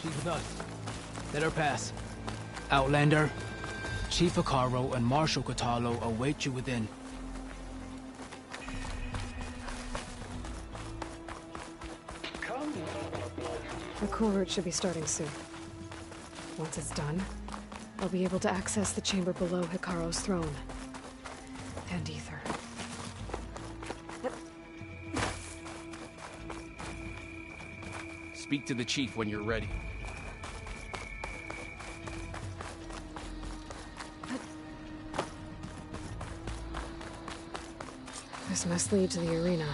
She's with us. Let her pass. Outlander, Chief Hikaru and Marshal Katalo await you within. The cool route should be starting soon. Once it's done, I'll be able to access the chamber below Hikaru's throne. And Ether. Speak to the chief when you're ready. This must lead to the arena.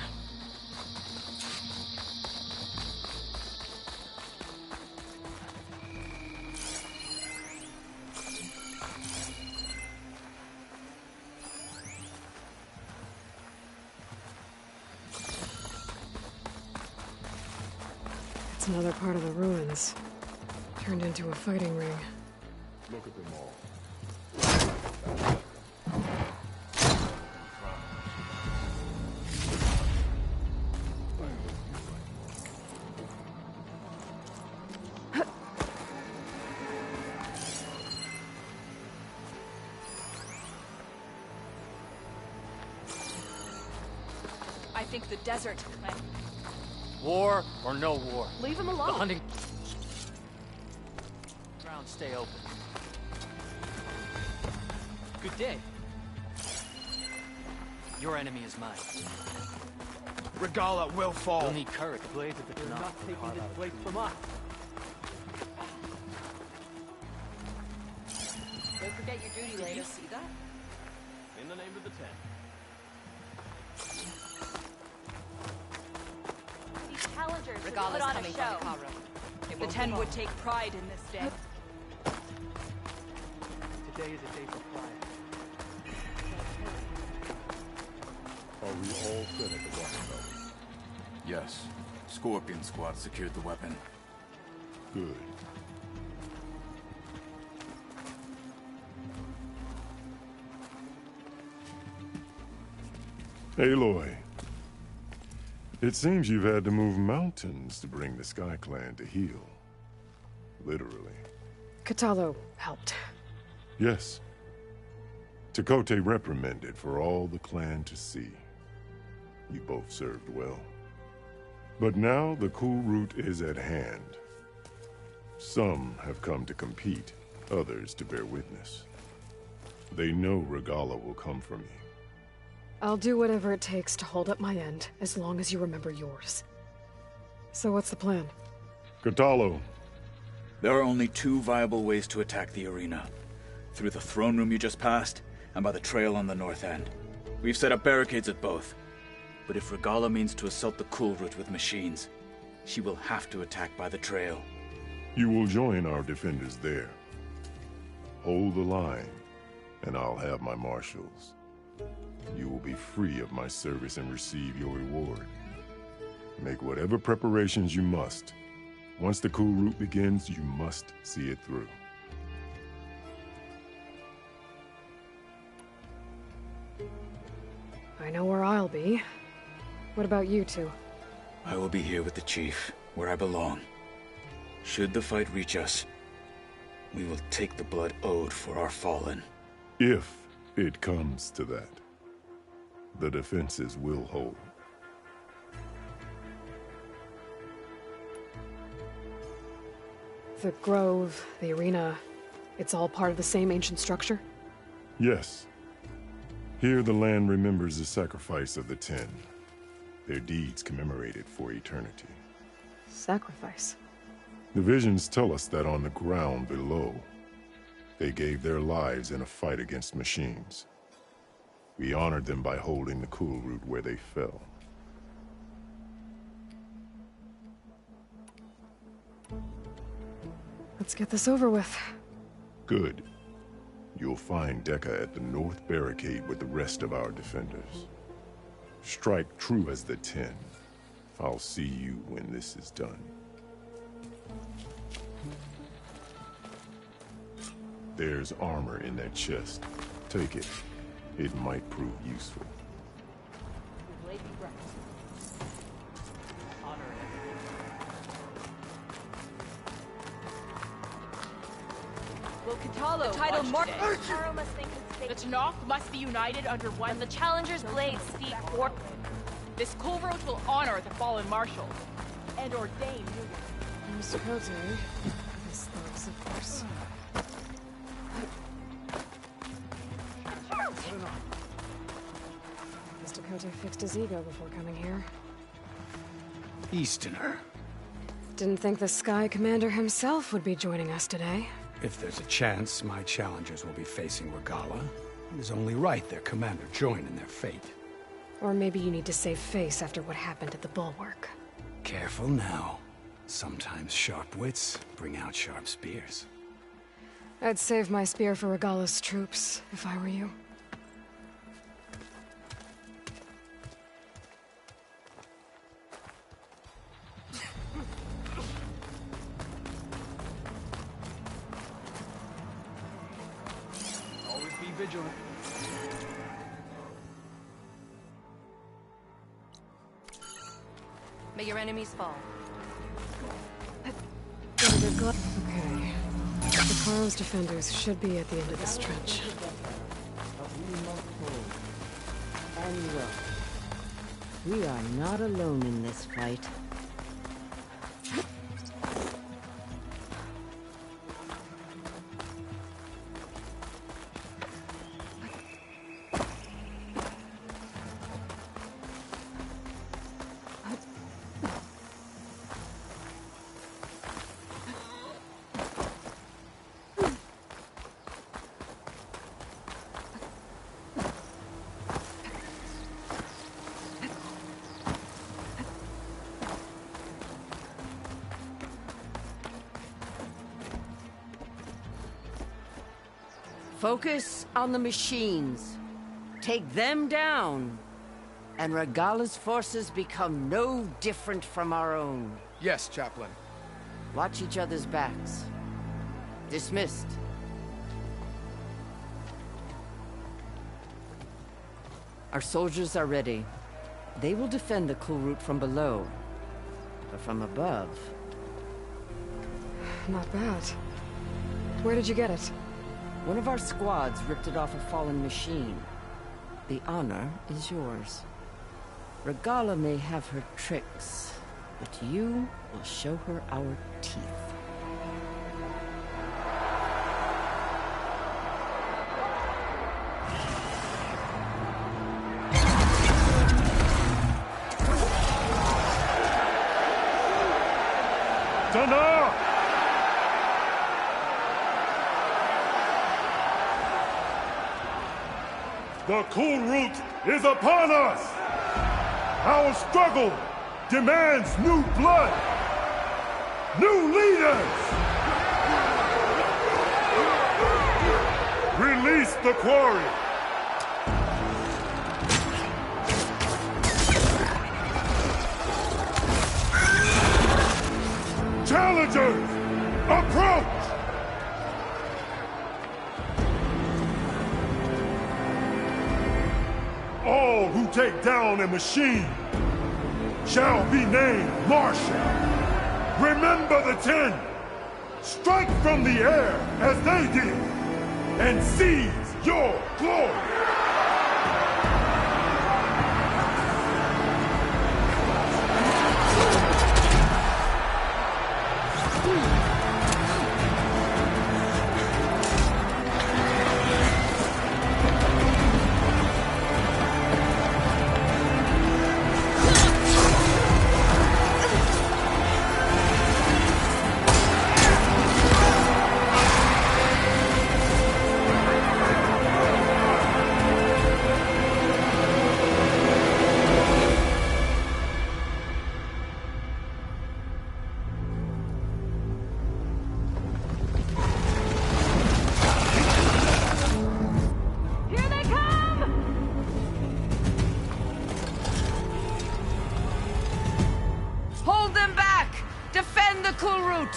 It's another part of the ruins. Turned into a fighting ring. Look at them all. I think the desert. War or no war? Leave him The alone. hunting grounds stay open. Good day. Your enemy is mine. Regala will fall. You'll need courage. The blades of the You're Tanakh not taking carve this out. place from us. Don't forget your duty, lady. Did you see that? In the name of the Ten. These challengers Regala's put on a coming show. from Hikaru. It The won't Ten be would long. take pride in this day. Today is a day for pride. Are we all set at the weapon level? Yes. Scorpion Squad secured the weapon. Good. Aloy. It seems you've had to move mountains to bring the Sky Clan to heel. Literally. Katalo helped. Yes. Takote reprimanded for all the clan to see. You both served well. But now the cool route is at hand. Some have come to compete, others to bear witness. They know Regala will come for me. I'll do whatever it takes to hold up my end, as long as you remember yours. So what's the plan? Katalo, There are only two viable ways to attack the arena. Through the throne room you just passed, and by the trail on the north end. We've set up barricades at both. But if Regala means to assault the cool route with machines, she will have to attack by the trail. you will join our defenders there. Hold the line, and I'll have my marshals. You will be free of my service and receive your reward. Make whatever preparations you must. Once the cool route begins, you must see it through. I know where I'll be. What about you two? I will be here with the chief, where I belong. Should the fight reach us, we will take the blood owed for our fallen. If it comes to that, the defenses will hold. The grove, the arena, it's all part of the same ancient structure? Yes. Here the land remembers the sacrifice of the Ten. Their deeds commemorated for eternity. Sacrifice. The visions tell us that on the ground below, they gave their lives in a fight against machines. We honored them by holding the cool route where they fell. Let's get this over with. Good. You'll find Dekka at the north barricade with the rest of our defenders. Strike true as the Ten. I'll see you when this is done. There's armor in that chest. Take it. It might prove useful. Lady breakfast. Honor Katalo, The title watch Mar- today. Hikaru must think it's The safe. Tanakh must be united under one. When the Challenger's blades speak for... This cool road will honor the fallen marshals and ordain new. Mr. Cote, his thugs, of course. Mr. Cote fixed his ego before coming here. Easterner. Didn't think the Sky Commander himself would be joining us today. If there's a chance my challengers will be facing Regala, it is only right their commander join in their fate. Or maybe you need to save face after what happened at the Bulwark. Careful now. Sometimes sharp wits bring out sharp spears. I'd save my spear for Regala's troops, if I were you. Always be vigilant. May your enemies fall. Okay. Hikaru's defenders should be at the end of this trench. And look, we are not alone in this fight. Focus on the machines. Take them down. And Regala's forces become no different from our own. Yes, Chaplain. Watch each other's backs. Dismissed. Our soldiers are ready. They will defend the cool route from below. But from above... Not bad. Where did you get it? One of our squads ripped it off a fallen machine. The honor is yours. Regala may have her tricks, but you will show her our teeth. Tanakh! The cool route is upon us! Our struggle demands new blood! New leaders! Release the quarry! Challengers, approach! All who take down a machine shall be named Marshal. Remember the 10. Strike from the air as they did, and seize your glory. Hold them back! Defend the cool route!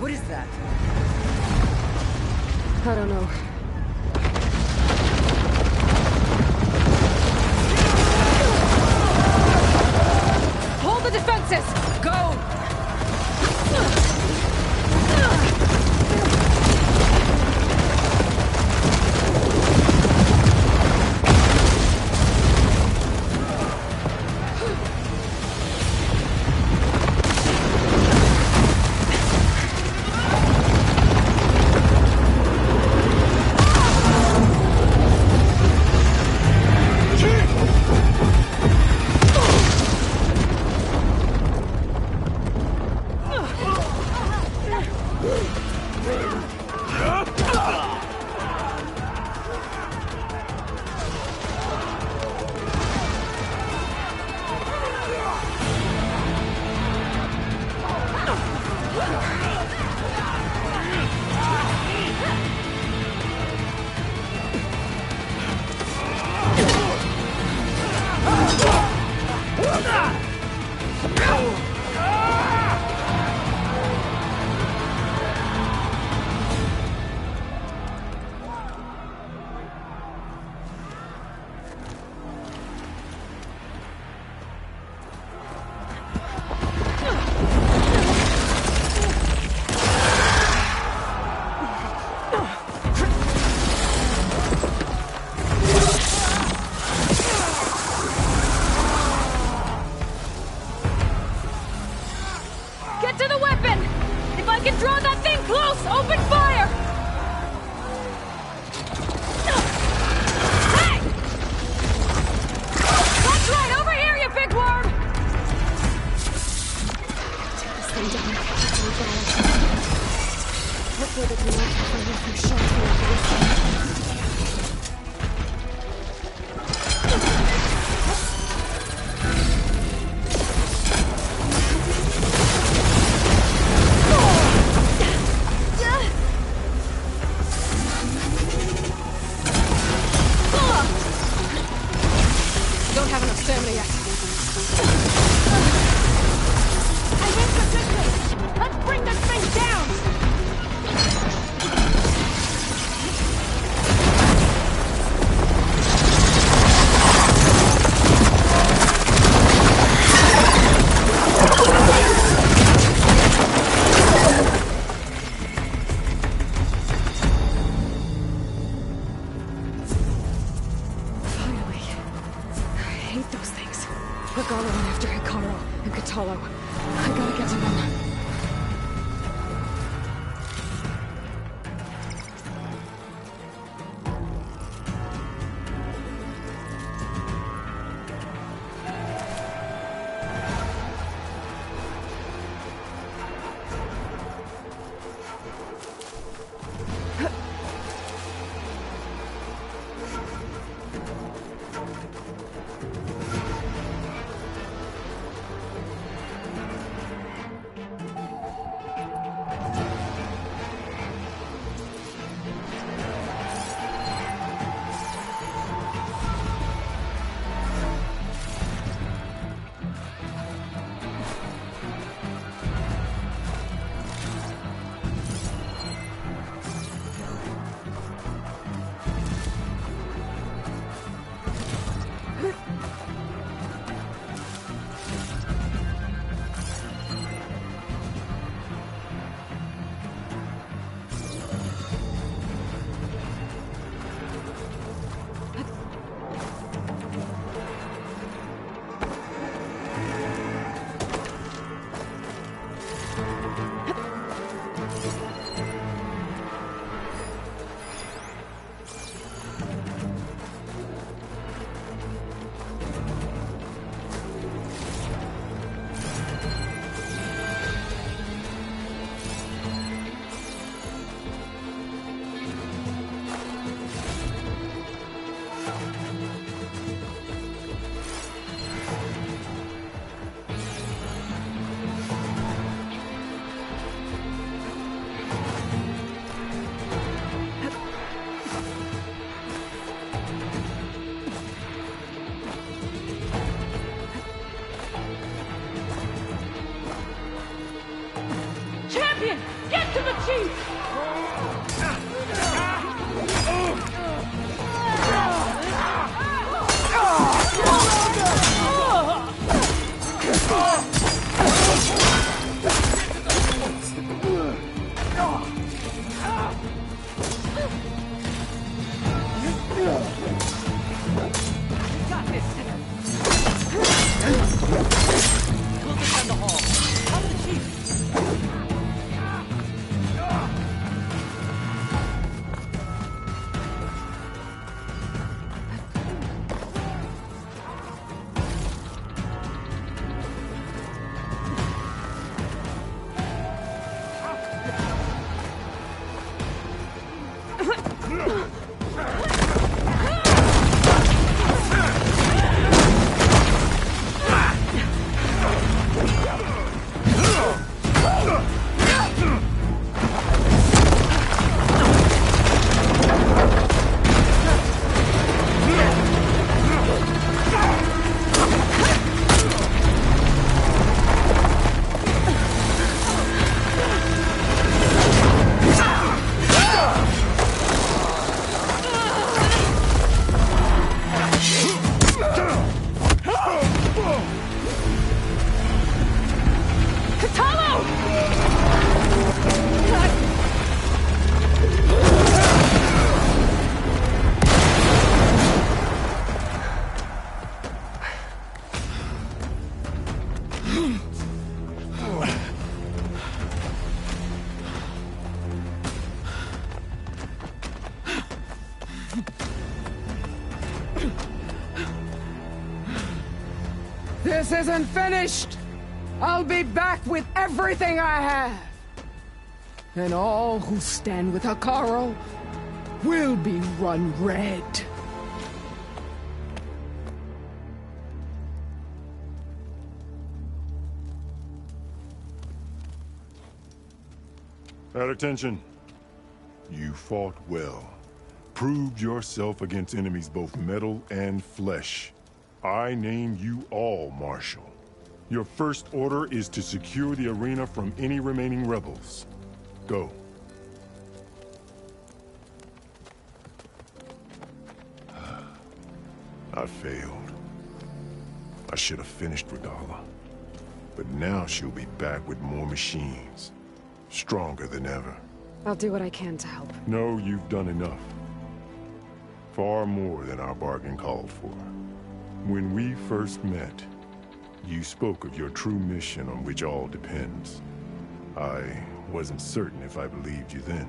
What is that? I don't know. Hold the defenses! Go! Cassian! Get to the chief! Got this! We'll defend the hall. Help the chief! This isn't finished! I'll be back with everything I have! And all who stand with Hekarro will be run red. At attention. You fought well. Proved yourself against enemies both metal and flesh. I name you all Marshal. Your first order is to secure the arena from any remaining rebels. Go. I failed. I should have finished Regala. But now she'll be back with more machines. Stronger than ever. I'll do what I can to help. No, you've done enough. Far more than our bargain called for. When we first met, you spoke of your true mission on which all depends. I wasn't certain if I believed you then.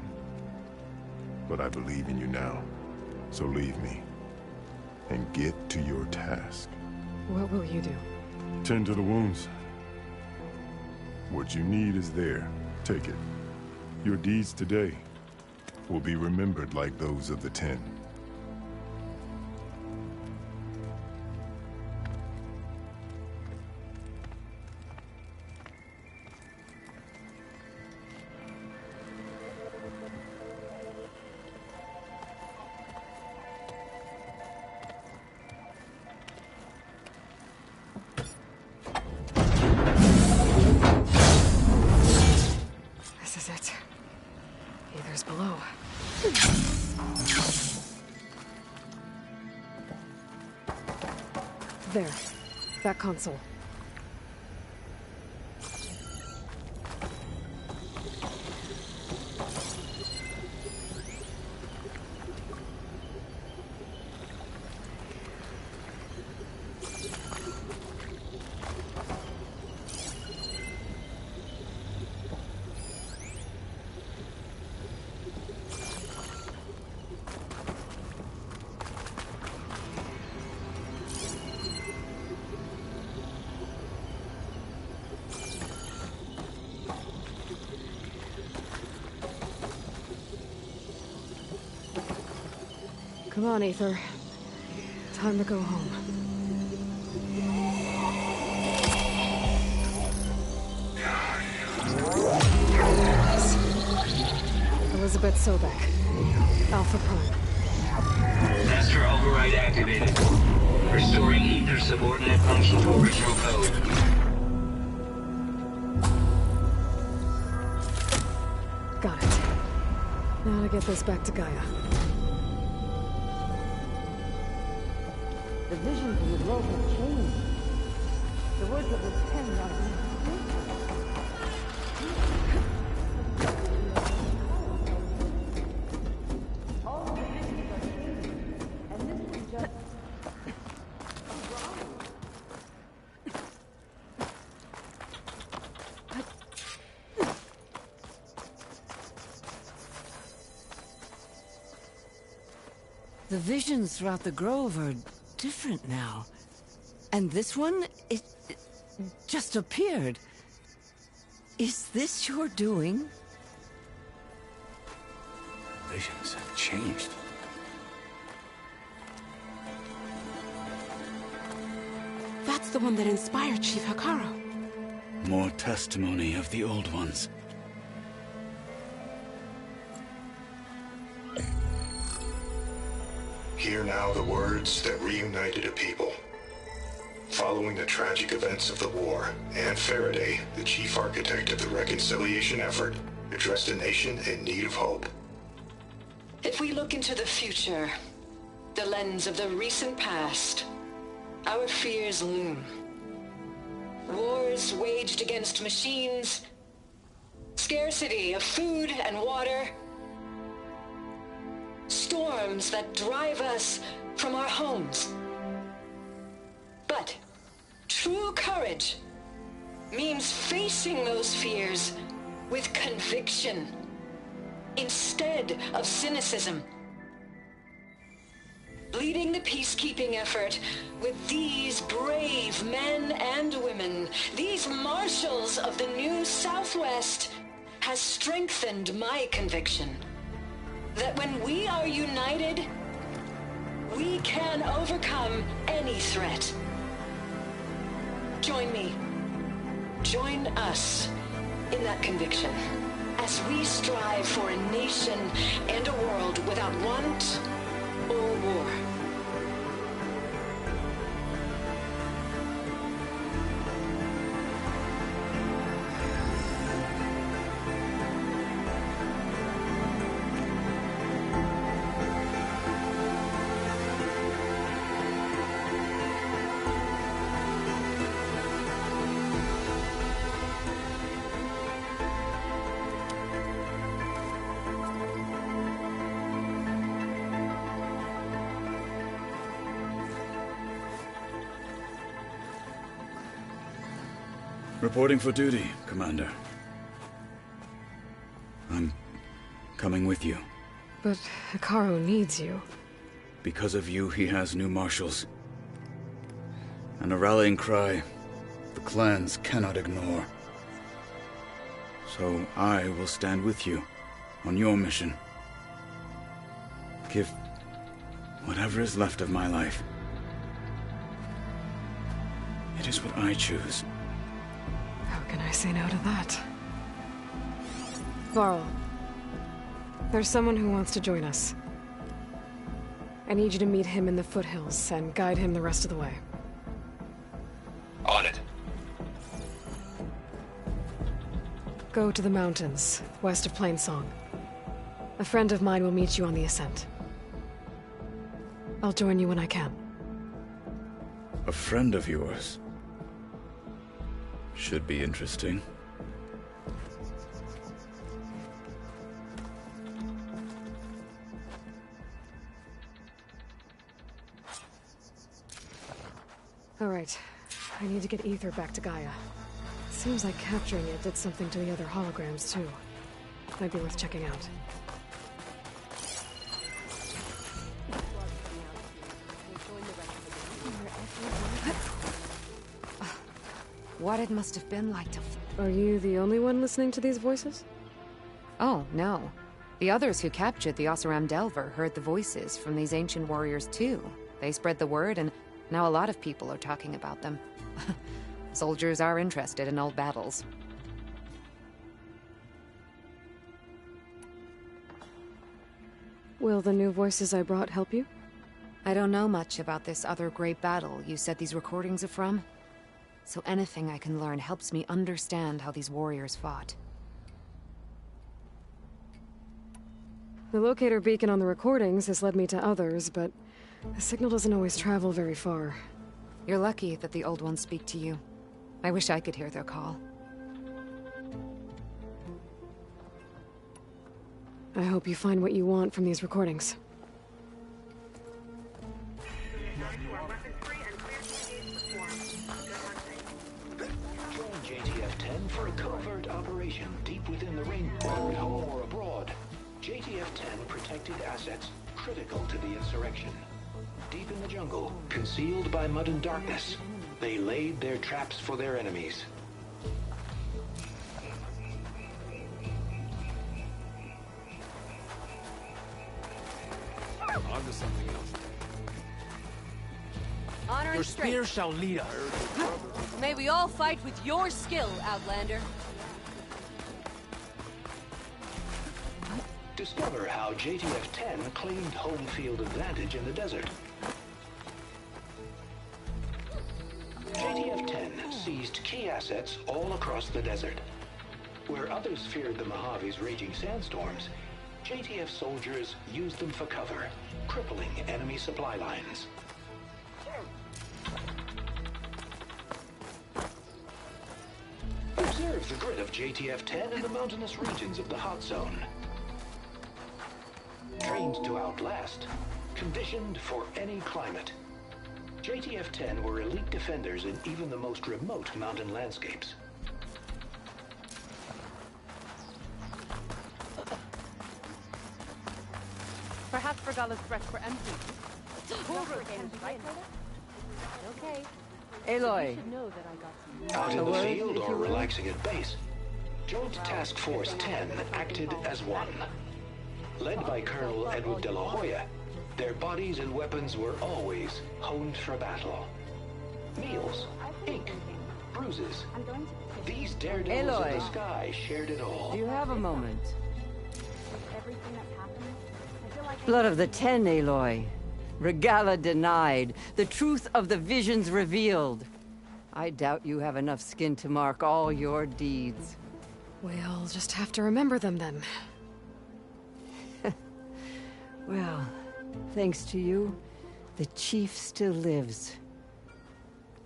But I believe in you now. So leave me. And get to your task. What will you do? Tend to the wounds. What you need is there. Take it. Your deeds today will be remembered like those of the 10. This is it. Aether's below. There. That console. Come on, Aether. Time to go home. Elizabeth Sobek. Alpha Prime. Master override activated. Restoring Aether subordinate function to original code. Got it. Now to get this back to Gaia. The visions in the grove have changed. The words of the ten are being all the visions are changing, and this is just the visions throughout the grove are different now. And this one, it just appeared. Is this your doing? Visions have changed. That's the one that inspired Chief Hikaru. More testimony of the old ones. Hear now the words that reunited a people. Following the tragic events of the war, Anne Faraday, the chief architect of the reconciliation effort, addressed a nation in need of hope. If we look into the future, the lens of the recent past, our fears loom. Wars waged against machines, scarcity of food and water, storms that drive us from our homes. But true courage means facing those fears with conviction instead of cynicism. Leading the peacekeeping effort with these brave men and women, these marshals of the new Southwest, has strengthened my conviction that when we are united, we can overcome any threat. Join me. Join us in that conviction as we strive for a nation and a world without want or war. Reporting for duty, Commander. I'm coming with you. But Hikaru needs you. Because of you, he has new marshals. And a rallying cry the clans cannot ignore. So I will stand with you on your mission. Give whatever is left of my life. It is what I choose. How can I say no to that? Varl, there's someone who wants to join us. I need you to meet him in the foothills and guide him the rest of the way. On it. Go to the mountains, west of Plainsong. A friend of mine will meet you on the ascent. I'll join you when I can. A friend of yours? Should be interesting. All right. I need to get Ether back to Gaia. Seems like capturing it did something to the other holograms, too. Might be worth checking out. What it must have been like to... Are you the only one listening to these voices? Oh, no. The others who captured the Oseram Delver heard the voices from these ancient warriors too. They spread the word, and now a lot of people are talking about them. Soldiers are interested in old battles. Will the new voices I brought help you? I don't know much about this other great battle you said these recordings are from. So anything I can learn helps me understand how these warriors fought. The locator beacon on the recordings has led me to others, but the signal doesn't always travel very far. You're lucky that the old ones speak to you. I wish I could hear their call. I hope you find what you want from these recordings. Join JTF-10 for a covert operation deep within the ring, whether at home or abroad. JTF-10 protected assets critical to the insurrection. Deep in the jungle, concealed by mud and darkness, they laid their traps for their enemies. On to something else. Honor Your and spear strength. shall lead us. May we all fight with your skill, Outlander. Discover how JTF-10 claimed home field advantage in the desert. JTF-10 seized key assets all across the desert. Where others feared the Mojave's raging sandstorms, JTF soldiers used them for cover, crippling enemy supply lines. Observe the grit of JTF-10 in the mountainous regions of the hot zone. Trained to outlast, conditioned for any climate. JTF-10 were elite defenders in even the most remote mountain landscapes. Perhaps Regala's threats were empty. Okay. Aloy. Out in the field or relaxing at base, Joint Task Force 10 acted as one. Led by Colonel Edward de la Hoya, their bodies and weapons were always honed for battle. Meals, ink, bruises. These daredevils of the sky shared it all. Do you have a moment? Blood of the Ten, Aloy. Regala denied. The truth of the visions revealed. I doubt you have enough skin to mark all your deeds. We'll just have to remember them then. Well, thanks to you, the Chief still lives.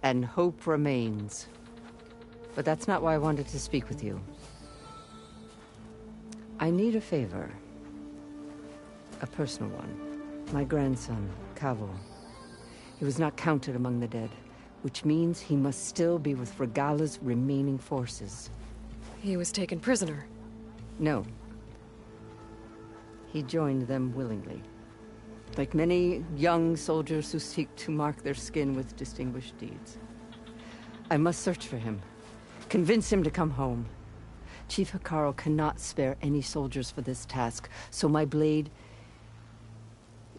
And hope remains. But that's not why I wanted to speak with you. I need a favor. A personal one. My grandson, Cavo. He was not counted among the dead, which means he must still be with Regala's remaining forces. He was taken prisoner. No. He joined them willingly. Like many young soldiers who seek to mark their skin with distinguished deeds. I must search for him. Convince him to come home. Chief Hekarro cannot spare any soldiers for this task, so my blade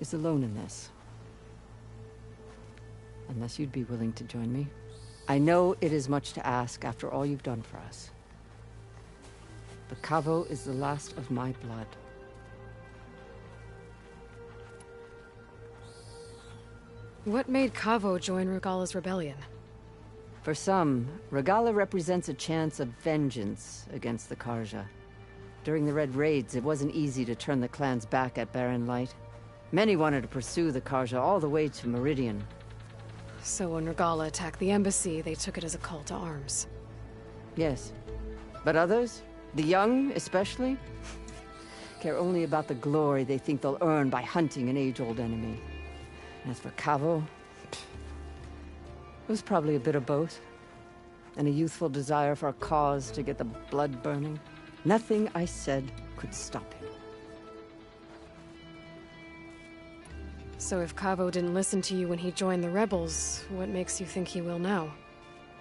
is alone in this. Unless you'd be willing to join me. I know it is much to ask after all you've done for us. But Cavo is the last of my blood. What made Cavo join Regala's rebellion? For some, Regala represents a chance of vengeance against the Karja. During the Red Raids, it wasn't easy to turn the clans back at Barren Light. Many wanted to pursue the Karja all the way to Meridian. So when Regala attacked the embassy, they took it as a call to arms. Yes. But others, the young especially, care only about the glory they think they'll earn by hunting an age-old enemy. And as for Cavo, it was probably a bit of both. And a youthful desire for a cause to get the blood burning. Nothing I said could stop him. So if Cavo didn't listen to you when he joined the rebels, what makes you think he will now?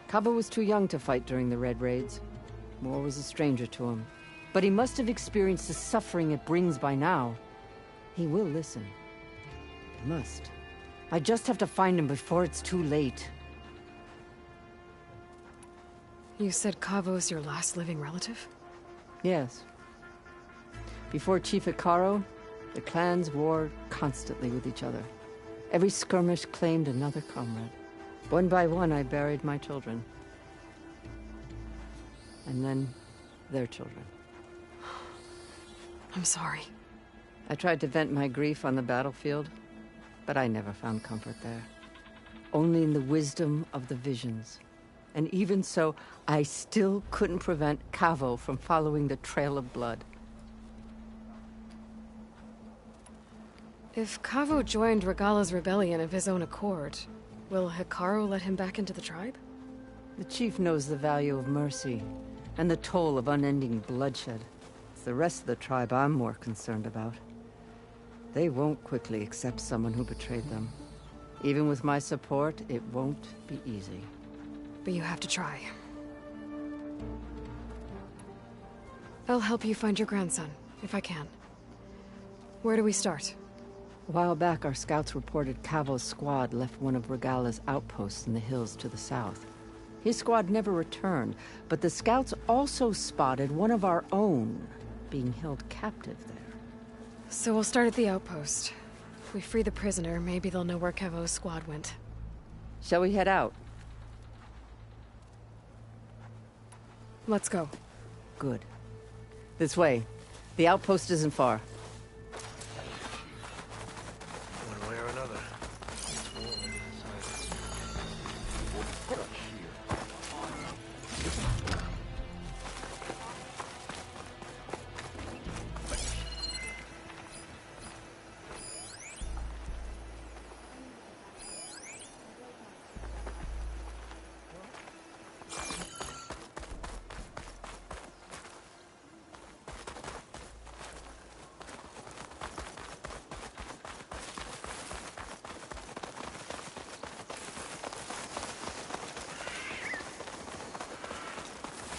Cavo was too young to fight during the Red Raids. War was a stranger to him. But he must have experienced the suffering it brings by now. He will listen. He must. I just have to find him before it's too late. You said Cavo's your last living relative? Yes. Before Chief Hekarro, the clans warred constantly with each other. Every skirmish claimed another comrade. One by one, I buried my children. And then, their children. I'm sorry. I tried to vent my grief on the battlefield, but I never found comfort there. Only in the wisdom of the visions. And even so, I still couldn't prevent Cavo from following the trail of blood. If Cavo joined Regala's rebellion of his own accord, will Hikaru let him back into the tribe? The chief knows the value of mercy, and the toll of unending bloodshed. It's the rest of the tribe I'm more concerned about. They won't quickly accept someone who betrayed them. Even with my support, it won't be easy. But you have to try. I'll help you find your grandson, if I can. Where do we start? A while back, our scouts reported Cavo's squad left one of Regala's outposts in the hills to the south. His squad never returned, but the scouts also spotted one of our own being held captive there. So we'll start at the outpost. If we free the prisoner, maybe they'll know where Cavo's squad went. Shall we head out? Let's go. Good. This way. The outpost isn't far. One way or another.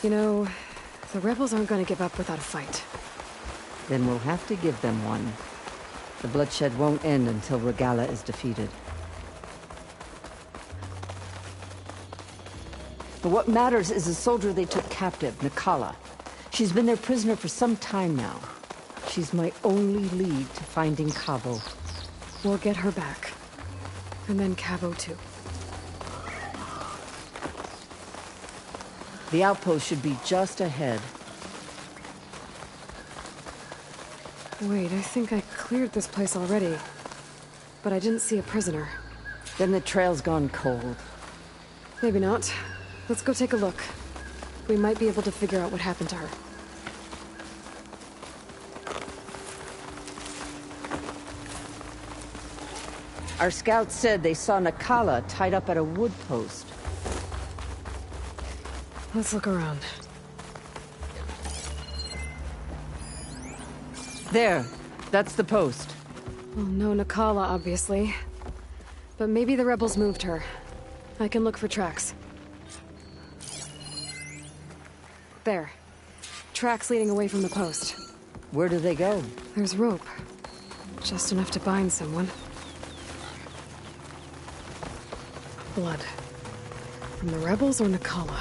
You know, the rebels aren't going to give up without a fight. Then we'll have to give them one. The bloodshed won't end until Regala is defeated. But what matters is the soldier they took captive, Nakala. She's been their prisoner for some time now. She's my only lead to finding Cavo. We'll get her back. And then Cavo too. The outpost should be just ahead. Wait, I think I cleared this place already. But I didn't see a prisoner. Then the trail's gone cold. Maybe not. Let's go take a look. We might be able to figure out what happened to her. Our scouts said they saw Nakala tied up at a wood post. Let's look around. There. That's the post. Well, no Nakala, obviously. But maybe the rebels moved her. I can look for tracks. There. Tracks leading away from the post. Where do they go? There's rope. Just enough to bind someone. Blood. From the rebels or Nakala?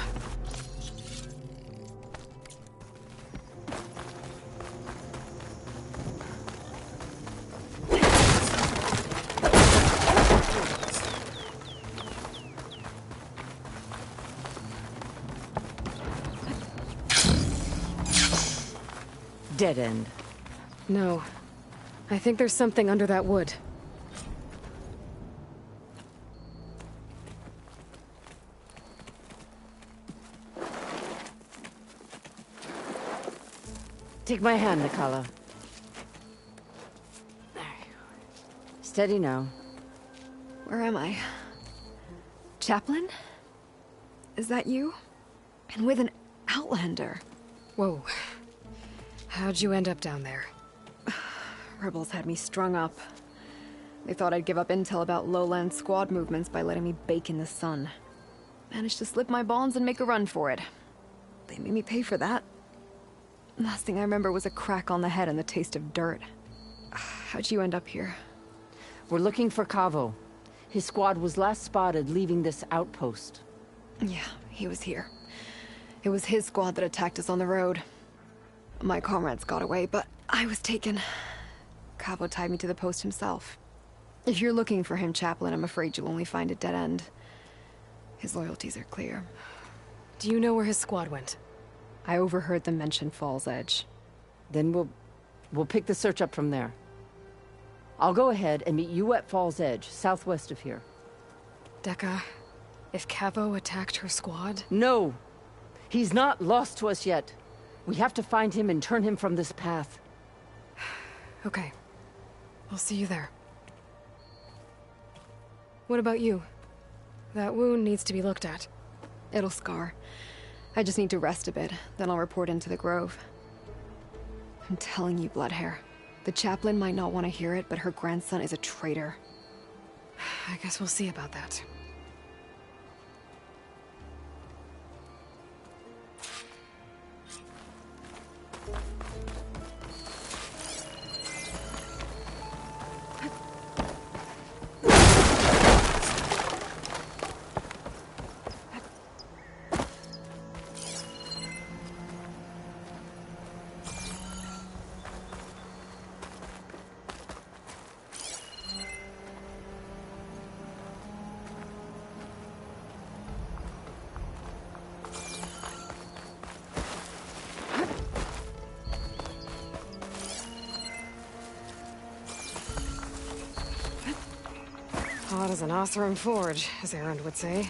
Dead end. No. I think there's something under that wood. Take my hand, Nakala. Steady now. Where am I? Chaplain? Is that you? And with an Outlander. Whoa. How'd you end up down there? Rebels had me strung up. They thought I'd give up intel about lowland squad movements by letting me bake in the sun. Managed to slip my bonds and make a run for it. They made me pay for that. Last thing I remember was a crack on the head and the taste of dirt. How'd you end up here? We're looking for Cavo. His squad was last spotted leaving this outpost. Yeah, he was here. It was his squad that attacked us on the road. My comrades got away, but I was taken. Cavo tied me to the post himself. If you're looking for him, Chaplain, I'm afraid you'll only find a dead end. His loyalties are clear. Do you know where his squad went? I overheard them mention Fall's Edge. Then we'll pick the search up from there. I'll go ahead and meet you at Fall's Edge, southwest of here. Dekka, if Cavo attacked her squad... No! He's not lost to us yet. We have to find him and turn him from this path. Okay. I'll see you there. What about you? That wound needs to be looked at. It'll scar. I just need to rest a bit, then I'll report into the Grove. I'm telling you, Bloodhair. The chaplain might not want to hear it, but her grandson is a traitor. I guess we'll see about that. Hot as an Oseram forge, as Erend would say.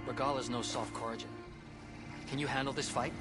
Regala's no soft Corrigan. Can you handle this fight?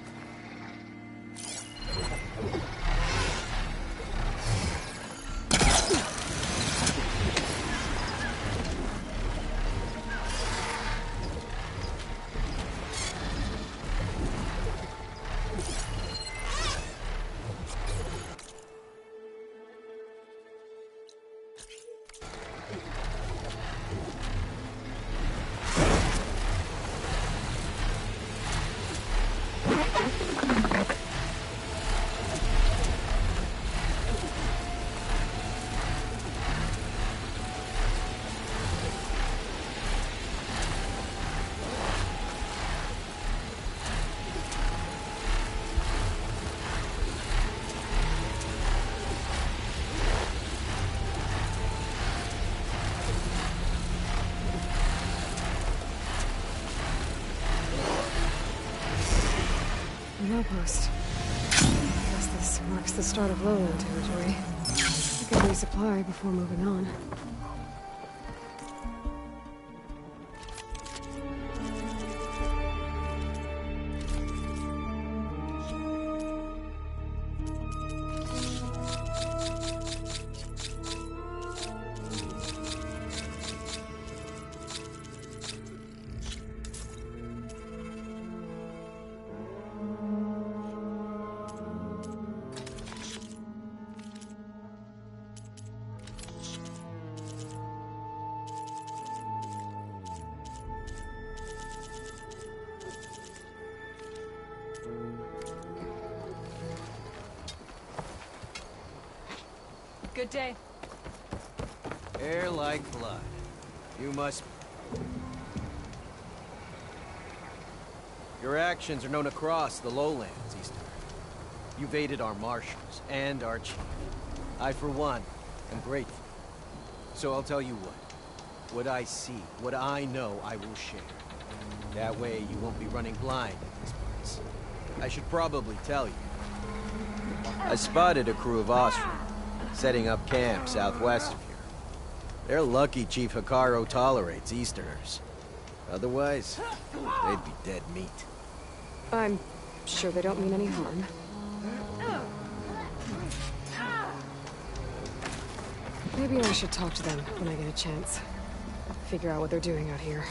Post. I guess this marks the start of lowland territory. I can resupply before moving on. Good day. Air like blood. You must... Your actions are known across the lowlands, Easterner. You've aided our marshals and our chief. I, for one, am grateful. So I'll tell you what I see, what I know, I will share. That way you won't be running blind in this place. I should probably tell you. I spotted a crew of Oseram, setting up camp southwest of here. They're lucky Chief Hekarro tolerates Easterners. Otherwise, they'd be dead meat. I'm sure they don't mean any harm. Maybe I should talk to them when I get a chance. Figure out what they're doing out here.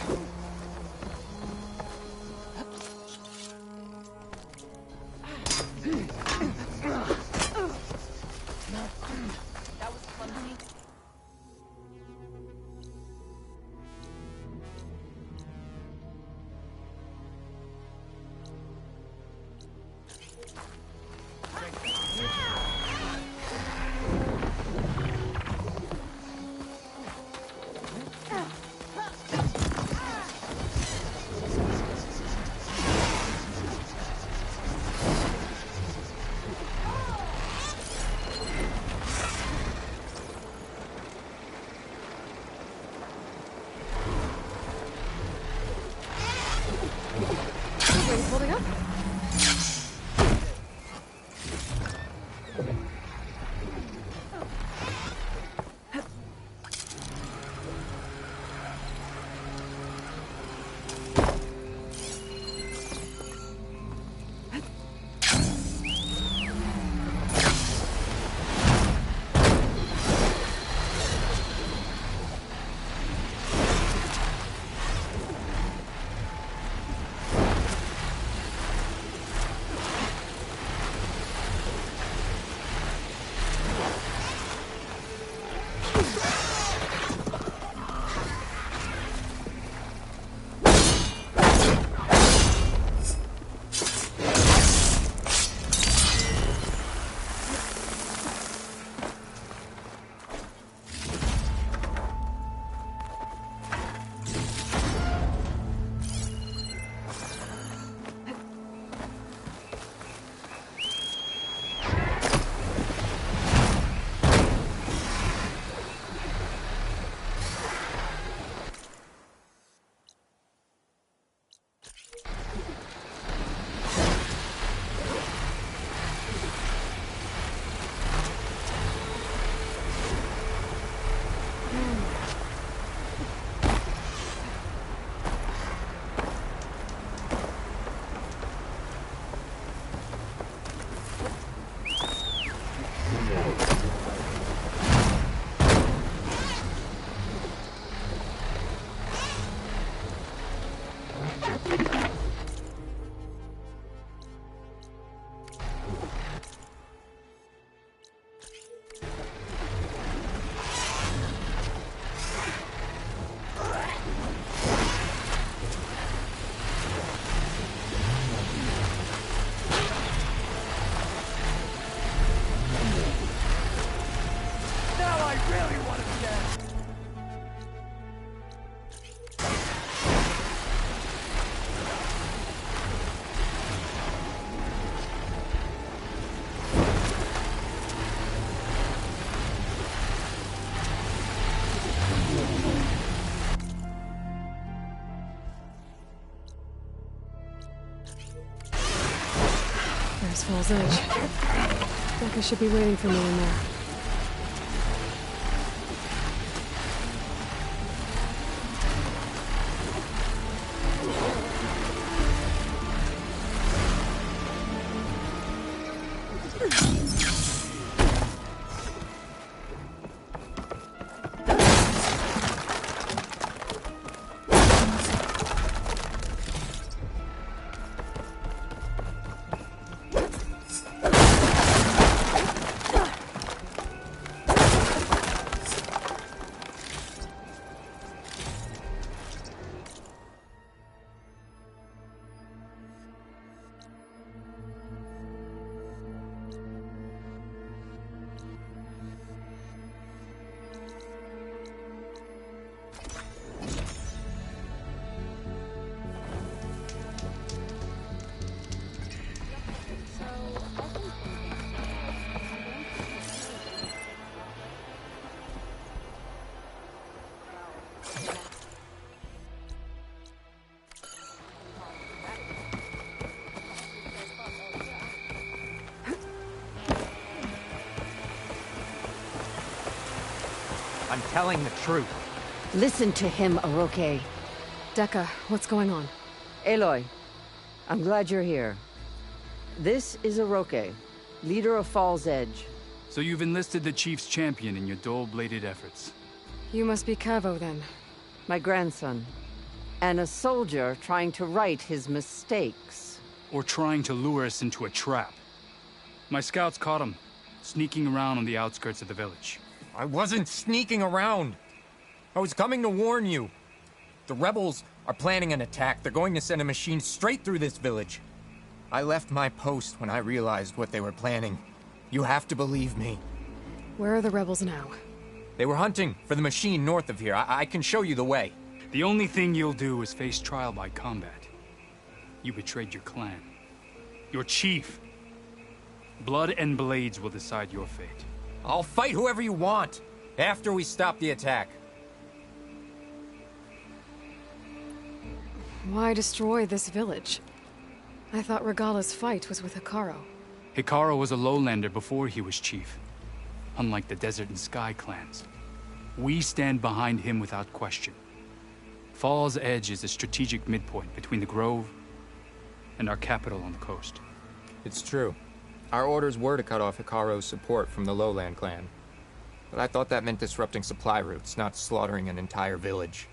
That was clumsy. Holding up? There's Fall's Edge. Becca should be waiting for me in there. I'm telling the truth. Listen to him, Oroke. Dekka, what's going on? Aloy, I'm glad you're here. This is Oroke, leader of Fall's Edge. So you've enlisted the Chief's champion in your dull-bladed efforts. You must be Cavo, then. My grandson. And a soldier trying to right his mistakes. Or trying to lure us into a trap. My scouts caught him, sneaking around on the outskirts of the village. I wasn't sneaking around. I was coming to warn you. The rebels are planning an attack. They're going to send a machine straight through this village. I left my post when I realized what they were planning. You have to believe me. Where are the rebels now? They were hunting for the machine north of here. I can show you the way. The only thing you'll do is face trial by combat. You betrayed your clan. Your chief. Blood and blades will decide your fate. I'll fight whoever you want, after we stop the attack. Why destroy this village? I thought Regala's fight was with Hekarro. Hekarro was a lowlander before he was chief. Unlike the Desert and Sky clans. We stand behind him without question. Fall's Edge is a strategic midpoint between the Grove and our capital on the coast. It's true. Our orders were to cut off Hekarro's support from the Lowland clan. But I thought that meant disrupting supply routes, not slaughtering an entire village.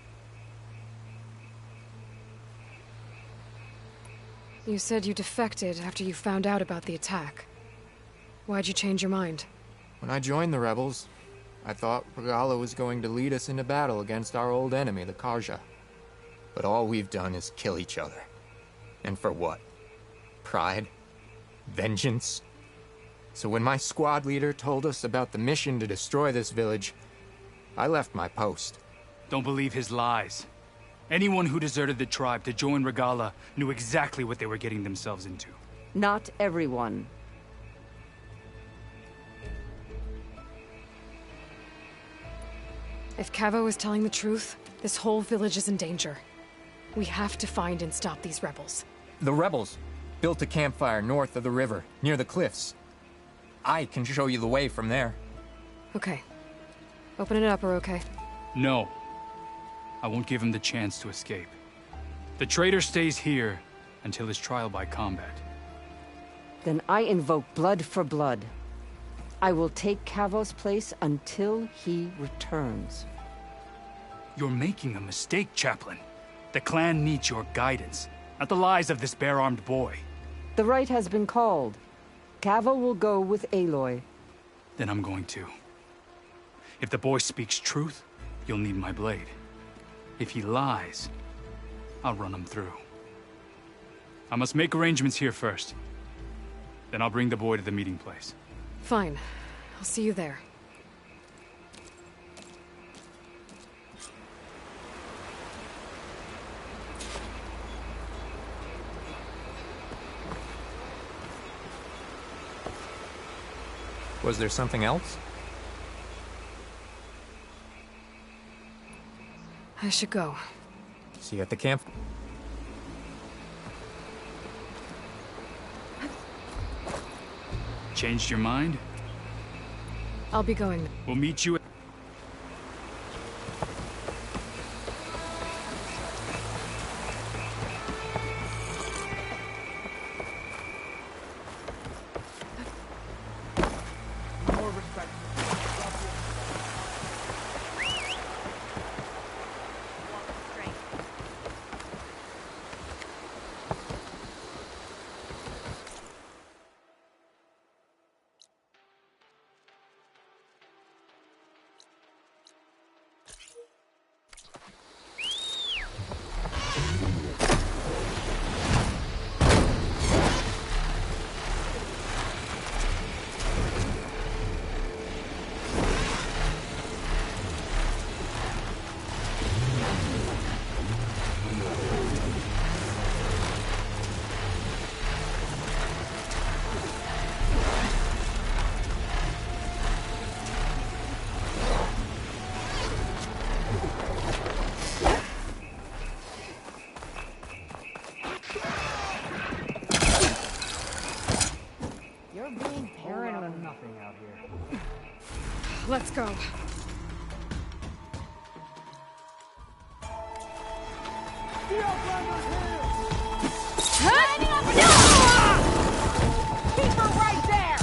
You said you defected after you found out about the attack. Why'd you change your mind? When I joined the rebels, I thought Regala was going to lead us into battle against our old enemy, the Karja. But all we've done is kill each other. And for what? Pride? Vengeance? So when my squad leader told us about the mission to destroy this village, I left my post. Don't believe his lies. Anyone who deserted the tribe to join Regala knew exactly what they were getting themselves into. Not everyone. If Cavo is telling the truth, this whole village is in danger. We have to find and stop these rebels. The rebels built a campfire north of the river, near the cliffs. I can show you the way from there. Okay. Open it up, or okay? No. I won't give him the chance to escape. The traitor stays here until his trial by combat. Then I invoke blood for blood. I will take Cavo's place until he returns. You're making a mistake, Chaplain. The clan needs your guidance, not the lies of this bare-armed boy. The right has been called. Cavo will go with Aloy. Then I'm going to. If the boy speaks truth, you'll need my blade. If he lies, I'll run him through. I must make arrangements here first. Then I'll bring the boy to the meeting place. Fine. I'll see you there. Was there something else? I should go. See you at the camp. Changed your mind? I'll be going. We'll meet you at... More respect. Let's go. Lining up! Keep her right there!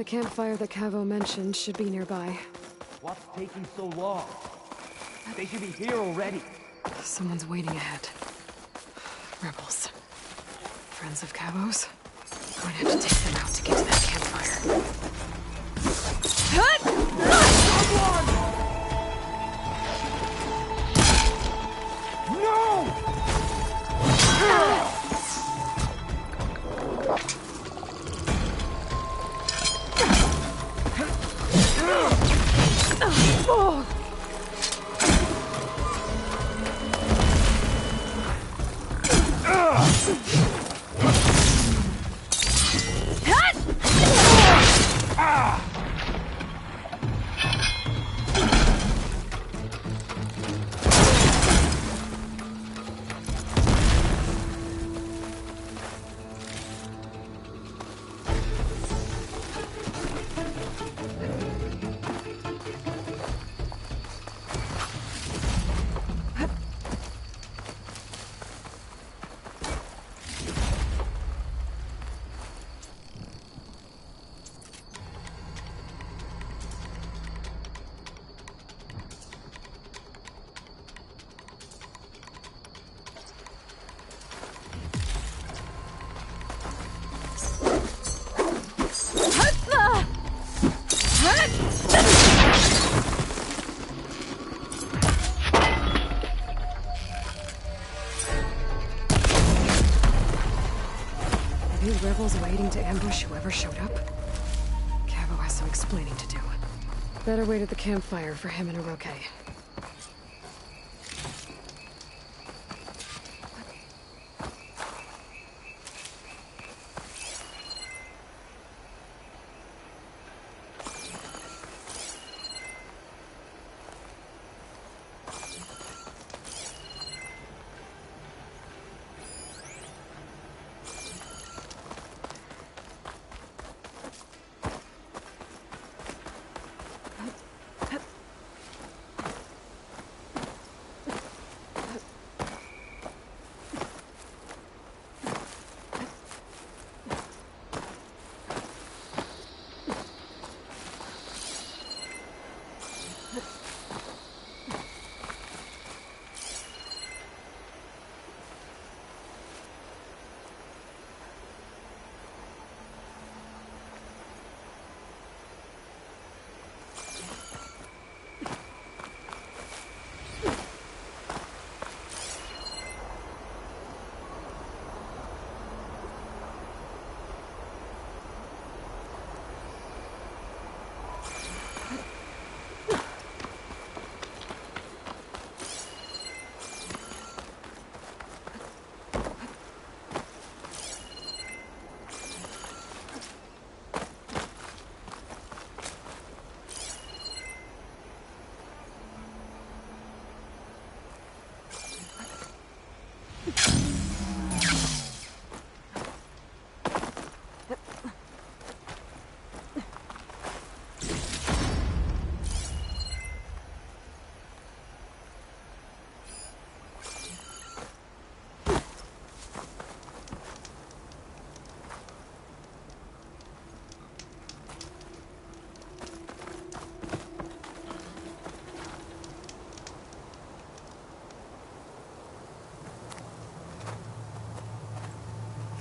campfire that Cavo mentioned should be nearby. What's taking so long? They should be here already. Someone's waiting ahead. Rebels. Friends of Cavo's? I'm going to have to take them out to get to that campfire. Rebels waiting to ambush whoever showed up? Cavo has some explaining to do. Better wait at the campfire for him and Oroke.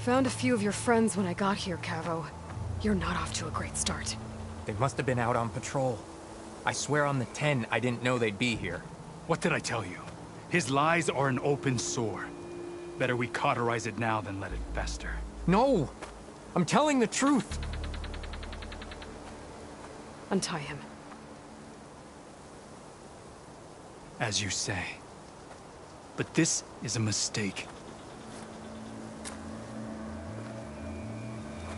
Found a few of your friends when I got here, Cavo. You're not off to a great start. They must have been out on patrol. I swear on the 10, I didn't know they'd be here. What did I tell you? His lies are an open sore. Better we cauterize it now than let it fester. No! I'm telling the truth! Untie him. As you say. But this is a mistake.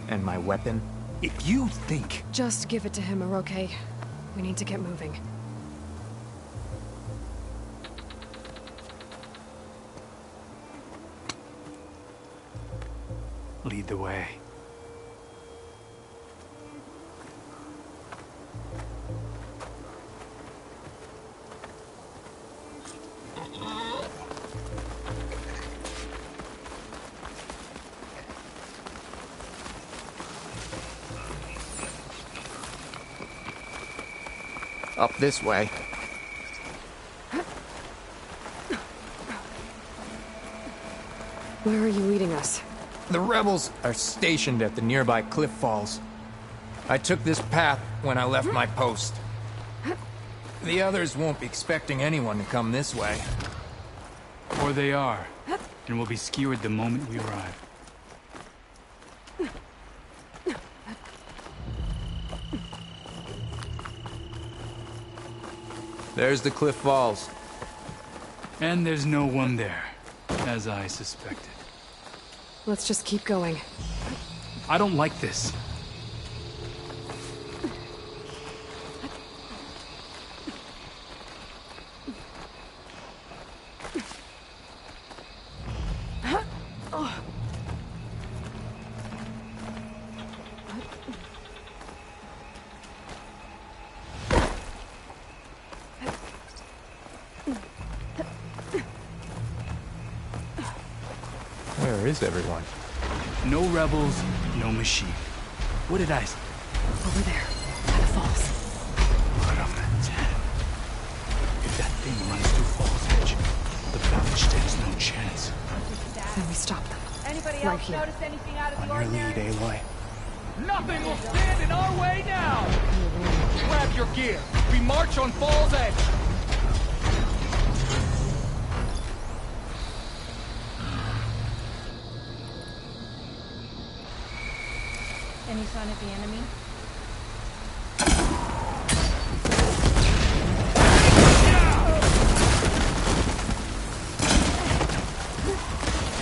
And my weapon? If you think... Just give it to him, Oroke. We need to get moving. Lead the way. Up this way. Where are you leading us? The rebels are stationed at the nearby cliff falls. I took this path when I left my post. The others won't be expecting anyone to come this way. Or they are, and will be skewered the moment we arrive. There's the cliff falls. And there's no one there, as I suspected. Let's just keep going. I don't like this. Where is everyone? No rebels, no machine. What did I say? Over there, by the falls. What of the 10? If that thing runs through Fall's Edge, the village stands no chance. Then we stop them. Anybody Right else here. notice anything out of the On your ordinary? lead, Aloy. Nothing will stand in our way now! Grab your gear. We march on Fall's Edge. Any sign of the enemy?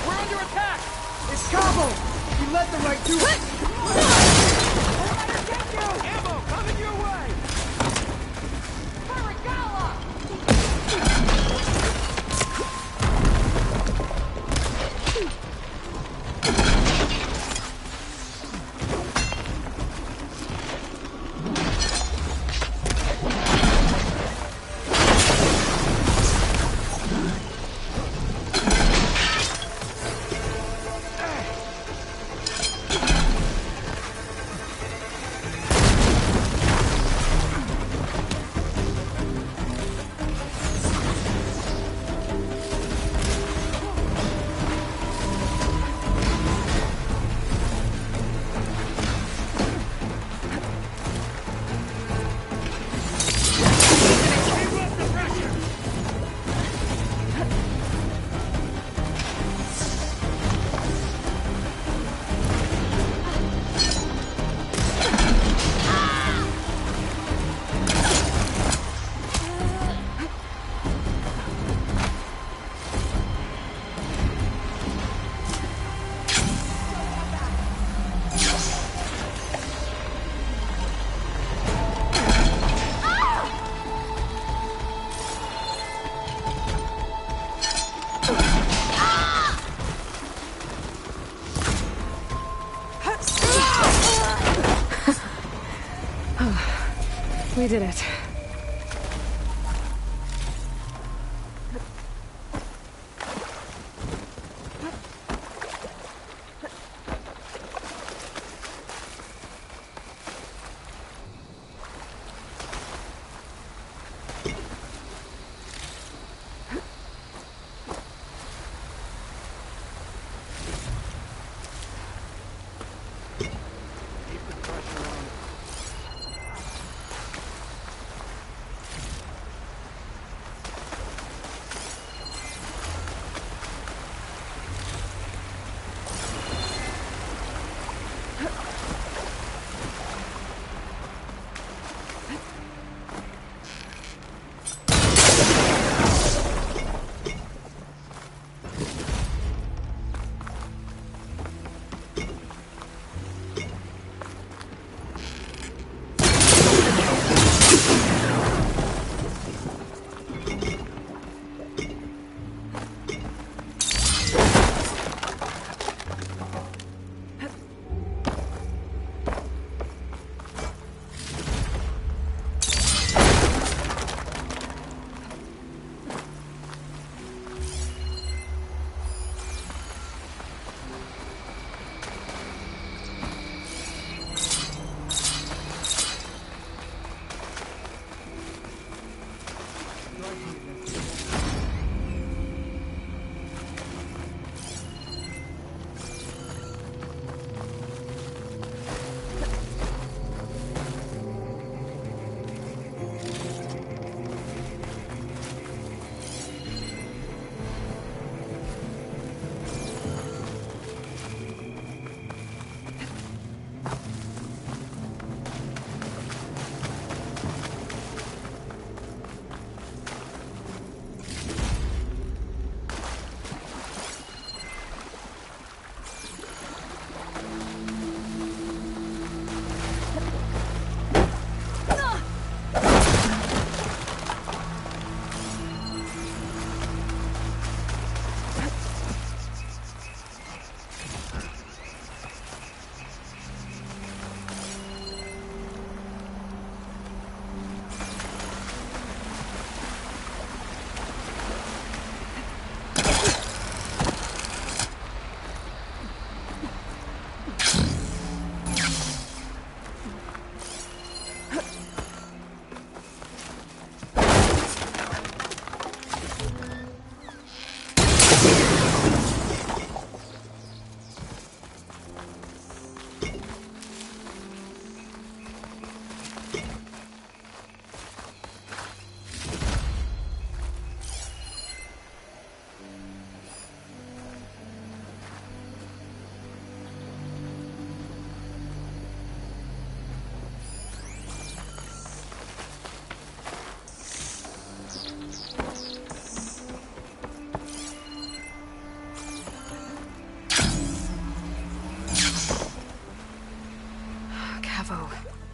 We're under attack! It's Cabo! We led them right to it! Ammo coming your way! We did it.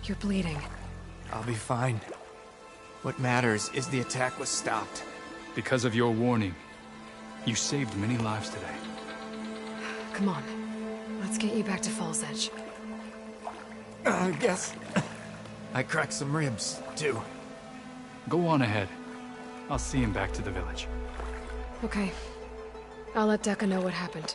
You're bleeding. I'll be fine. What matters is the attack was stopped. Because of your warning, you saved many lives today. Come on. Let's get you back to Falls Edge. I guess I cracked some ribs, too. Go on ahead. I'll see him back to the village. Okay. I'll let Dekka know what happened.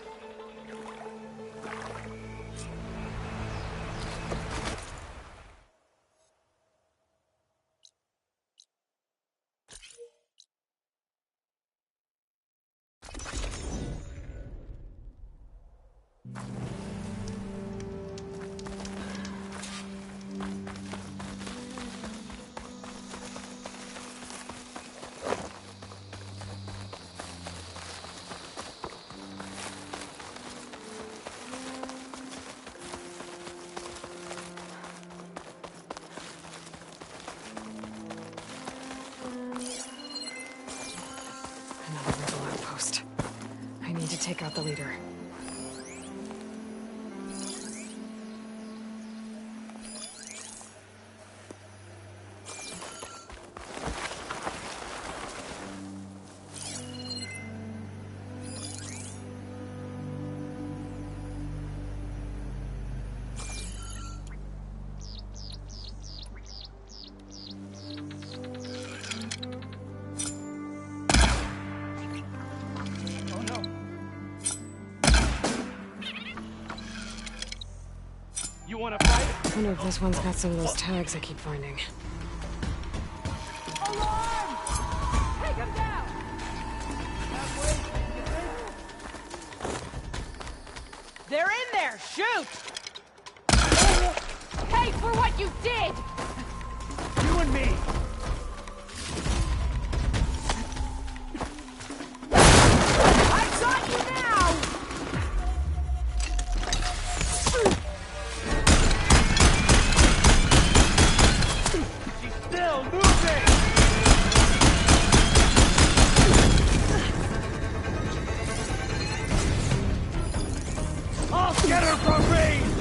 Take out the leader. You wanna fight? I wonder if this one's got some of those tags I keep finding. Alarm! Take him down! They're in there! Shoot! Pay for what you did! You and me! I got you now! Still moving! I'll get her from range!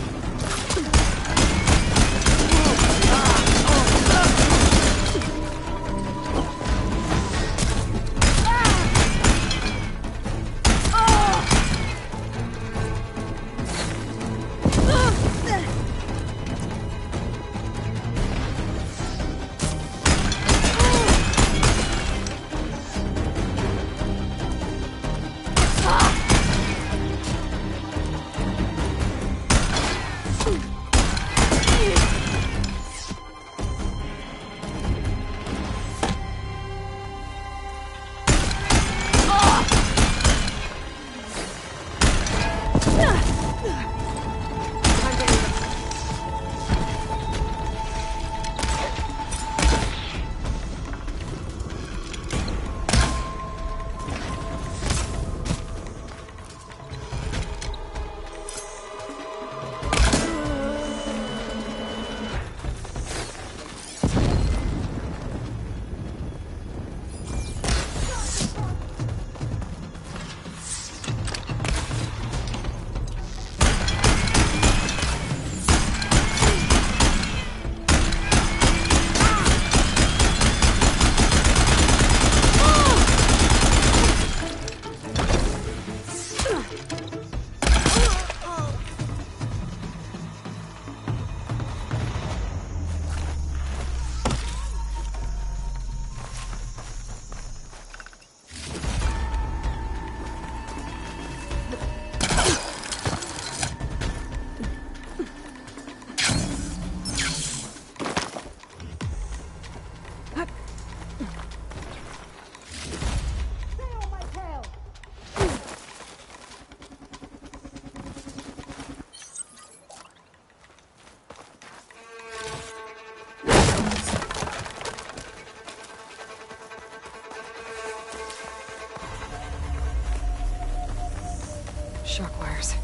shock wires.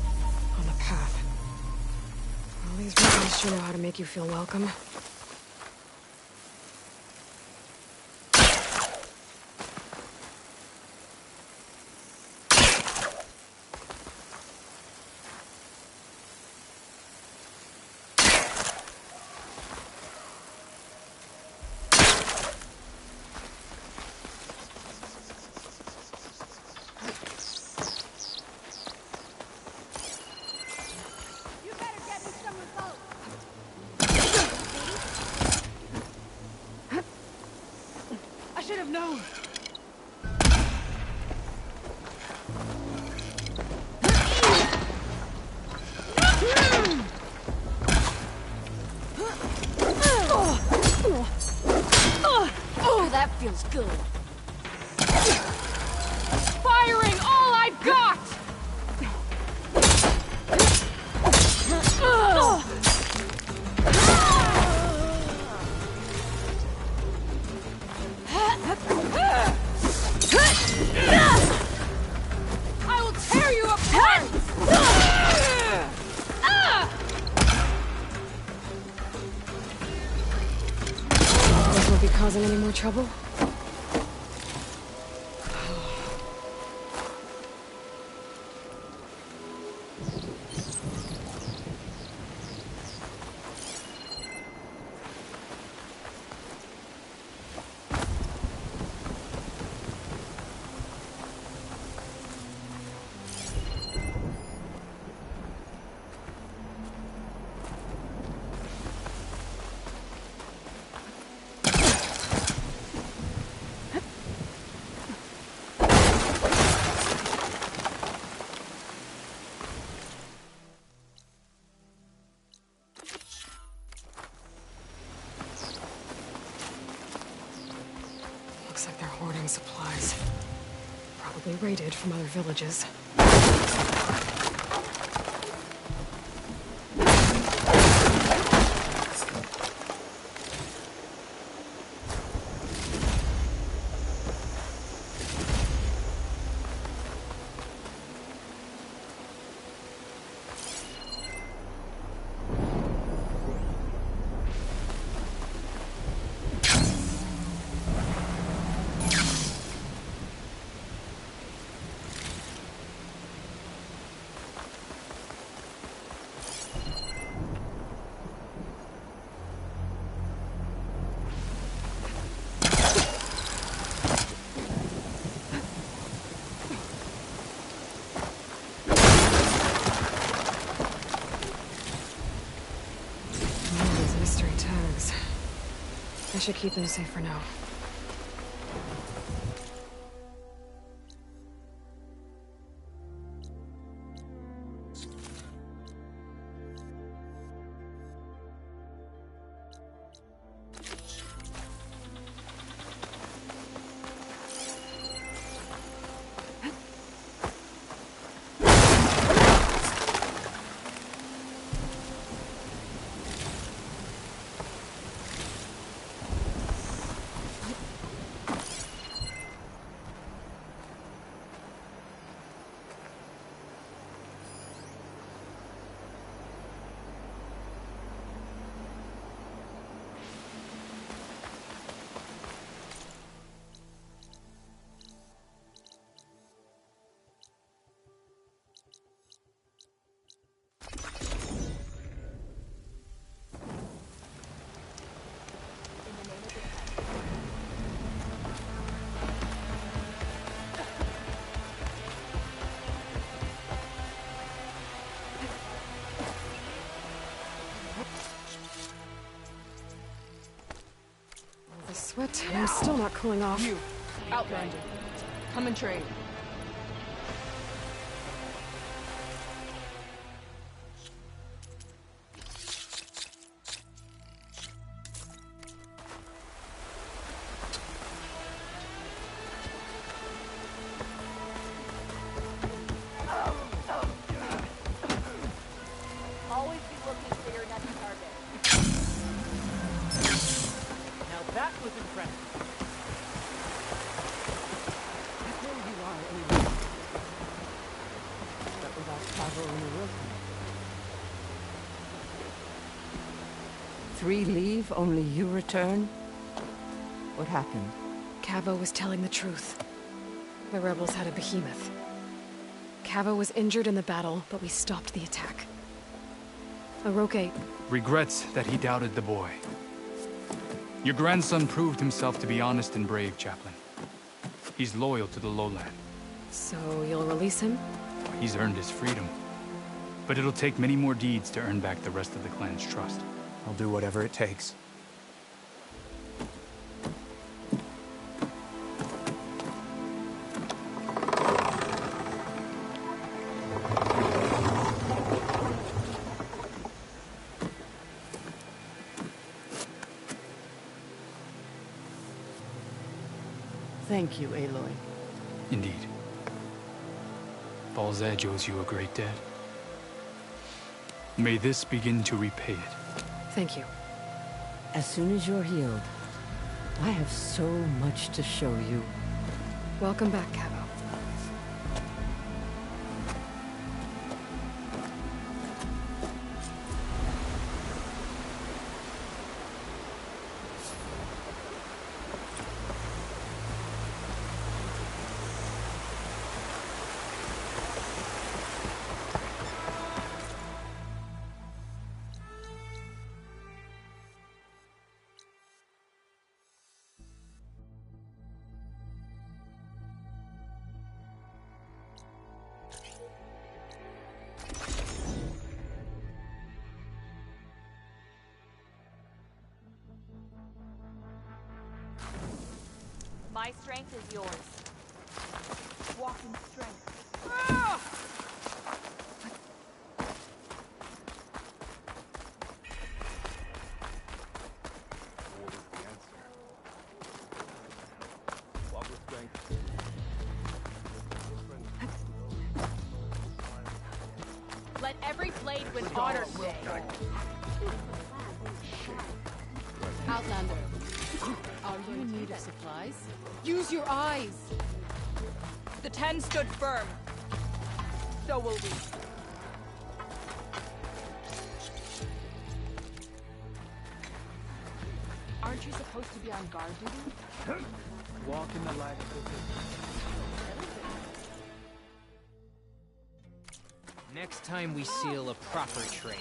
On the path. Well, these rebels sure know how to make you feel welcome. I should have known. Oh, that feels good. Firing all I've got! I will tear you apart! Those won't be causing any more trouble? Looks like they're hoarding supplies. Probably raided from other villages. I should keep them safe for now. The sweat, and I'm still not cooling off. You, Outlander, come and trade. Always be looking for your next target. Now that was impressive. I know you are anyway. But without 3 leave, only you return? What happened? Cavo was telling the truth. The rebels had a behemoth. Cavo was injured in the battle, but we stopped the attack. Aroke regrets that he doubted the boy. Your grandson proved himself to be honest and brave, Chaplain. He's loyal to the lowland. So you'll release him? He's earned his freedom. But it'll take many more deeds to earn back the rest of the clan's trust. I'll do whatever it takes. Thank you, Aloy. Indeed. Falls Edge owes you a great debt. May this begin to repay it. Thank you. As soon as you're healed, I have so much to show you. Welcome back, Cavo. My strength is yours. Walk in strength. Let every blade with honor today. Outlander, are you in need of supplies? Use your eyes! The 10 stood firm. So will we. Aren't you supposed to be on guard duty? Walk in the light of the Next time we seal a proper trade.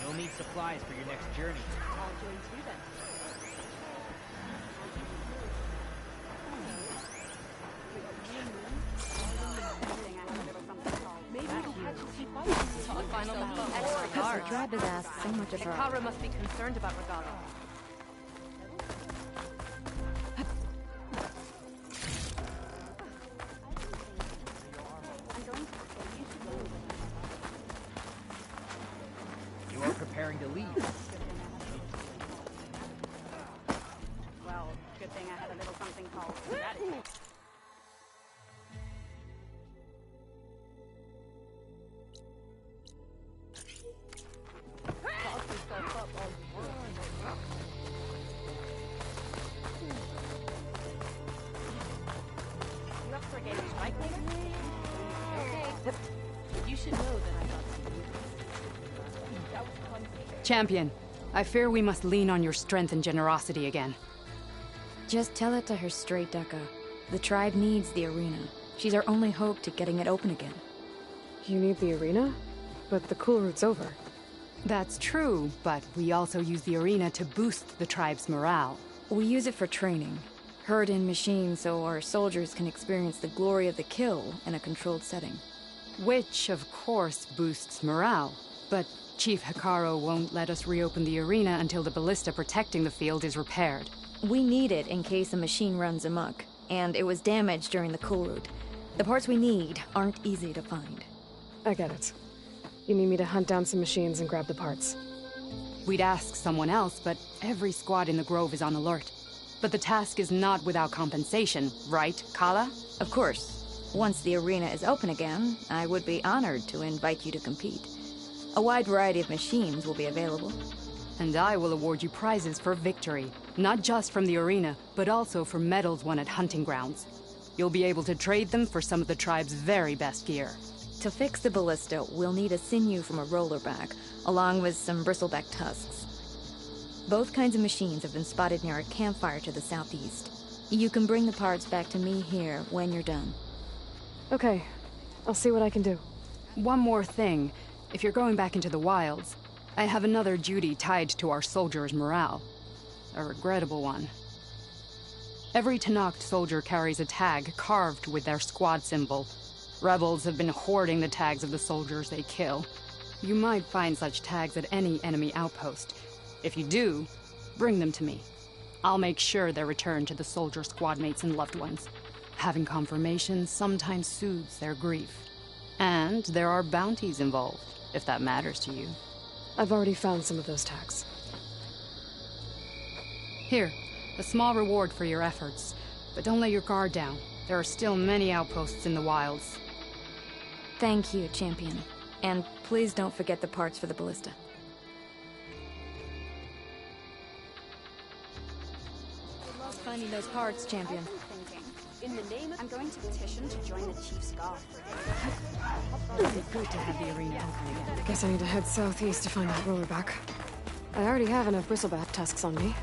You'll need supplies for your next journey. I'll join you then. The tribe has asked so much of her. Hekara must be concerned about Regala. You are preparing to leave. Well, good thing I had a little something called strategy. You up for a game of strike later? Okay. You should know that I got some news. That was fun. Champion, I fear we must lean on your strength and generosity again. Just tell it to her straight, Ducka. The tribe needs the arena. She's our only hope to getting it open again. You need the arena? But the cool route's over. That's true, but we also use the arena to boost the tribe's morale. We use it for training. Herd in machines so our soldiers can experience the glory of the kill in a controlled setting. Which, of course, boosts morale. But Chief Hekaro won't let us reopen the arena until the ballista protecting the field is repaired. We need it in case a machine runs amok, and it was damaged during the cool route. The parts we need aren't easy to find. I get it. You need me to hunt down some machines and grab the parts. We'd ask someone else, but every squad in the Grove is on alert. But the task is not without compensation, right, Kala? Of course. Once the arena is open again, I would be honored to invite you to compete. A wide variety of machines will be available. And I will award you prizes for victory, not just from the arena, but also for medals won at hunting grounds. You'll be able to trade them for some of the tribe's very best gear. To fix the ballista, we'll need a sinew from a rollerback, along with some bristleback tusks. Both kinds of machines have been spotted near a campfire to the southeast. You can bring the parts back to me here when you're done. Okay, I'll see what I can do. One more thing. If you're going back into the wilds, I have another duty tied to our soldiers' morale. A regrettable one. Every Tenakth soldier carries a tag carved with their squad symbol. Rebels have been hoarding the tags of the soldiers they kill. You might find such tags at any enemy outpost. If you do, bring them to me. I'll make sure they're returned to the soldier squad mates and loved ones. Having confirmation sometimes soothes their grief. And there are bounties involved, if that matters to you. I've already found some of those tags. Here, a small reward for your efforts. But don't let your guard down. There are still many outposts in the wilds. Thank you, Champion. And please don't forget the parts for the ballista. Good luck finding those parts, Champion. In the name of... I'm going to petition to join the Chief's Guard. It's good to have the arena open again. I guess I need to head southeast to find that rollerback. I already have enough bristleback tusks on me.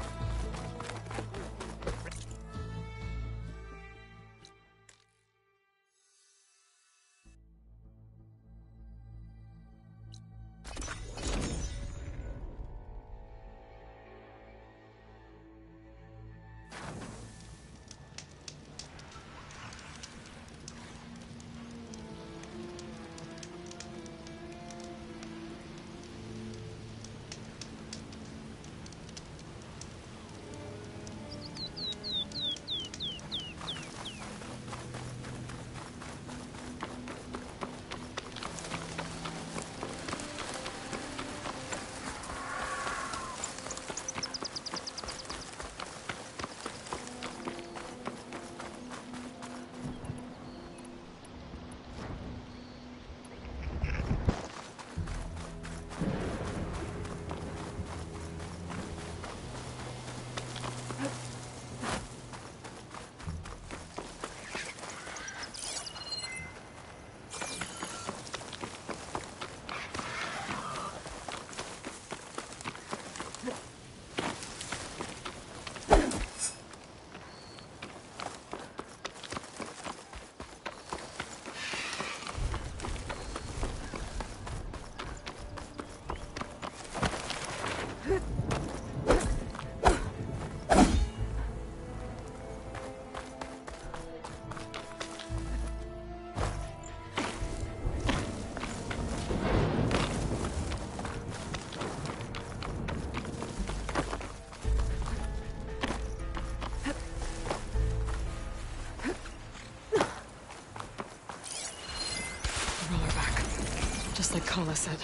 Just like Kala said.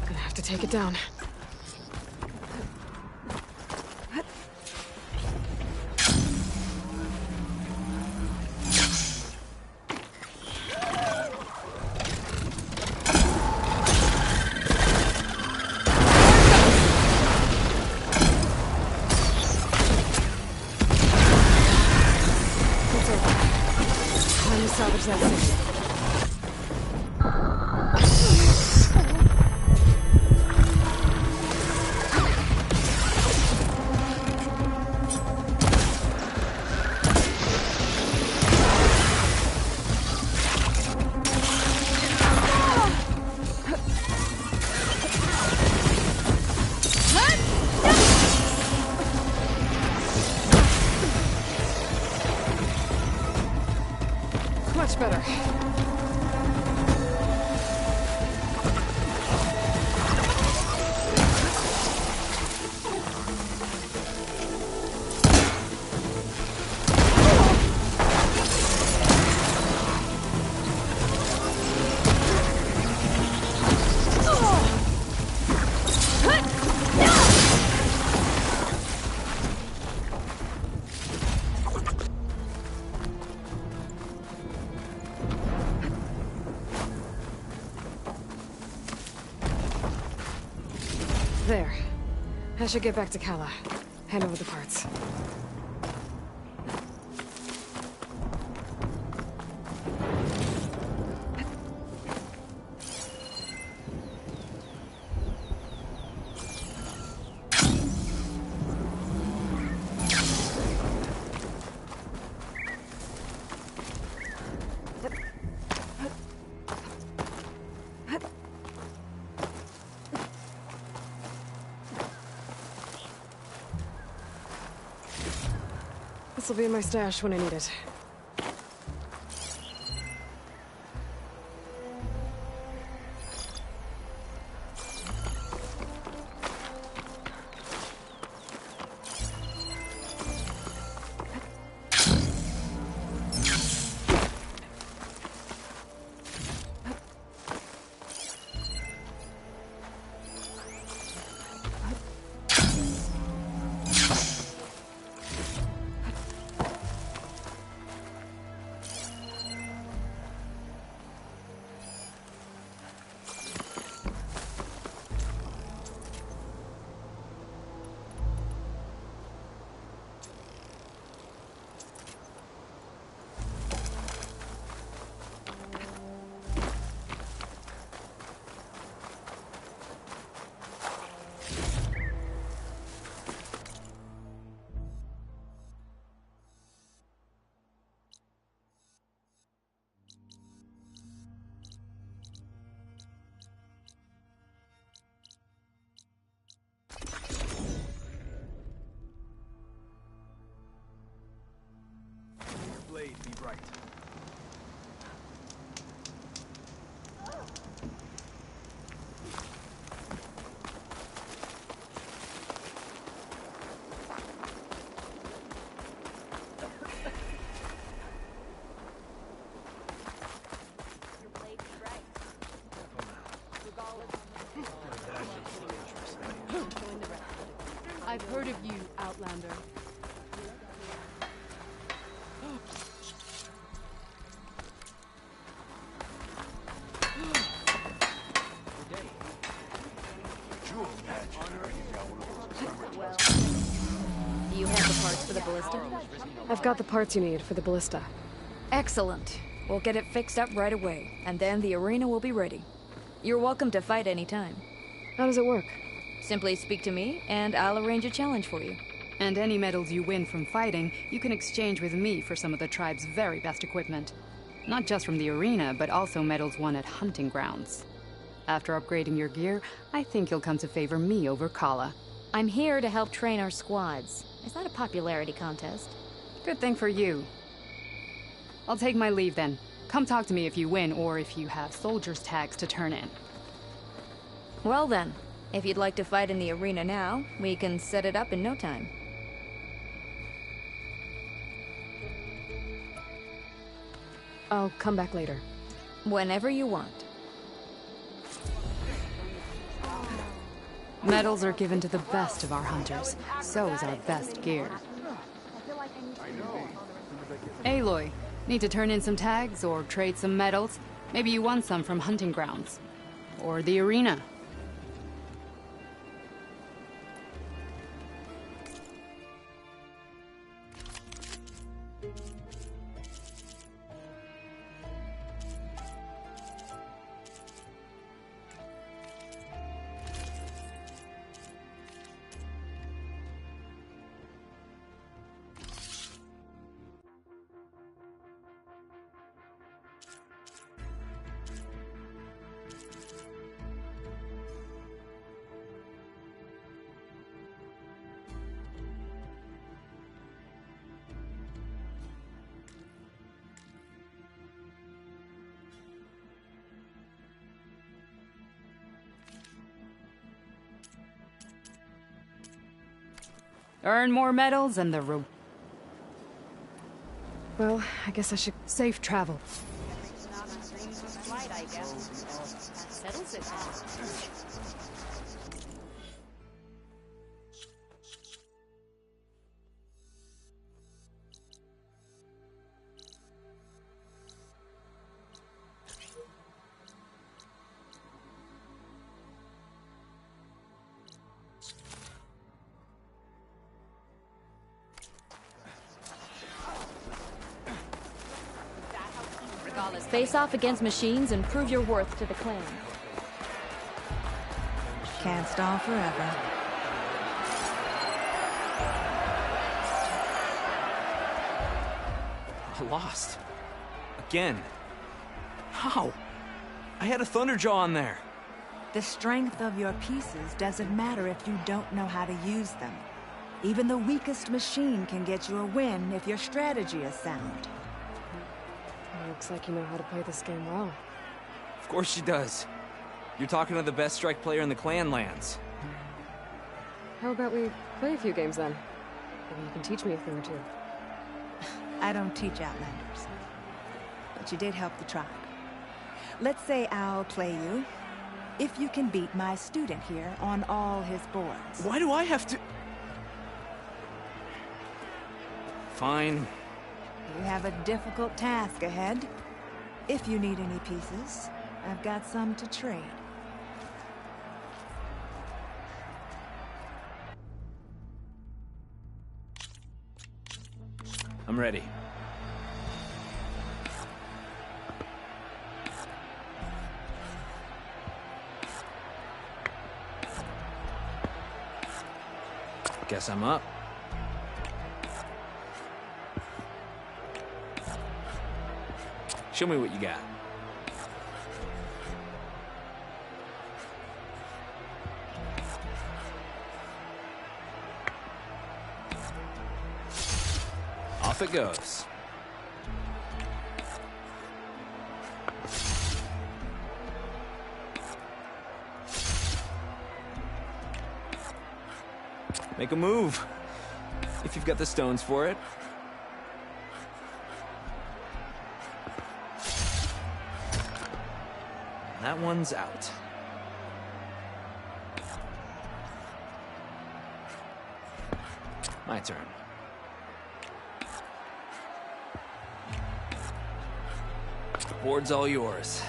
Gonna have to take it down. It's over. Time to salvage that city. Much better. There. I should get back to Kala. Hand over the parts. This'll be in my stash when I need it. Blade be bright. I've heard of you, Outlander. Do you have the parts for the ballista? I've got the parts you need for the ballista. Excellent. We'll get it fixed up right away, and then the arena will be ready. You're welcome to fight anytime. How does it work? Simply speak to me, and I'll arrange a challenge for you. And any medals you win from fighting, you can exchange with me for some of the tribe's very best equipment. Not just from the arena, but also medals won at hunting grounds. After upgrading your gear, I think you'll come to favor me over Kala. I'm here to help train our squads. It's not a popularity contest. Good thing for you. I'll take my leave then. Come talk to me if you win, or if you have soldiers' tags to turn in. Well then, if you'd like to fight in the arena now, we can set it up in no time. I'll come back later. Whenever you want. Medals are given to the best of our hunters. So is our best gear. Aloy, need to turn in some tags or trade some medals? Maybe you won some from hunting grounds. Or the arena. Earn more medals and the Well, I guess I should... Safe travel. Settles it. Face off against machines and prove your worth to the clan. Can't stall forever. I lost. Again. How? I had a Thunderjaw on there. The strength of your pieces doesn't matter if you don't know how to use them. Even the weakest machine can get you a win if your strategy is sound. Looks like you know how to play this game well. Of course she does. You're talking to the best strike player in the clan lands. How about we play a few games then? Maybe you can teach me a thing or two. I don't teach Outlanders. But you did help the tribe. Let's say I'll play you, if you can beat my student here on all his boards. Why do I have to... Fine. You have a difficult task ahead. If you need any pieces, I've got some to trade. I'm ready. Guess I'm up. Show me what you got. Off it goes. Make a move, if you've got the stones for it. That one's out. My turn. Board's all yours.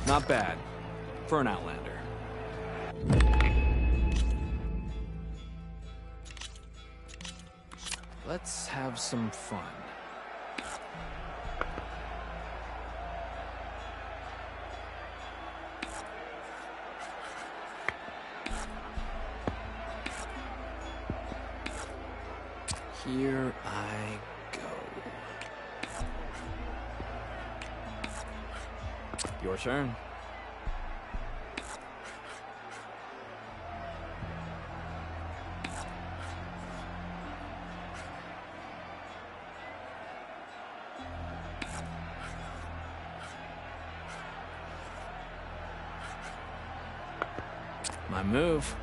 Not bad, for an Outlander. Let's have some fun. Here I go. Your turn. My move.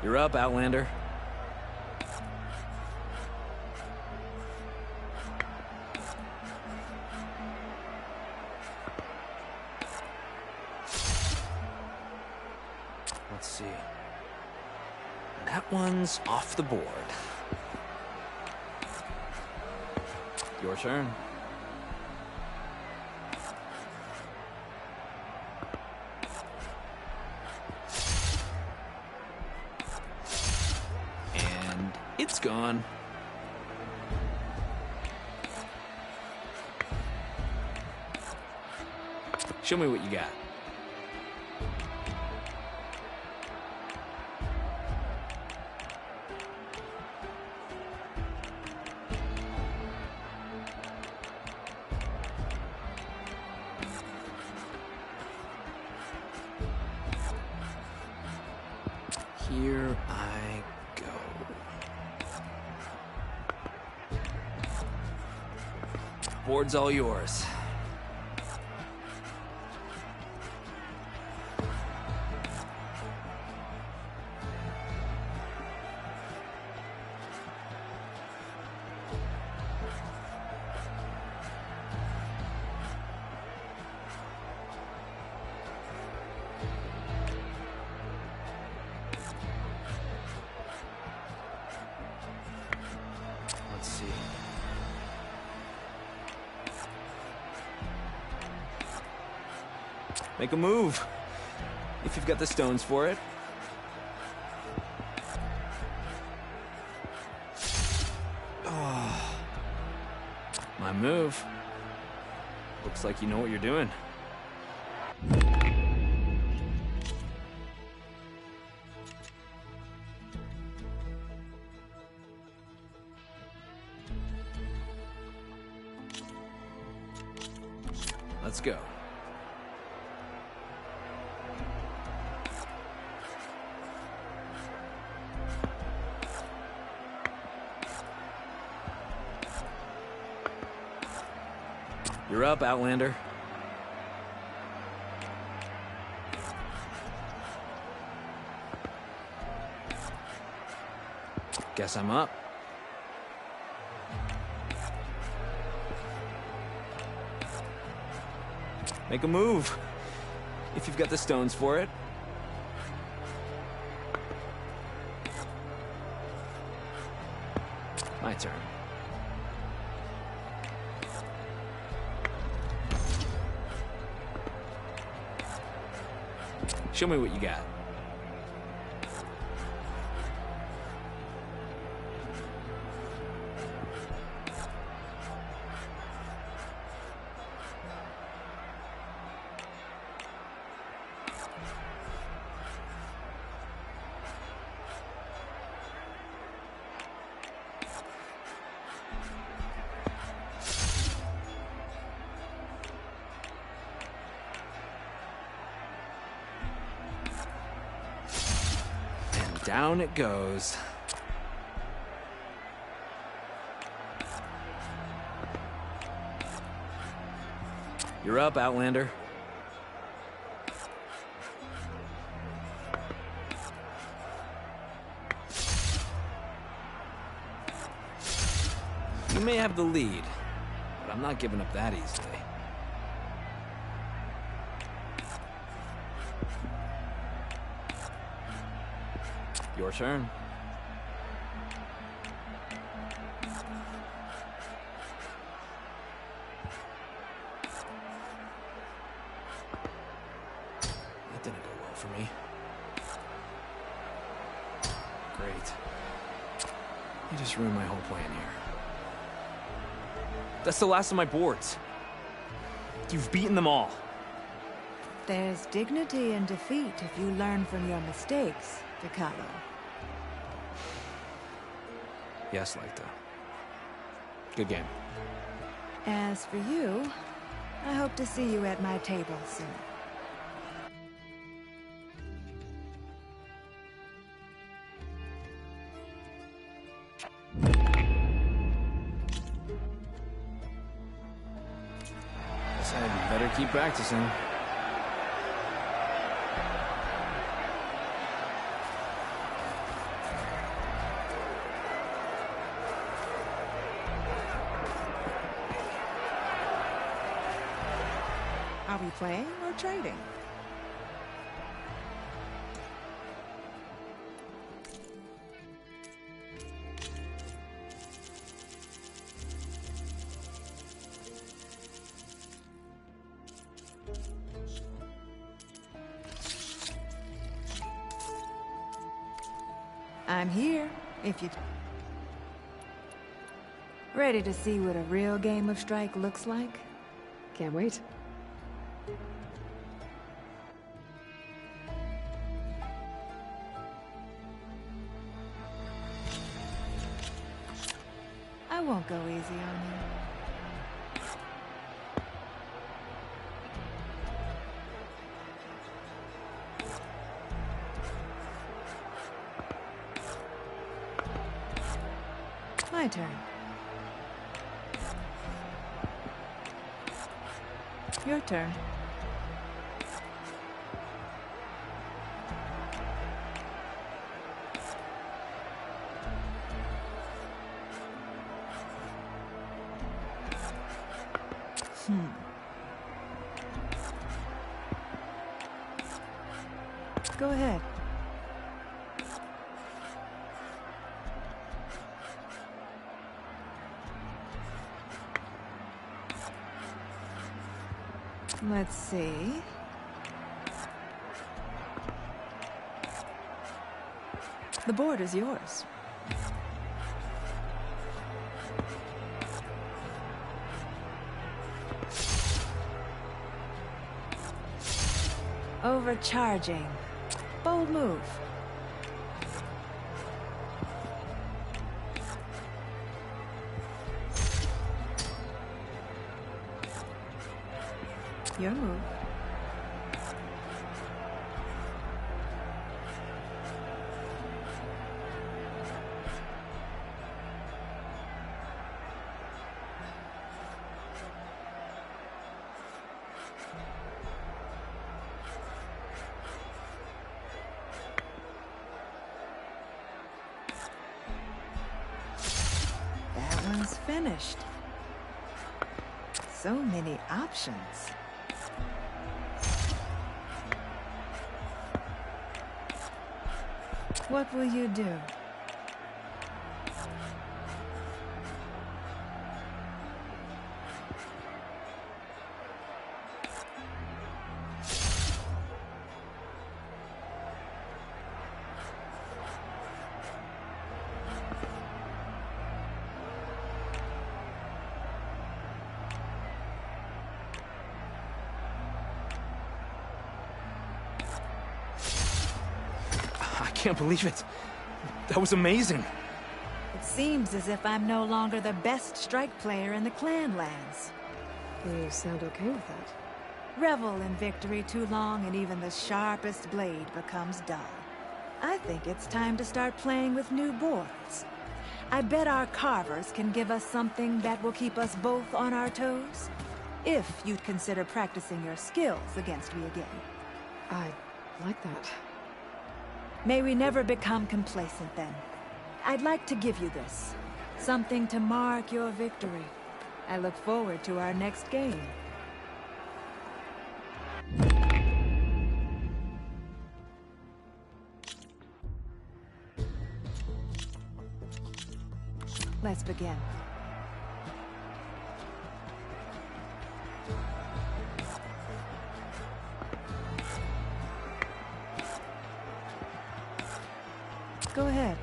You're up, Outlander. Let's see. That one's off the board. Your turn. It's gone. Show me what you got. Here I go. Board's all yours. Make a move. If you've got the stones for it. Oh. My move. Looks like you know what you're doing. Let's go. You're up, Outlander. Guess I'm up. Make a move. If you've got the stones for it. My turn. Show me what you got. Down it goes. You're up, Outlander. You may have the lead, but I'm not giving up that easily. Your turn. That didn't go well for me. Great. You just ruined my whole plan here. That's the last of my boards. You've beaten them all. There's dignity in defeat if you learn from your mistakes, Piccolo. Yes, Leita. Good game. As for you, I hope to see you at my table soon. Guess I'd better keep practicing. Are we playing or trading? I'm here, if you... Ready to see what a real game of strike looks like? Can't wait. I won't go easy on you. My turn. Your turn. Go ahead. Let's see. The board is yours. Overcharging. Bold move. Your move. That one's finished. So many options. What will you do? I can't believe it. That was amazing. It seems as if I'm no longer the best strike player in the clan lands. You sound okay with that. Revel in victory too long and even the sharpest blade becomes dull. I think it's time to start playing with new boards. I bet our carvers can give us something that will keep us both on our toes. If you'd consider practicing your skills against me again. I like that. May we never become complacent then. I'd like to give you this. Something to mark your victory. I look forward to our next game. Let's begin. Go ahead.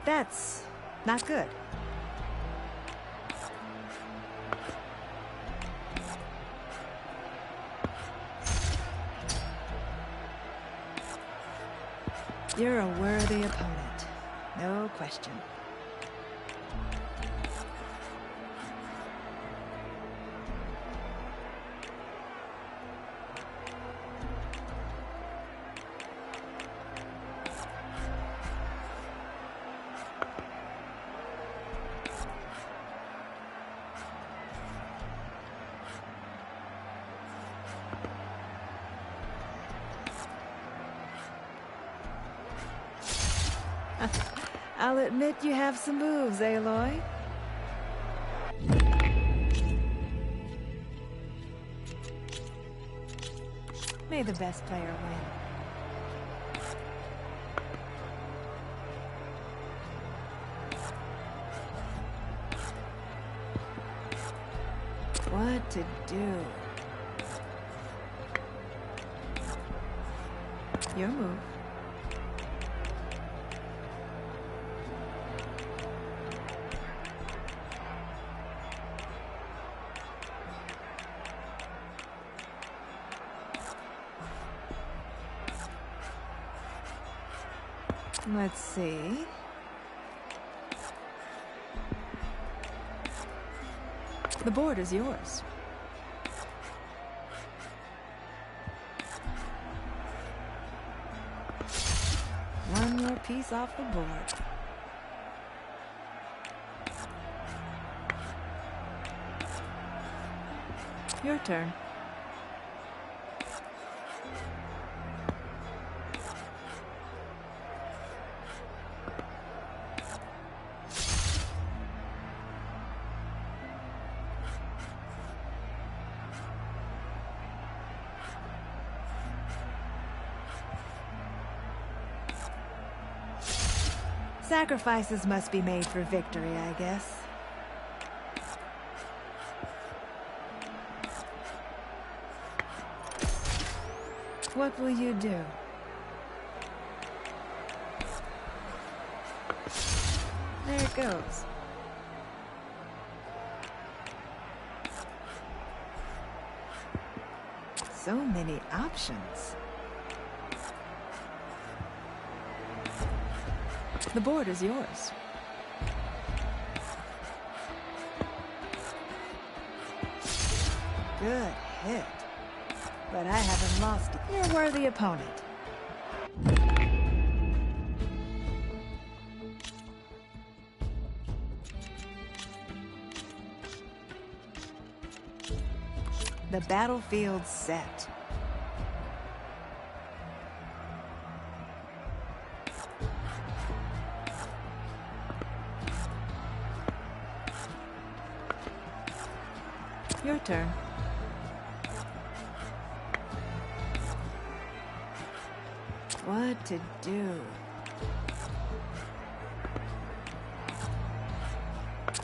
That's not good. You're a worthy opponent, no question. I'll admit you have some moves, Aloy. May the best player win. What to do? Your move. Let's see. The board is yours. One more piece off the board. Your turn. Sacrifices must be made for victory, I guess. What will you do? There it goes. So many options. The board is yours. Good hit. But I haven't lost it. You're a worthy opponent. The battlefield's set. Your turn. What to do?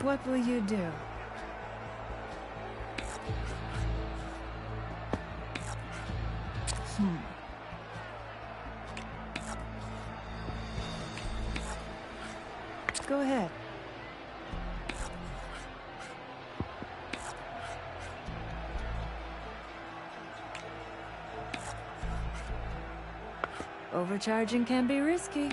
What will you do? Go ahead. Overcharging can be risky.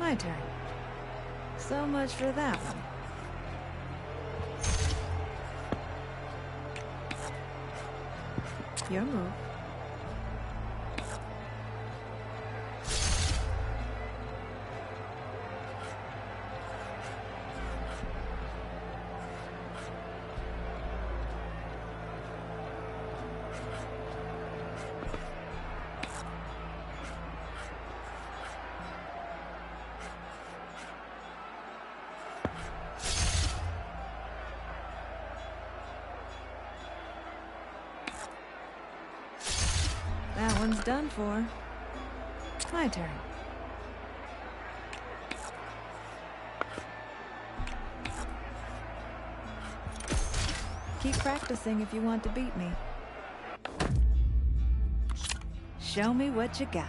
My turn. So much for that one. Your move. That one's done for. My turn. Keep practicing if you want to beat me. Show me what you got.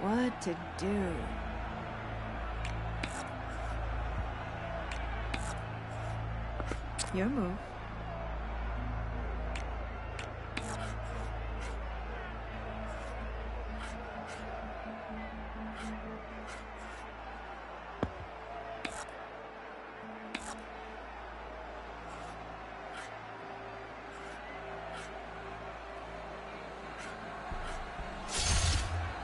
What to do? Your move.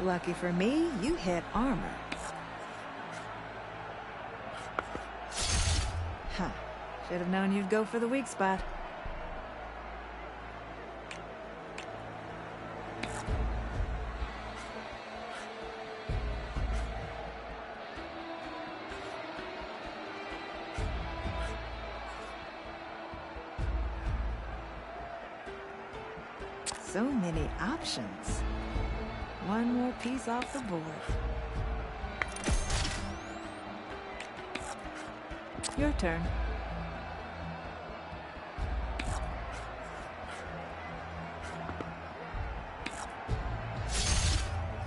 Lucky for me, you hit armor. Huh. Should have known you'd go for the weak spot. So many options. One more piece off the board. Your turn.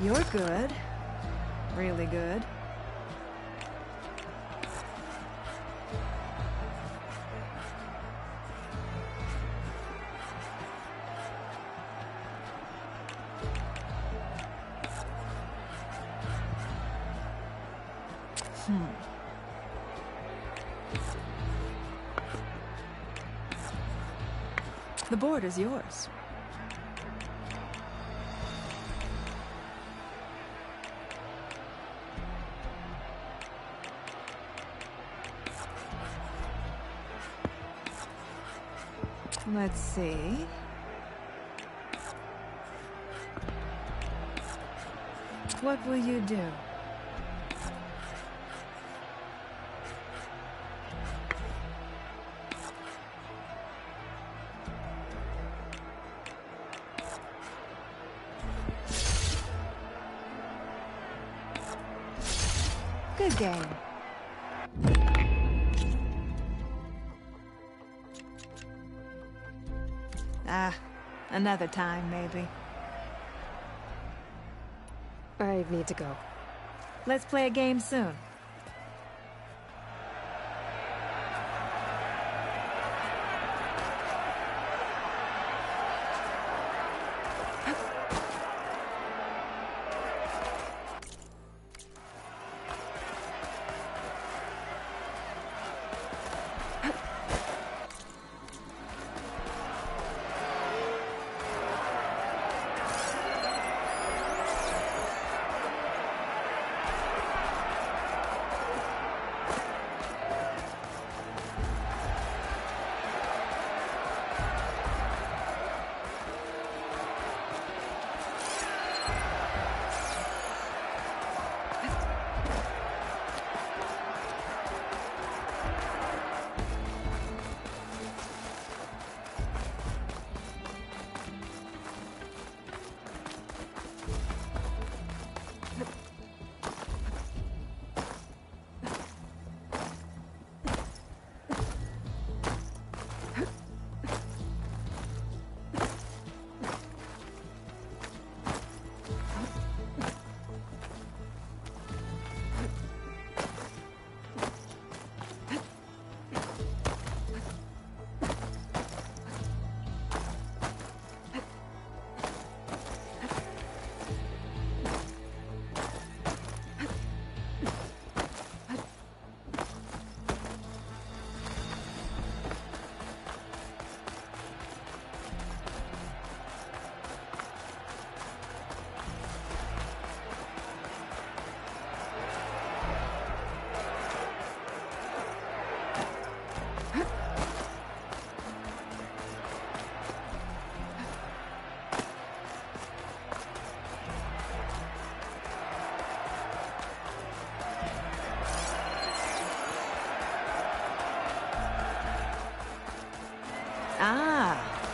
You're good. Really good. The board is yours. Let's see. What will you do? Good game. Another time, maybe. I need to go. Let's play a game soon.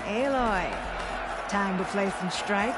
Aloy. Time to play some strike.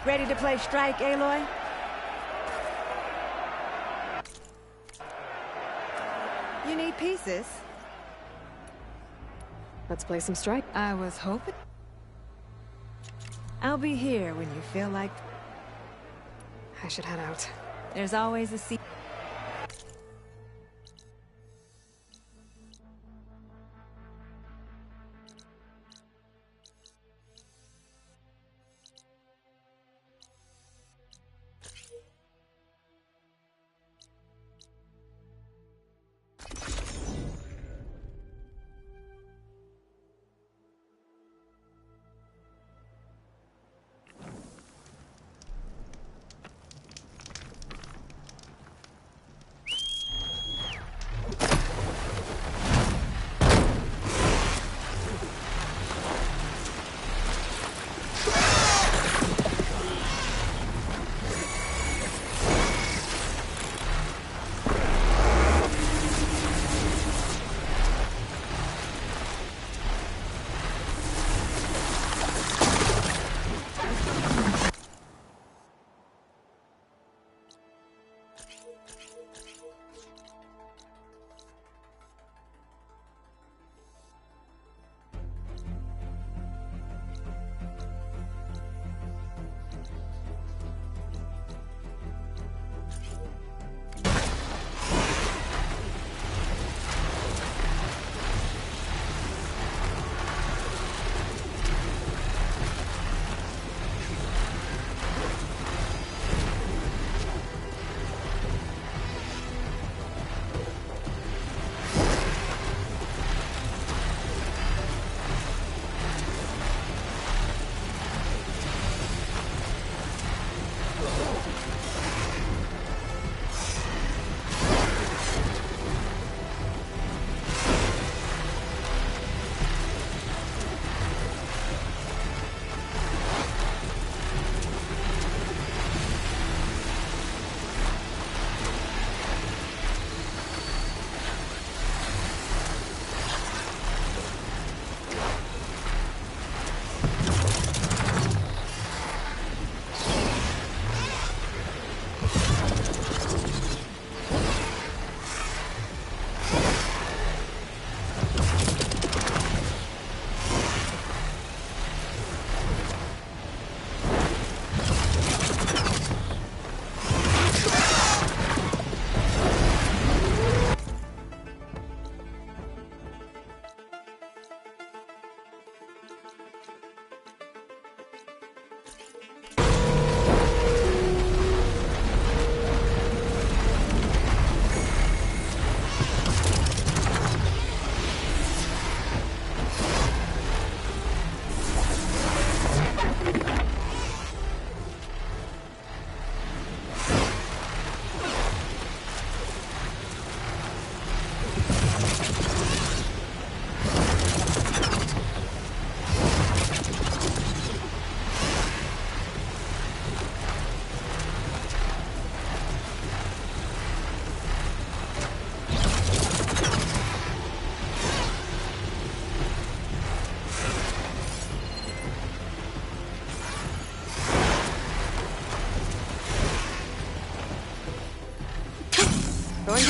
Ready to play strike, Aloy? You need pieces. Let's play some strike. I was hoping. I'll be here when you feel like... I should head out. There's always a seat.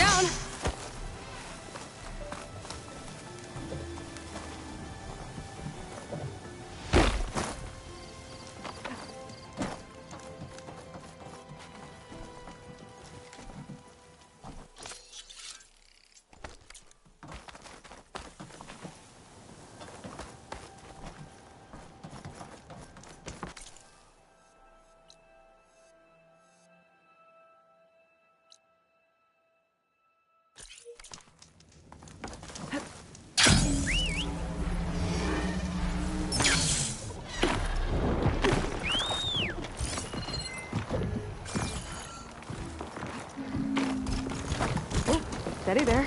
down! Steady there.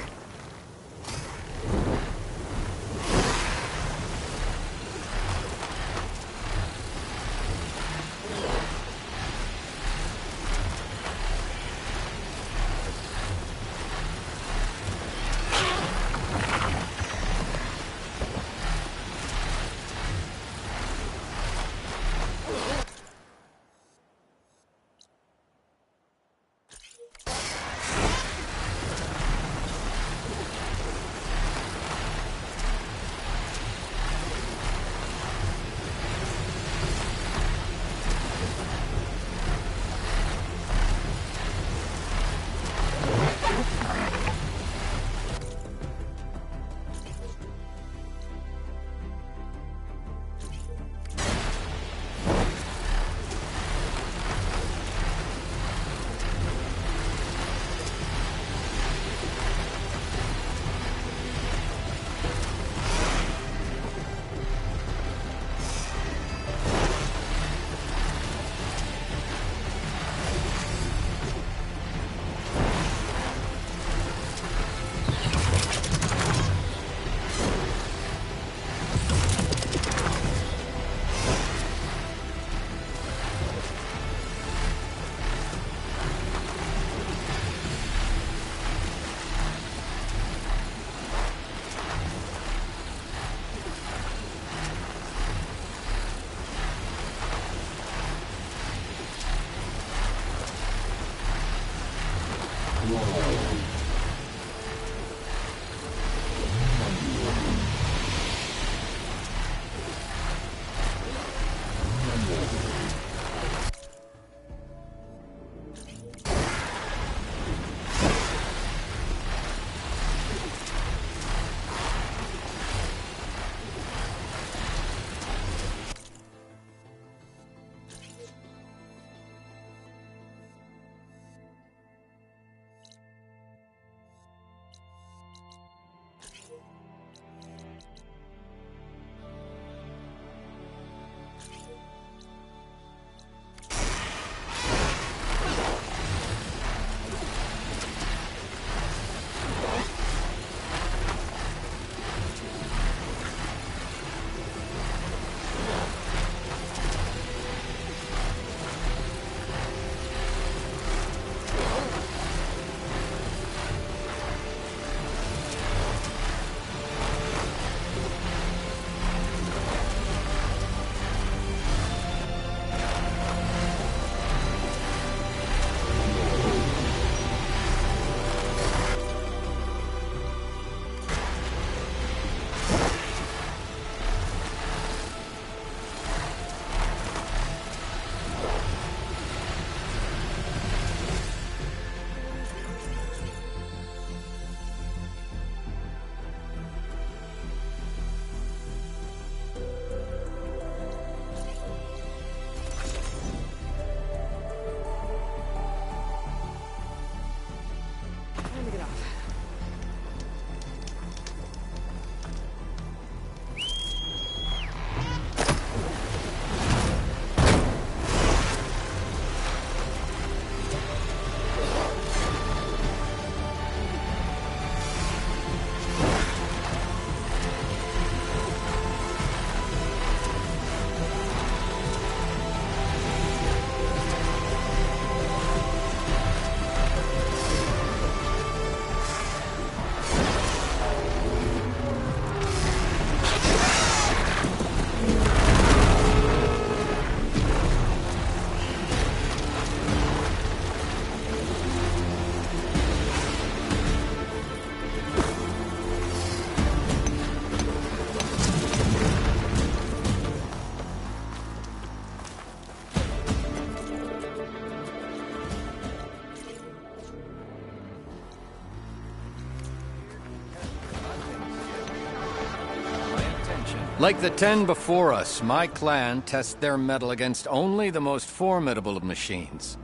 Like the 10 before us, my clan tests their mettle against only the most formidable of machines.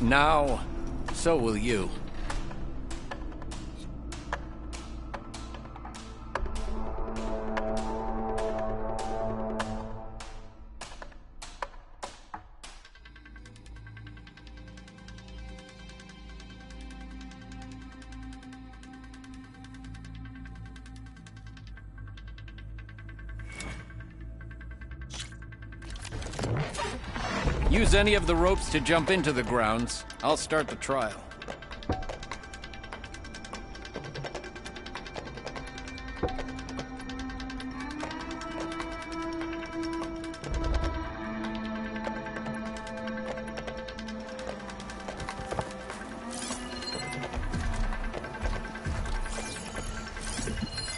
Now, so will you. Use any of the ropes to jump into the grounds. I'll start the trial.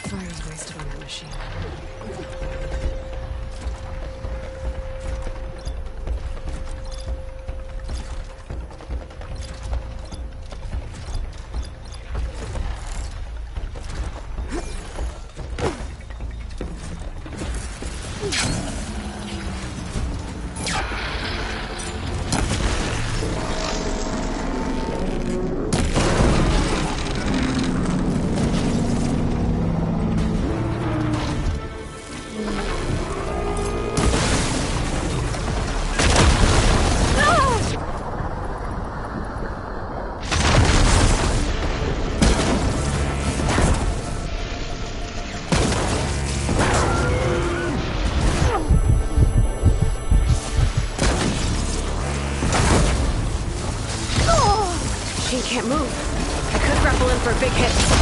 Fire's wasted on that machine. She can't move. I could grapple in for big hits.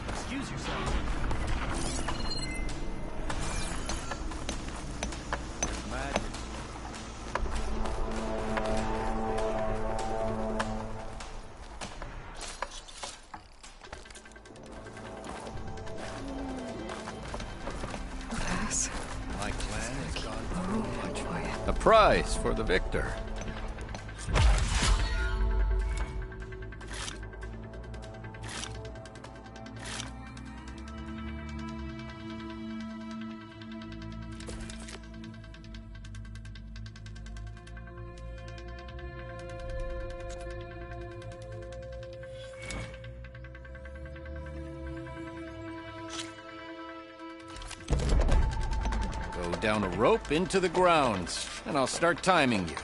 Excuse yourself. Pass. My clan has gone through much. A prize for the victor. Go down a rope into the grounds, and I'll start timing you.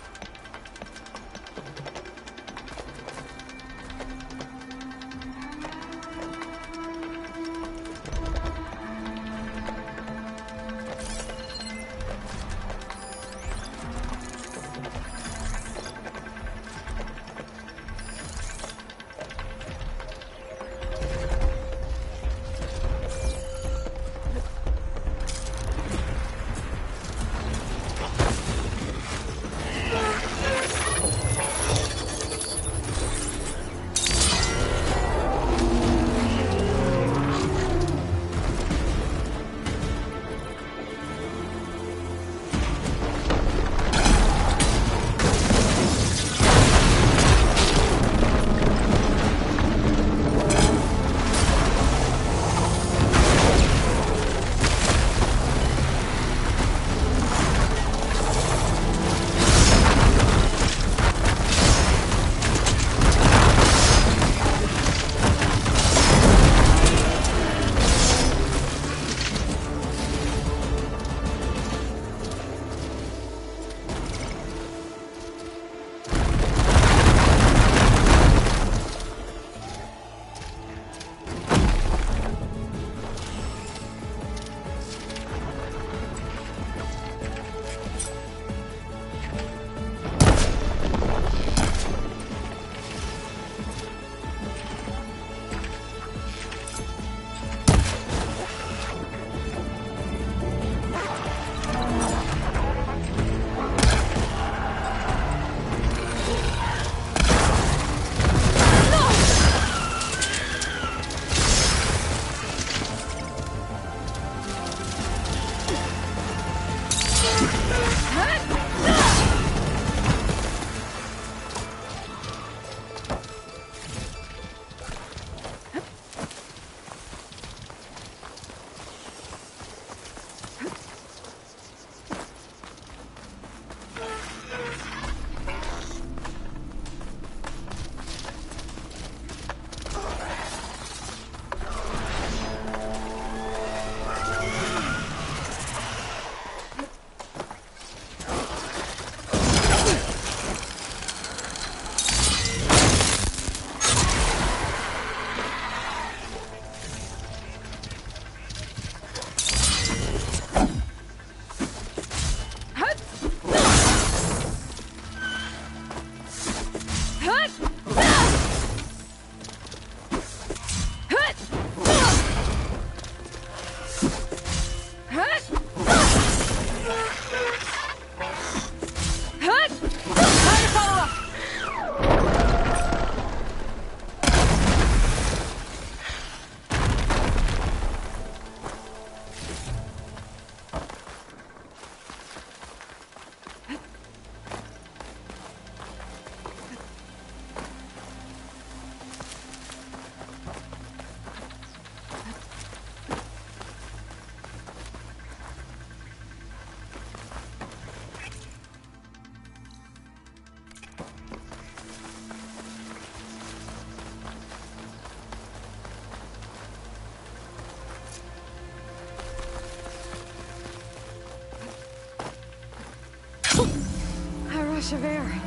rush of air.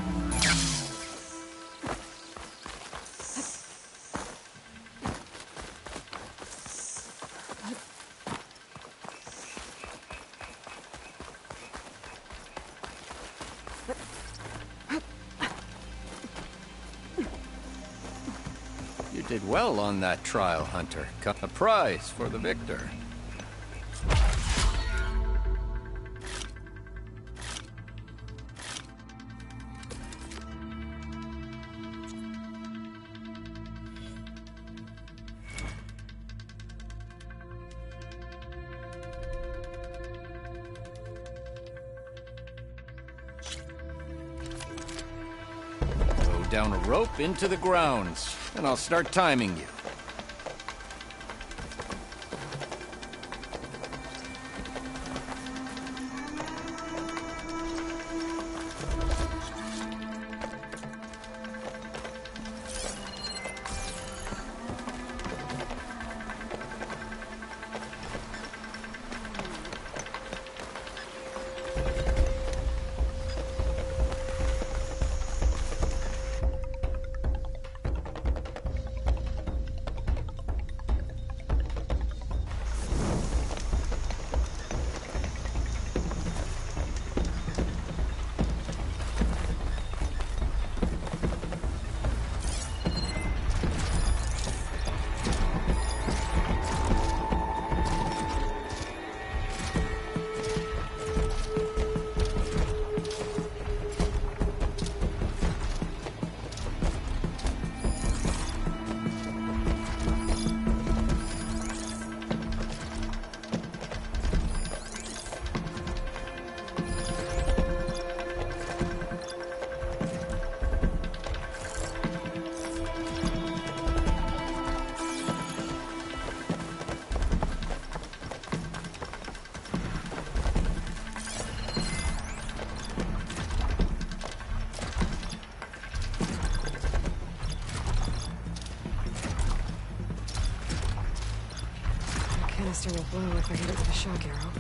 You did well on that trial, Hunter. A prize for the victor. Down a rope into the grounds, and I'll start timing you. Canister will blow if I hit it with a shock arrow.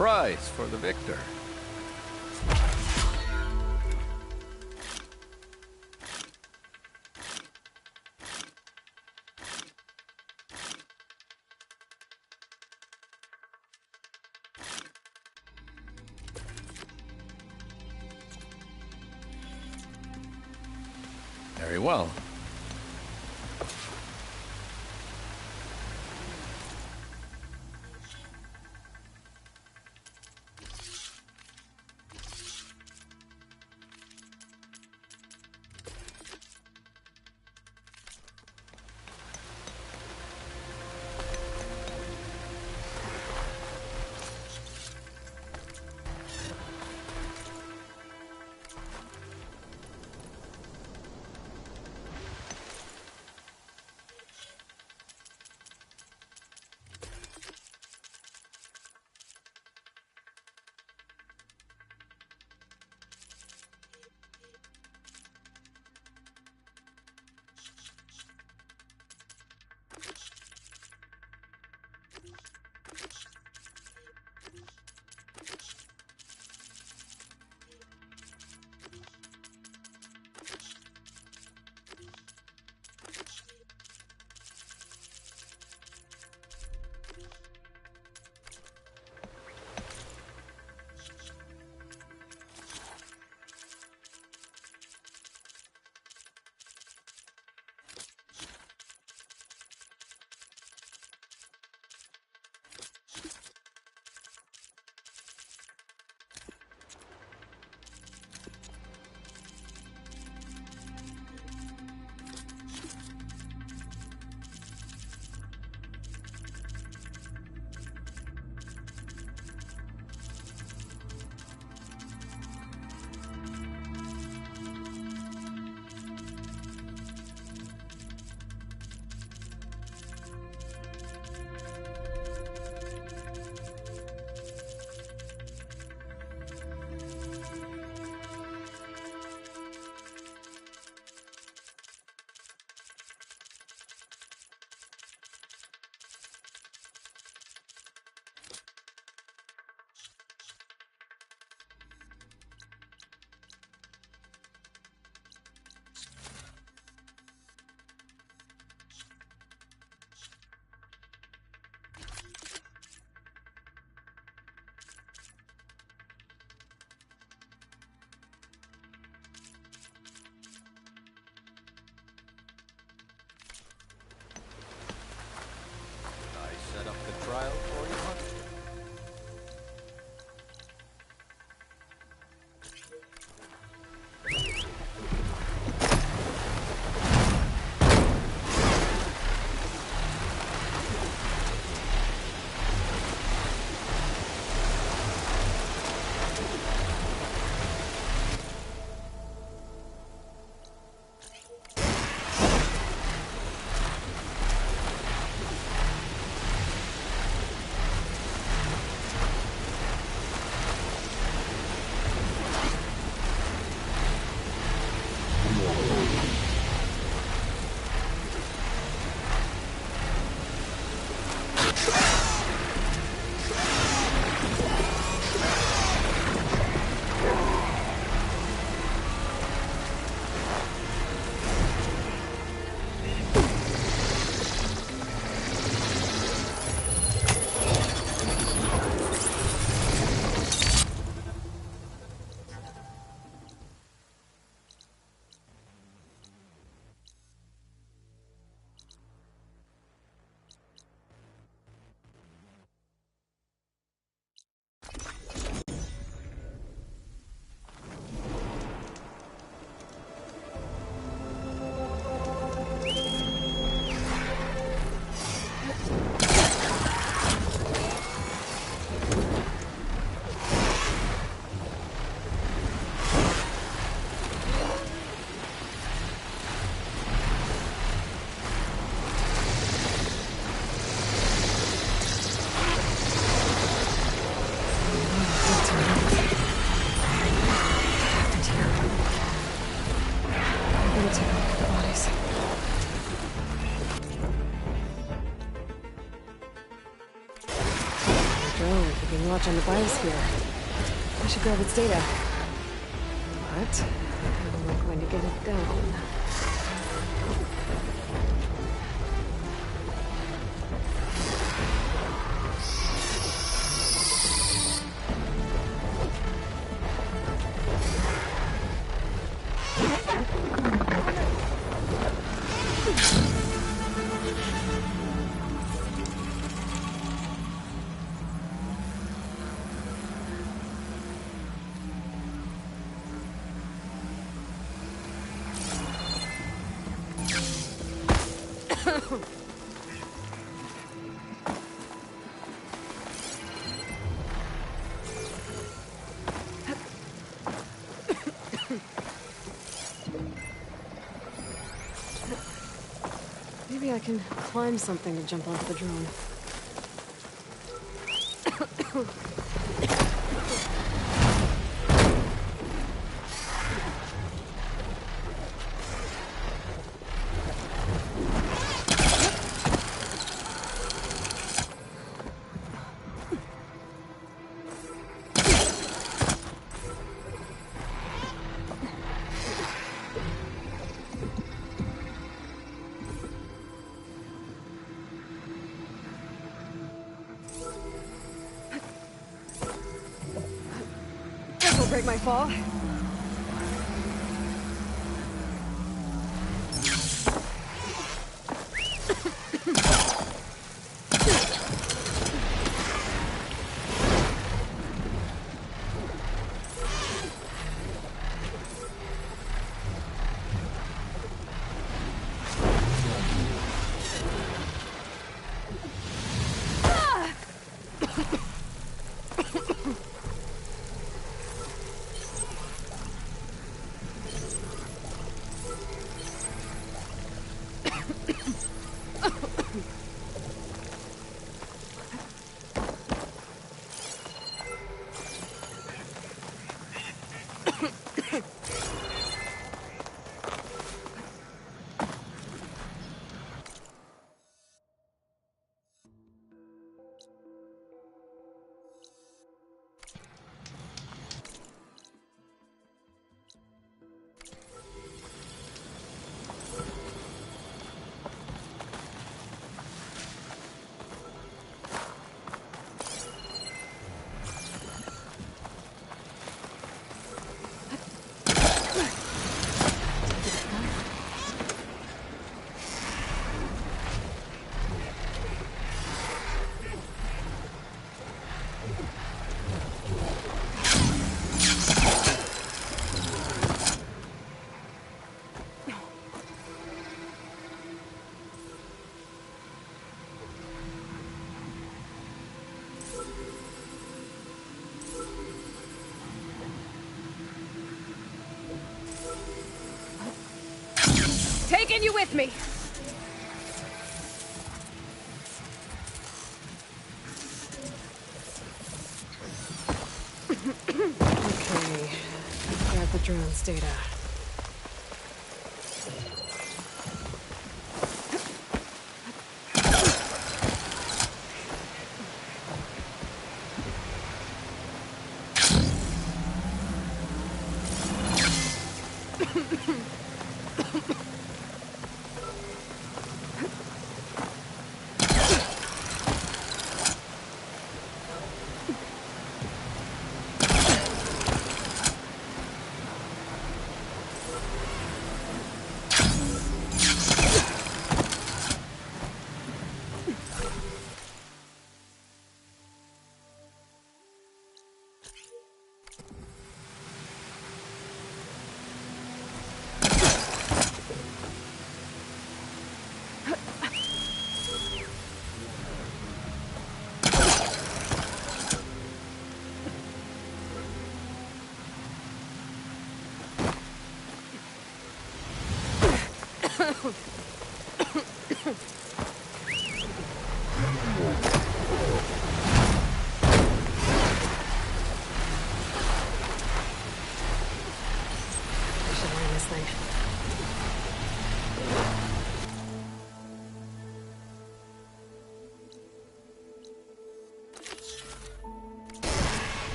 prize for the victor. Very well. PS5's here. I should grab its data. But how am I going to get it down? Maybe I can climb something to jump off the drone. This'll break my fall. Taking you with me! Okay, grab the drone's data.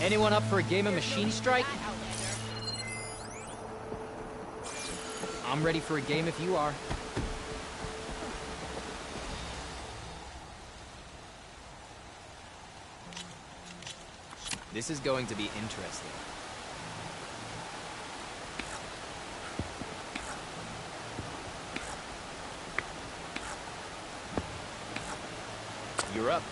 Anyone up for a game of Machine Strike? I'm ready for a game if you are. This is going to be interesting. You're up.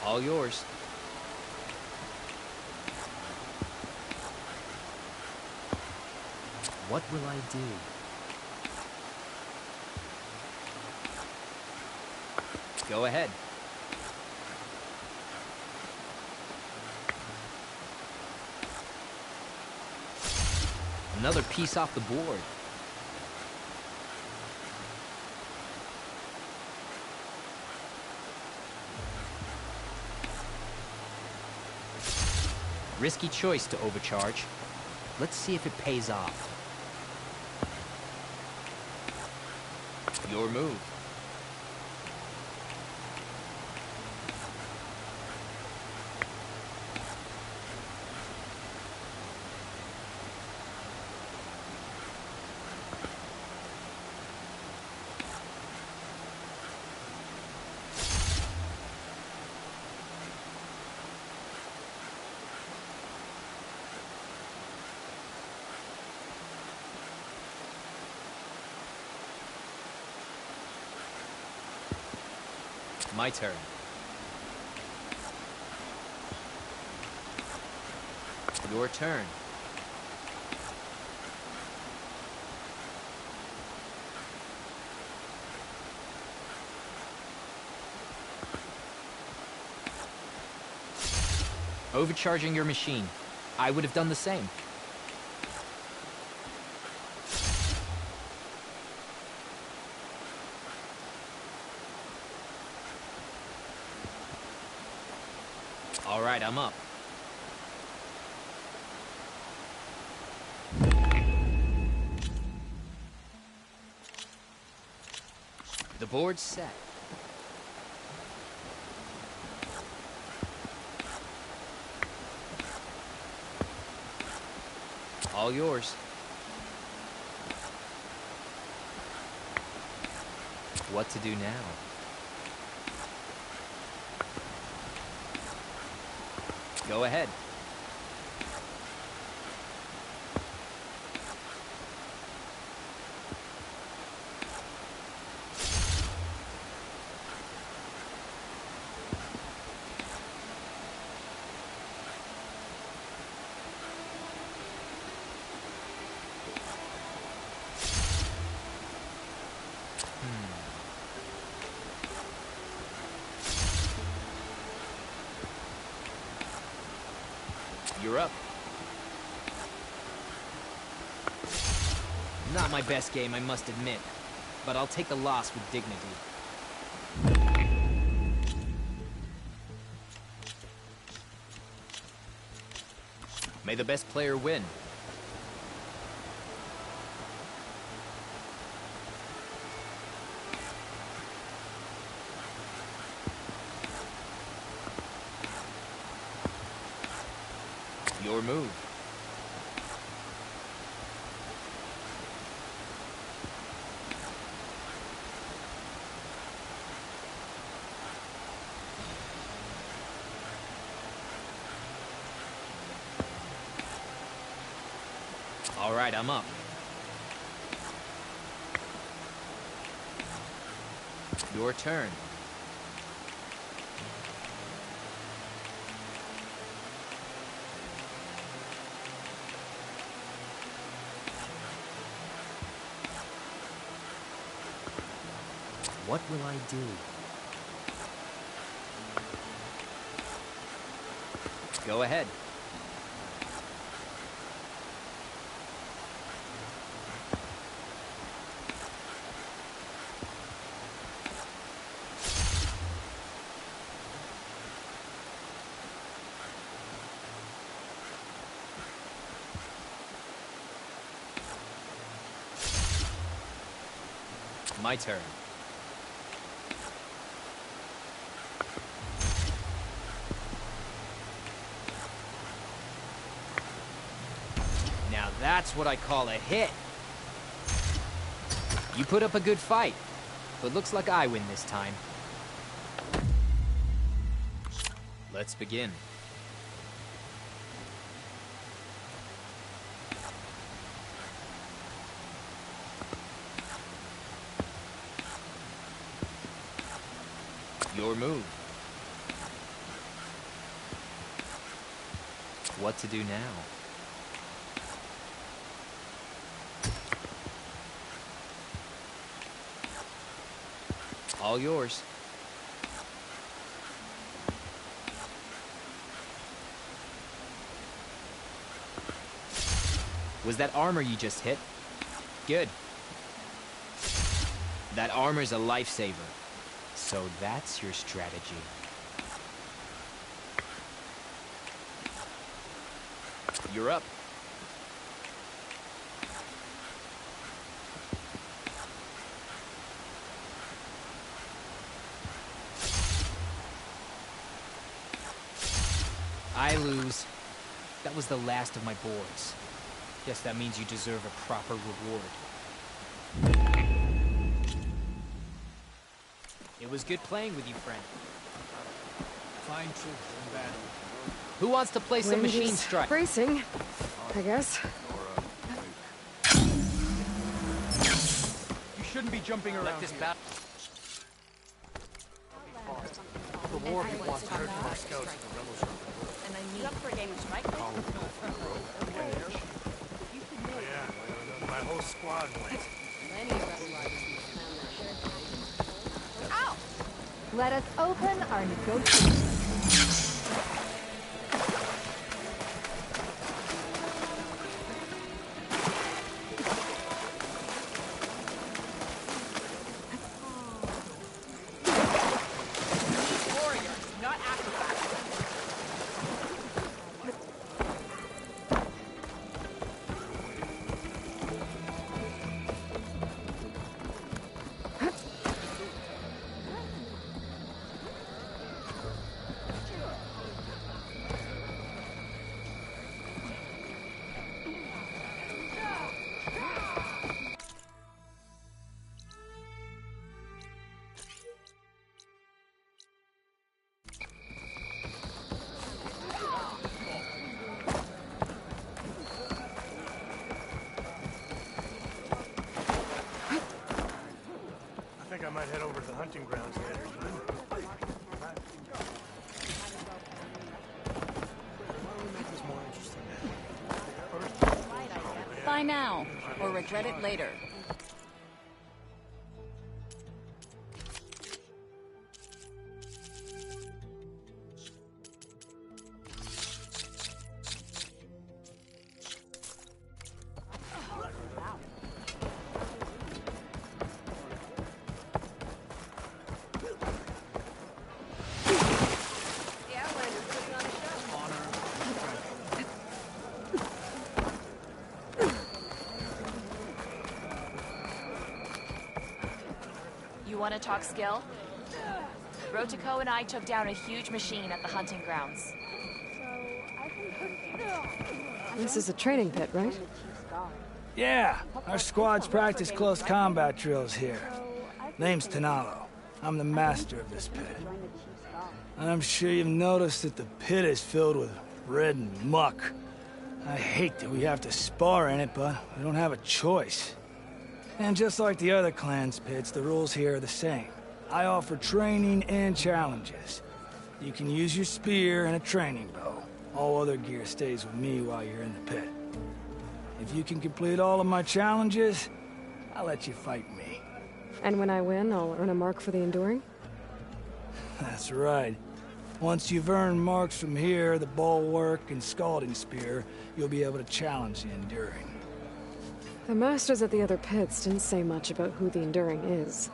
All yours. What will I do? Go ahead. Another piece off the board. Risky choice to overcharge. Let's see if it pays off. Your move. My turn. Your turn. Overcharging your machine. I would have done the same. All right, I'm up. The board's set. All yours. What to do now? Go ahead. You're up. Not my best game, I must admit, but I'll take the loss with dignity. May the best player win. Your move. All right, I'm up. Your turn. What will I do? Go ahead. My turn. Now that's what I call a hit. You put up a good fight, but looks like I win this time. Let's begin. Your move. What to do now? All yours. Was that armor you just hit? Good. That armor's a lifesaver. So that's your strategy. You're up. I lose. That was the last of my boards. Guess that means you deserve a proper reward. It was good playing with you, friend. Find truth in battle. Who wants to play some Wind machine is strike? Bracing, I guess. You shouldn't be jumping around. Let this battle. The war people wants to hurt from our scouts and the rebels. And I need up for a game of strike. Oh yeah, my whole squad went. Ow! Let us open our negotiations. I think I might head over to the hunting grounds later. Buy now, or regret it later. You want to talk skill? Rotiko and I took down a huge machine at the hunting grounds. This is a training pit, right? Yeah, our squads practice close combat drills here. Name's Tanalo. I'm the master of this pit. I'm sure you've noticed that the pit is filled with red and muck. I hate that we have to spar in it, but we don't have a choice. And just like the other clan's pits, the rules here are the same. I offer training and challenges. You can use your spear and a training bow. All other gear stays with me while you're in the pit. If you can complete all of my challenges, I'll let you fight me. And when I win, I'll earn a mark for the Enduring? That's right. Once you've earned marks from here, the bulwark and scalding spear, you'll be able to challenge the Enduring. The masters at the other pits didn't say much about who the Enduring is.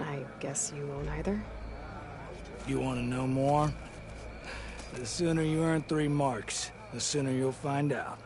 I guess you won't either? You want to know more? The sooner you earn 3 marks, the sooner you'll find out.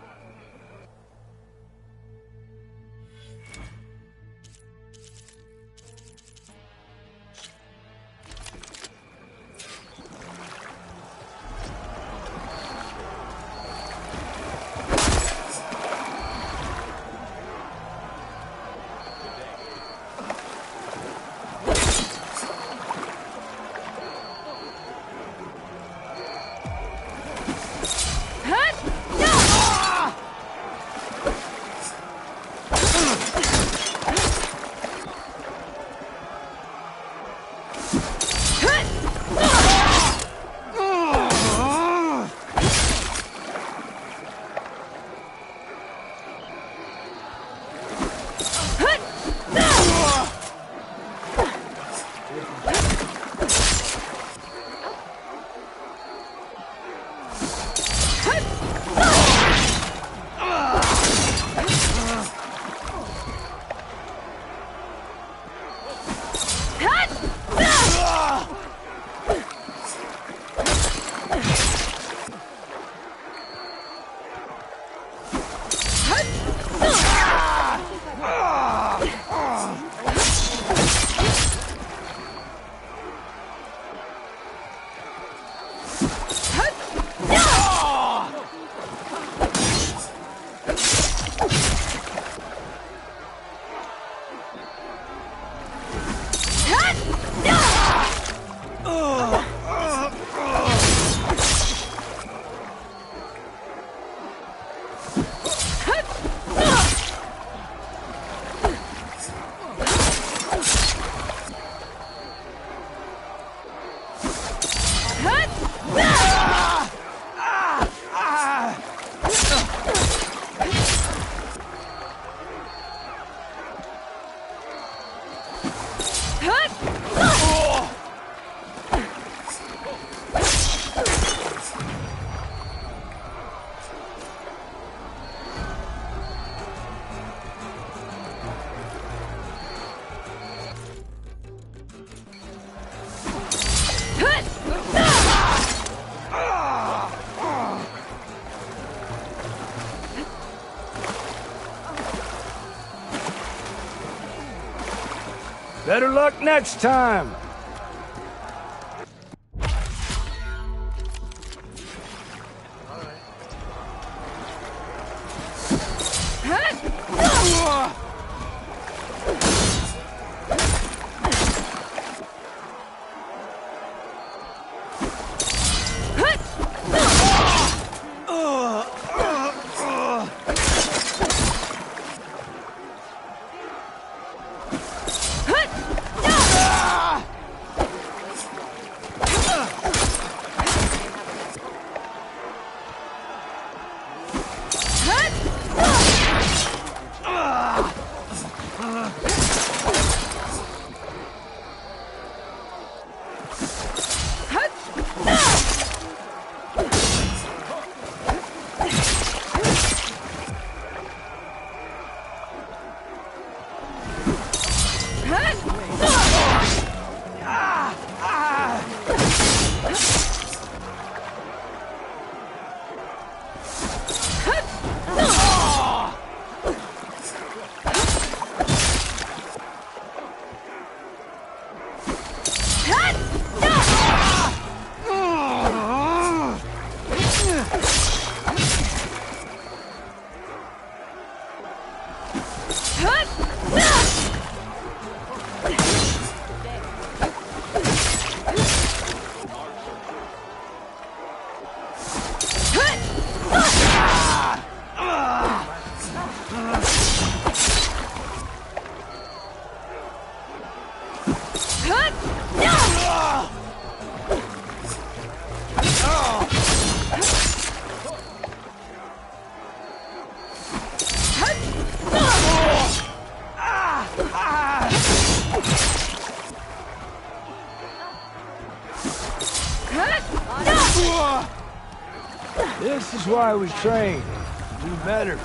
Better luck next time! This is why we train. Do better.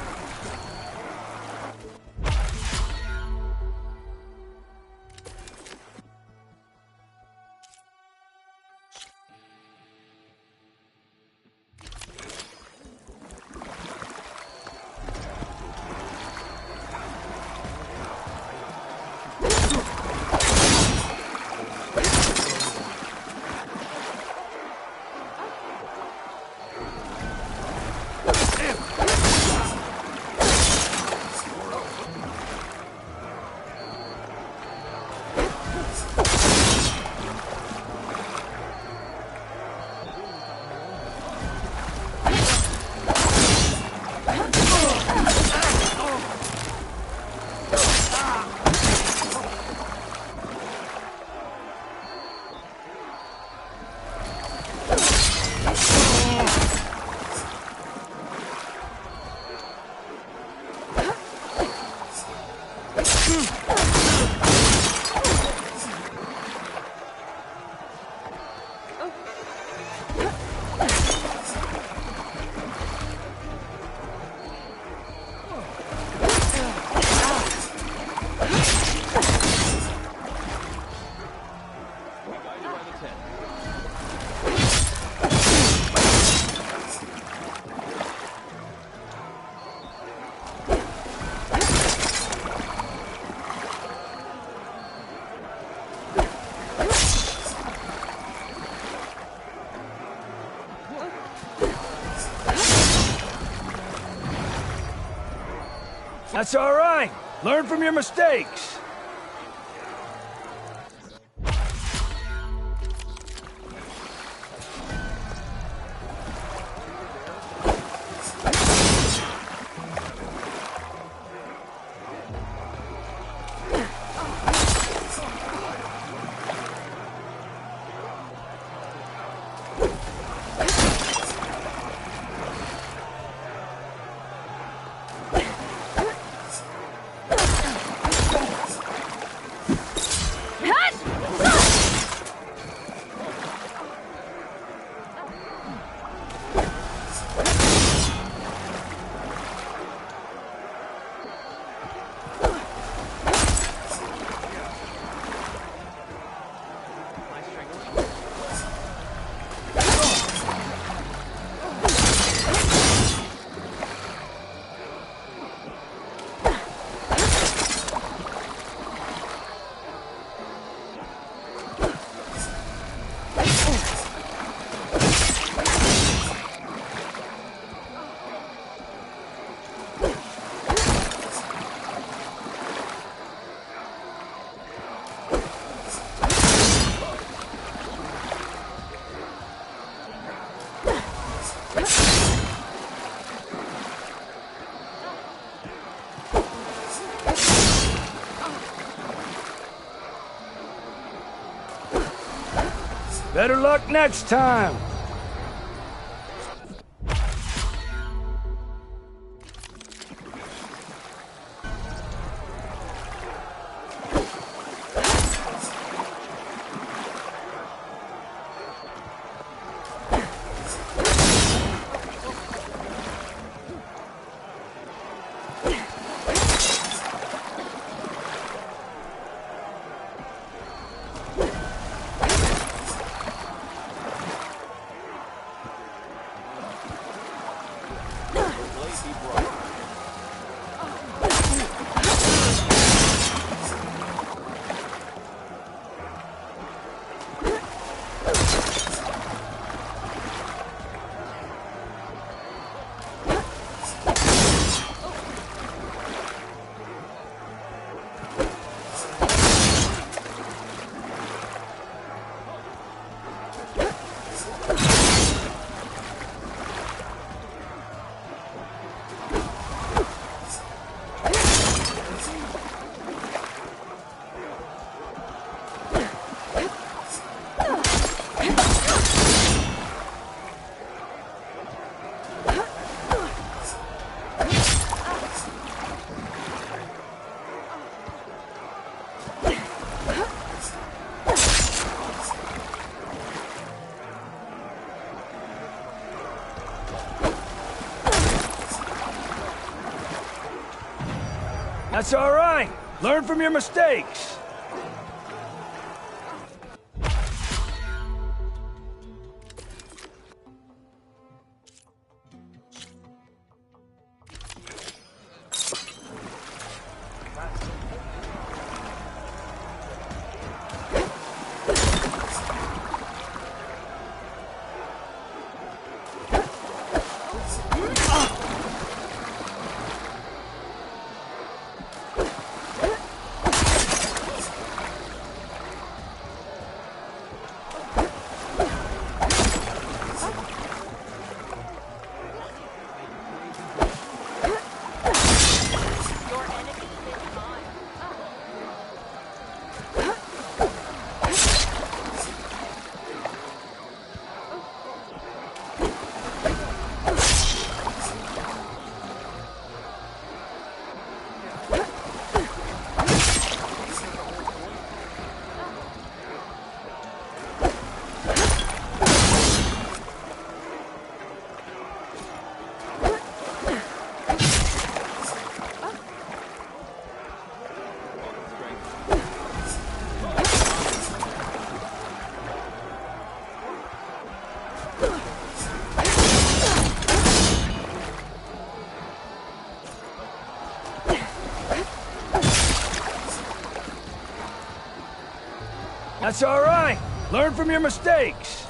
That's all right. Learn from your mistakes. Better luck next time! That's all right. Learn from your mistakes. That's all right. Learn from your mistakes.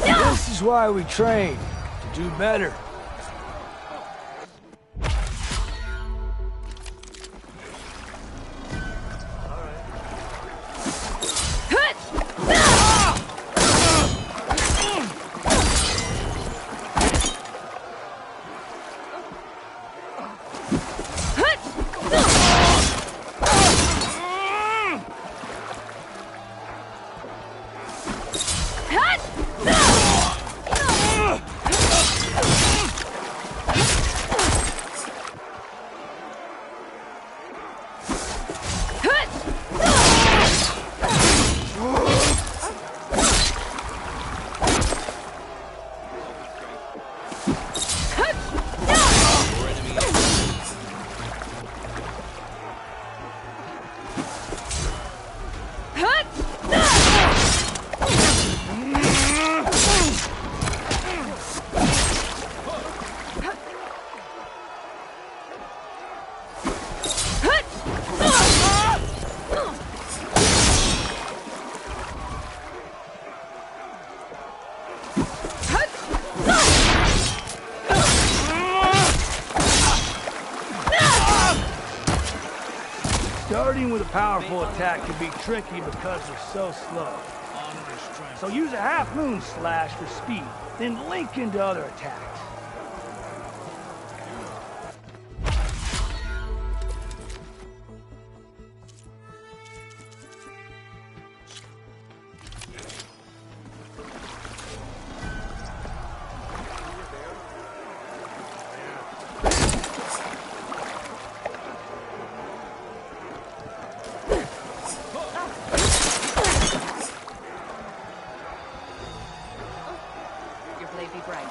This is why we train, to do better. Fighting with a powerful attack can be tricky because they're so slow. So use a half-moon slash for speed, then link into other attacks. Your blade be bright.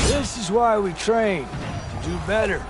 This is why we train, to do better.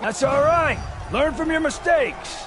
That's all right. Learn from your mistakes.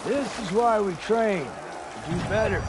This is why we train. To do better.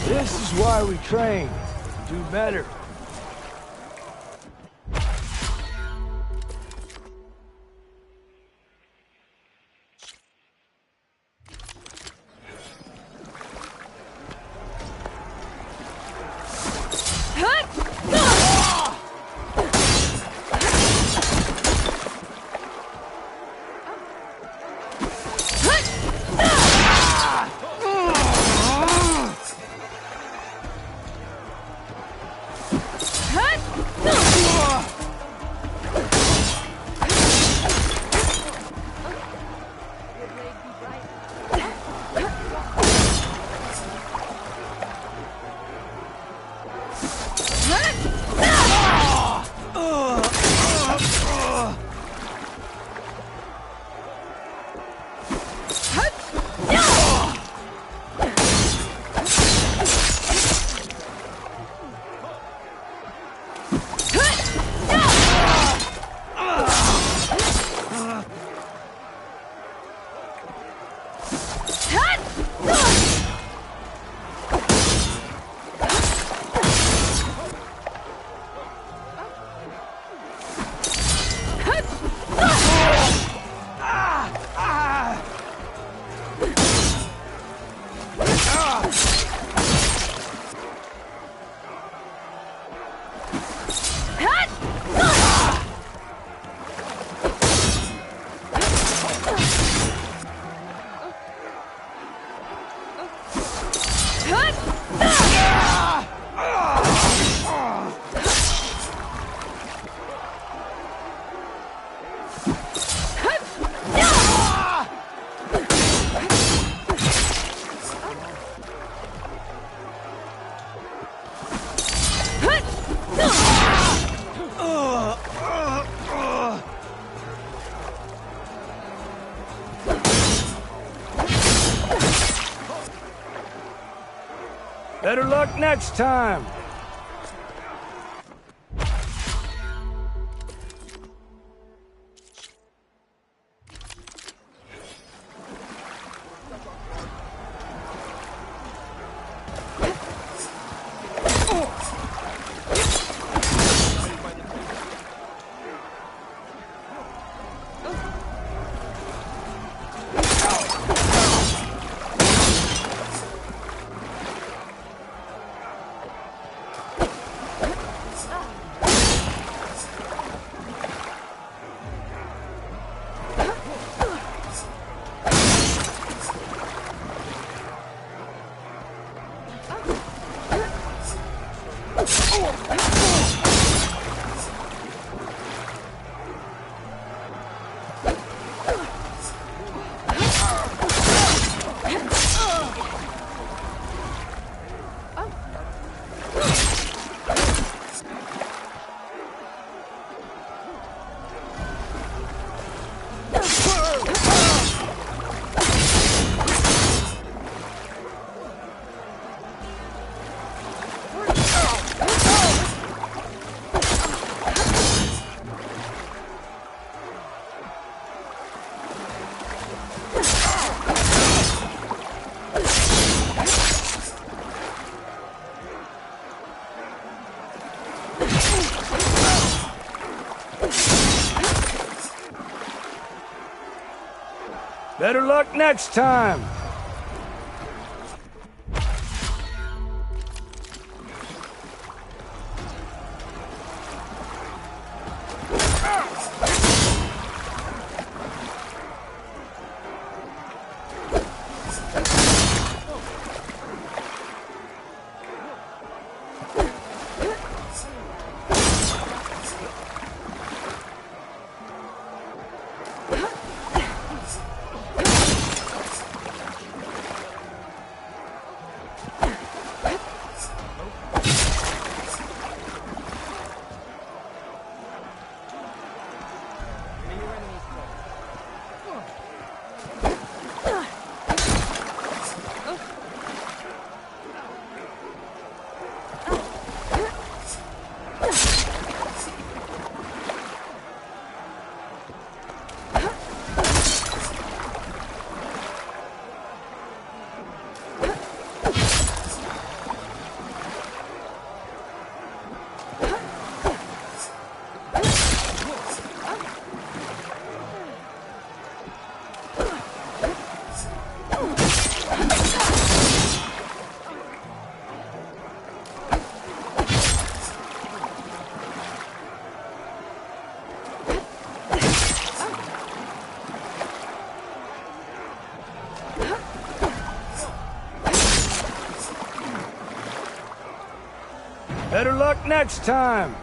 This is why we train. To do better. Better luck next time. Better luck next time! Better luck next time!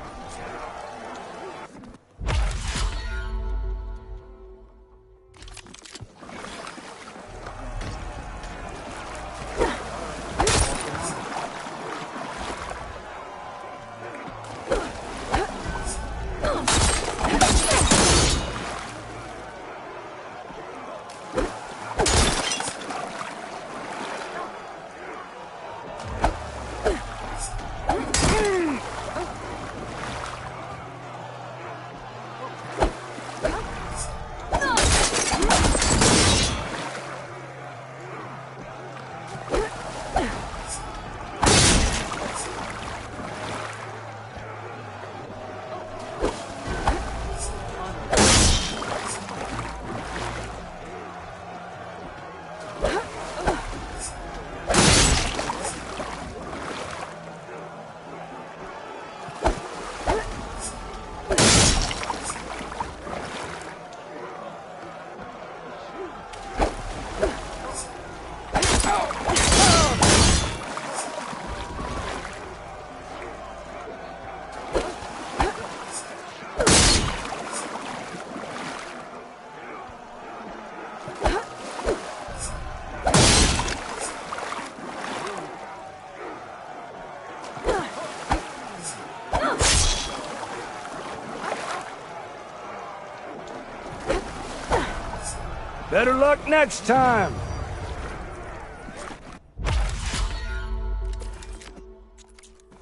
Better luck next time!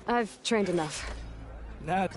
I've trained enough. Now...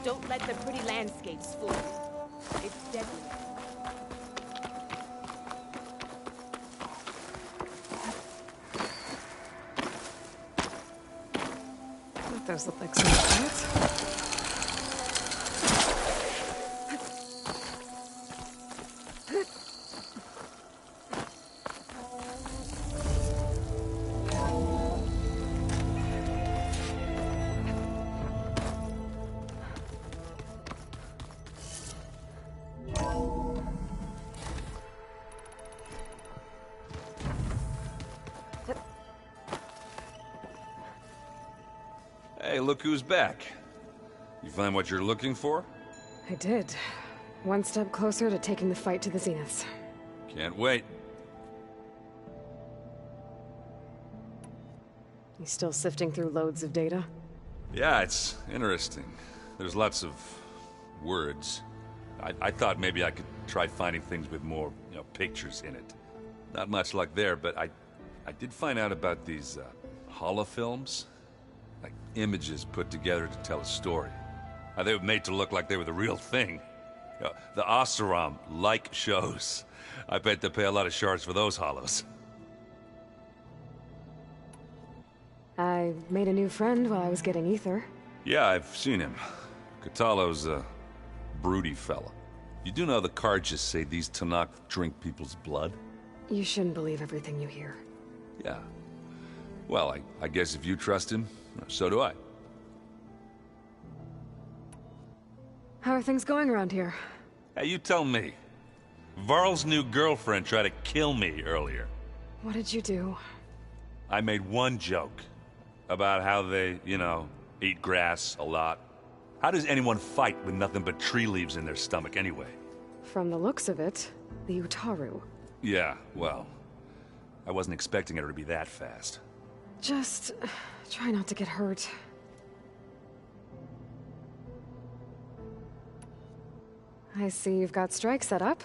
Don't let the pretty landscapes fool you. It's deadly. Those look like some plants. Hey, look who's back. You find what you're looking for? I did. One step closer to taking the fight to the zeniths. Can't wait. You still sifting through loads of data? Yeah, it's interesting. There's lots of words. I thought maybe I could try finding things with more, pictures in it. Not much luck there, but I did find out about these holofilms. Like images put together to tell a story. They were made to look like they were the real thing. The Oseram like shows. I bet they pay a lot of shards for those hollows. I made a new friend while I was getting ether. Yeah, I've seen him. Catalo's a broody fella. You do know the Karjas say these Tanakh drink people's blood? You shouldn't believe everything you hear. Yeah. Well, I guess if you trust him, so do I. How are things going around here? Hey, you tell me. Varl's new girlfriend tried to kill me earlier. What did you do? I made one joke about how they, eat grass a lot. How does anyone fight with nothing but tree leaves in their stomach anyway? From the looks of it, the Utaru. Yeah, well, I wasn't expecting her to be that fast. Just try not to get hurt. I see you've got strike set up.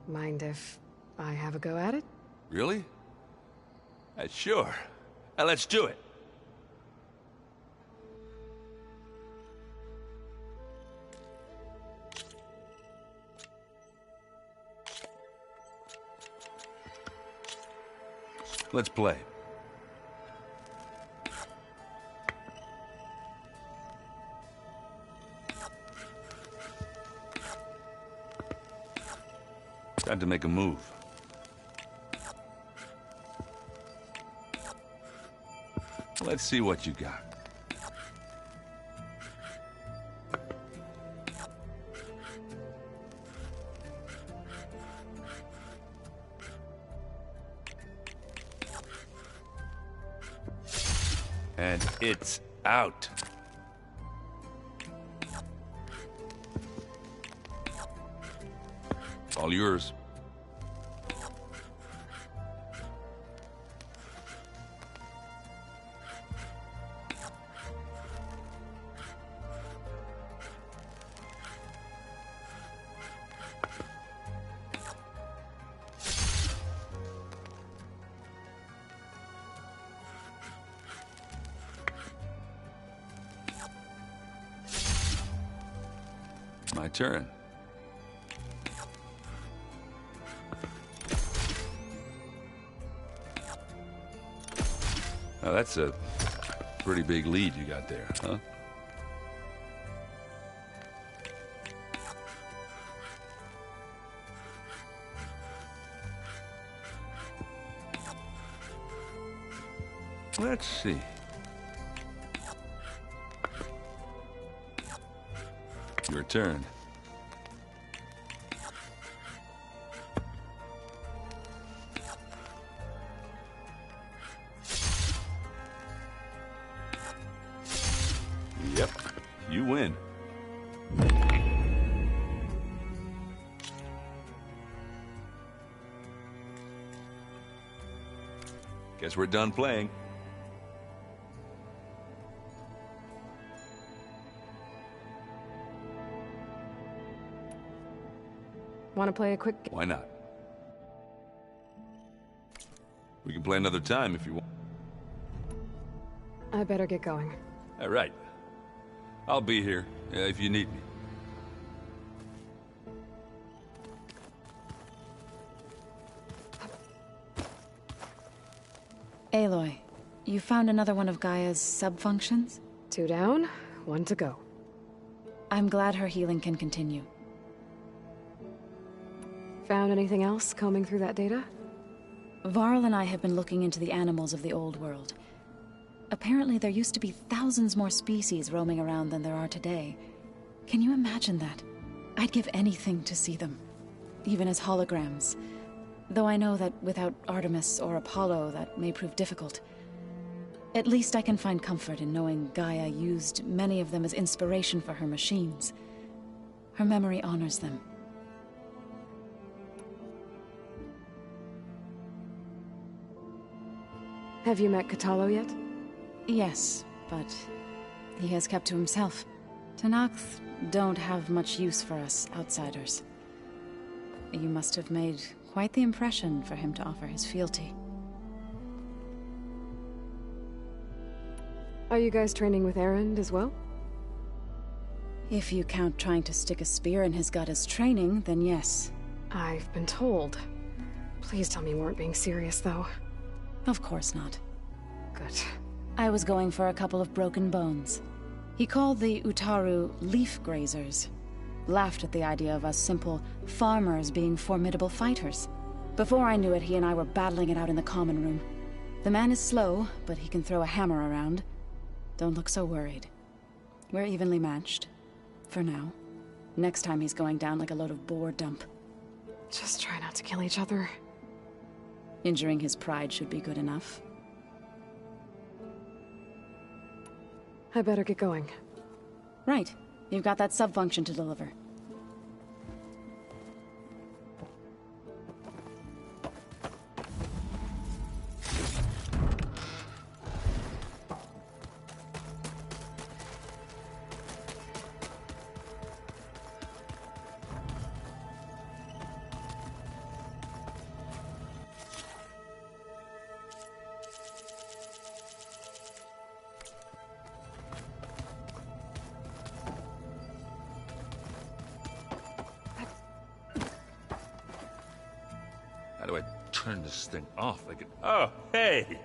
Mind if I have a go at it? Really? Sure. Let's do it. Let's play. Time to make a move. Let's see what you got. And it's out. All yours. My turn. Now that's a pretty big lead you got there, huh? Let's see. Your turn. Yep, you win. Guess we're done playing. Want to play a quick... Why not? We can play another time if you want. I better get going. All right. I'll be here. if you need me. Aloy, you found another one of Gaia's sub-functions? 2 down, 1 to go. I'm glad her healing can continue. Found anything else combing through that data? Varl and I have been looking into the animals of the old world. Apparently there used to be thousands more species roaming around than there are today. Can you imagine that? I'd give anything to see them, even as holograms. Though I know that without Artemis or Apollo, that may prove difficult. At least I can find comfort in knowing Gaia used many of them as inspiration for her machines. Her memory honors them. Have you met Katalo yet? Yes, but he has kept to himself. Tenakth don't have much use for us outsiders. You must have made quite the impression for him to offer his fealty. Are you guys training with Erend as well? If you count trying to stick a spear in his gut as training, then yes. I've been told. Please tell me you weren't being serious, though. Of course not. Good. I was going for a couple of broken bones. He called the Utaru leaf grazers. Laughed at the idea of us simple farmers being formidable fighters. Before I knew it, he and I were battling it out in the common room. The man is slow, but he can throw a hammer around. Don't look so worried. We're evenly matched. For now. Next time he's going down like a load of boar dump. Just try not to kill each other. Injuring his pride should be good enough. I better get going. Right. You've got that sub-function to deliver. How do I turn this thing off? I can... Oh, hey!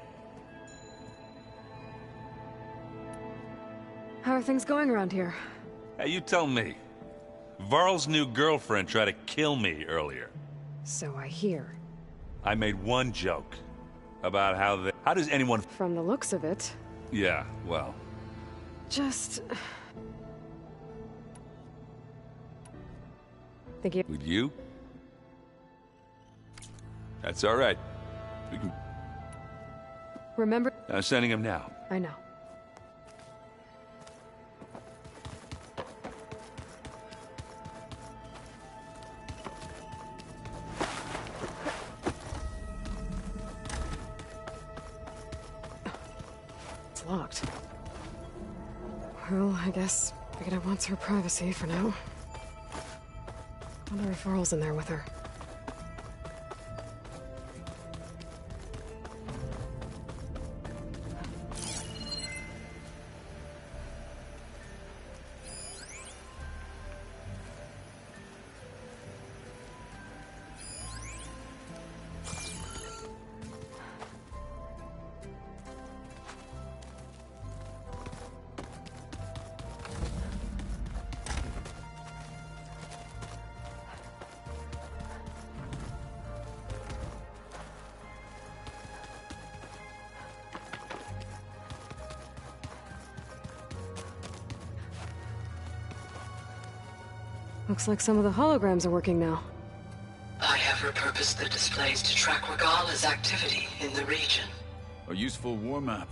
How are things going around here? Hey, you tell me. Varl's new girlfriend tried to kill me earlier. So I hear. I made one joke about how does anyone... From the looks of it. Yeah, well... Just... think you... With you? That's all right. We can... Remember... I'm sending him now. I know. It's locked. Well, I guess Vita wants her privacy for now. Wonder if Varl's in there with her. Looks like some of the holograms are working now. I have repurposed the displays to track Regala's activity in the region. A useful war map.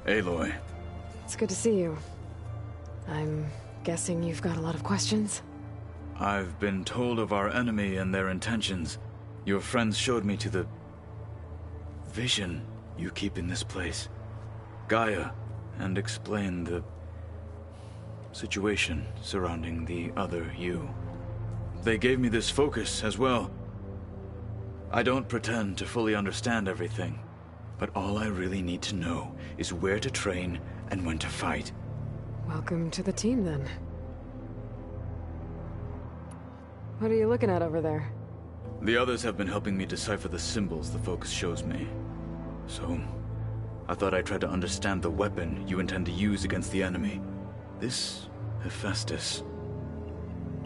Aloy. It's good to see you. I'm guessing you've got a lot of questions? I've been told of our enemy and their intentions. Your friends showed me to the... vision you keep in this place. Gaia, and explained the... situation surrounding the other you. They gave me this focus as well. I don't pretend to fully understand everything, But all I really need to know is where to train and when to fight. Welcome to the team, then. What are you looking at over there? The others have been helping me decipher the symbols the Focus shows me. So, I thought I'd try to understand the weapon you intend to use against the enemy. This Hephaestus.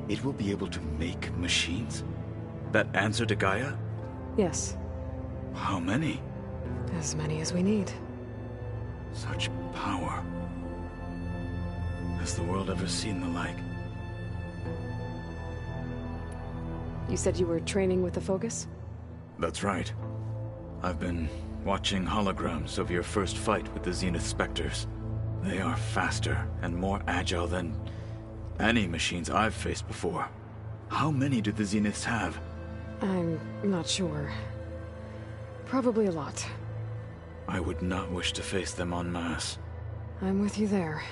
It will be able to make machines? That answer to Gaia? Yes. How many? As many as we need. Such power. Has the world ever seen the like? You said you were training with the Focus? That's right. I've been watching holograms of your first fight with the Zenith Spectres. They are faster and more agile than any machines I've faced before. How many do the Zeniths have? I'm not sure. Probably a lot. I would not wish to face them en masse. I'm with you there.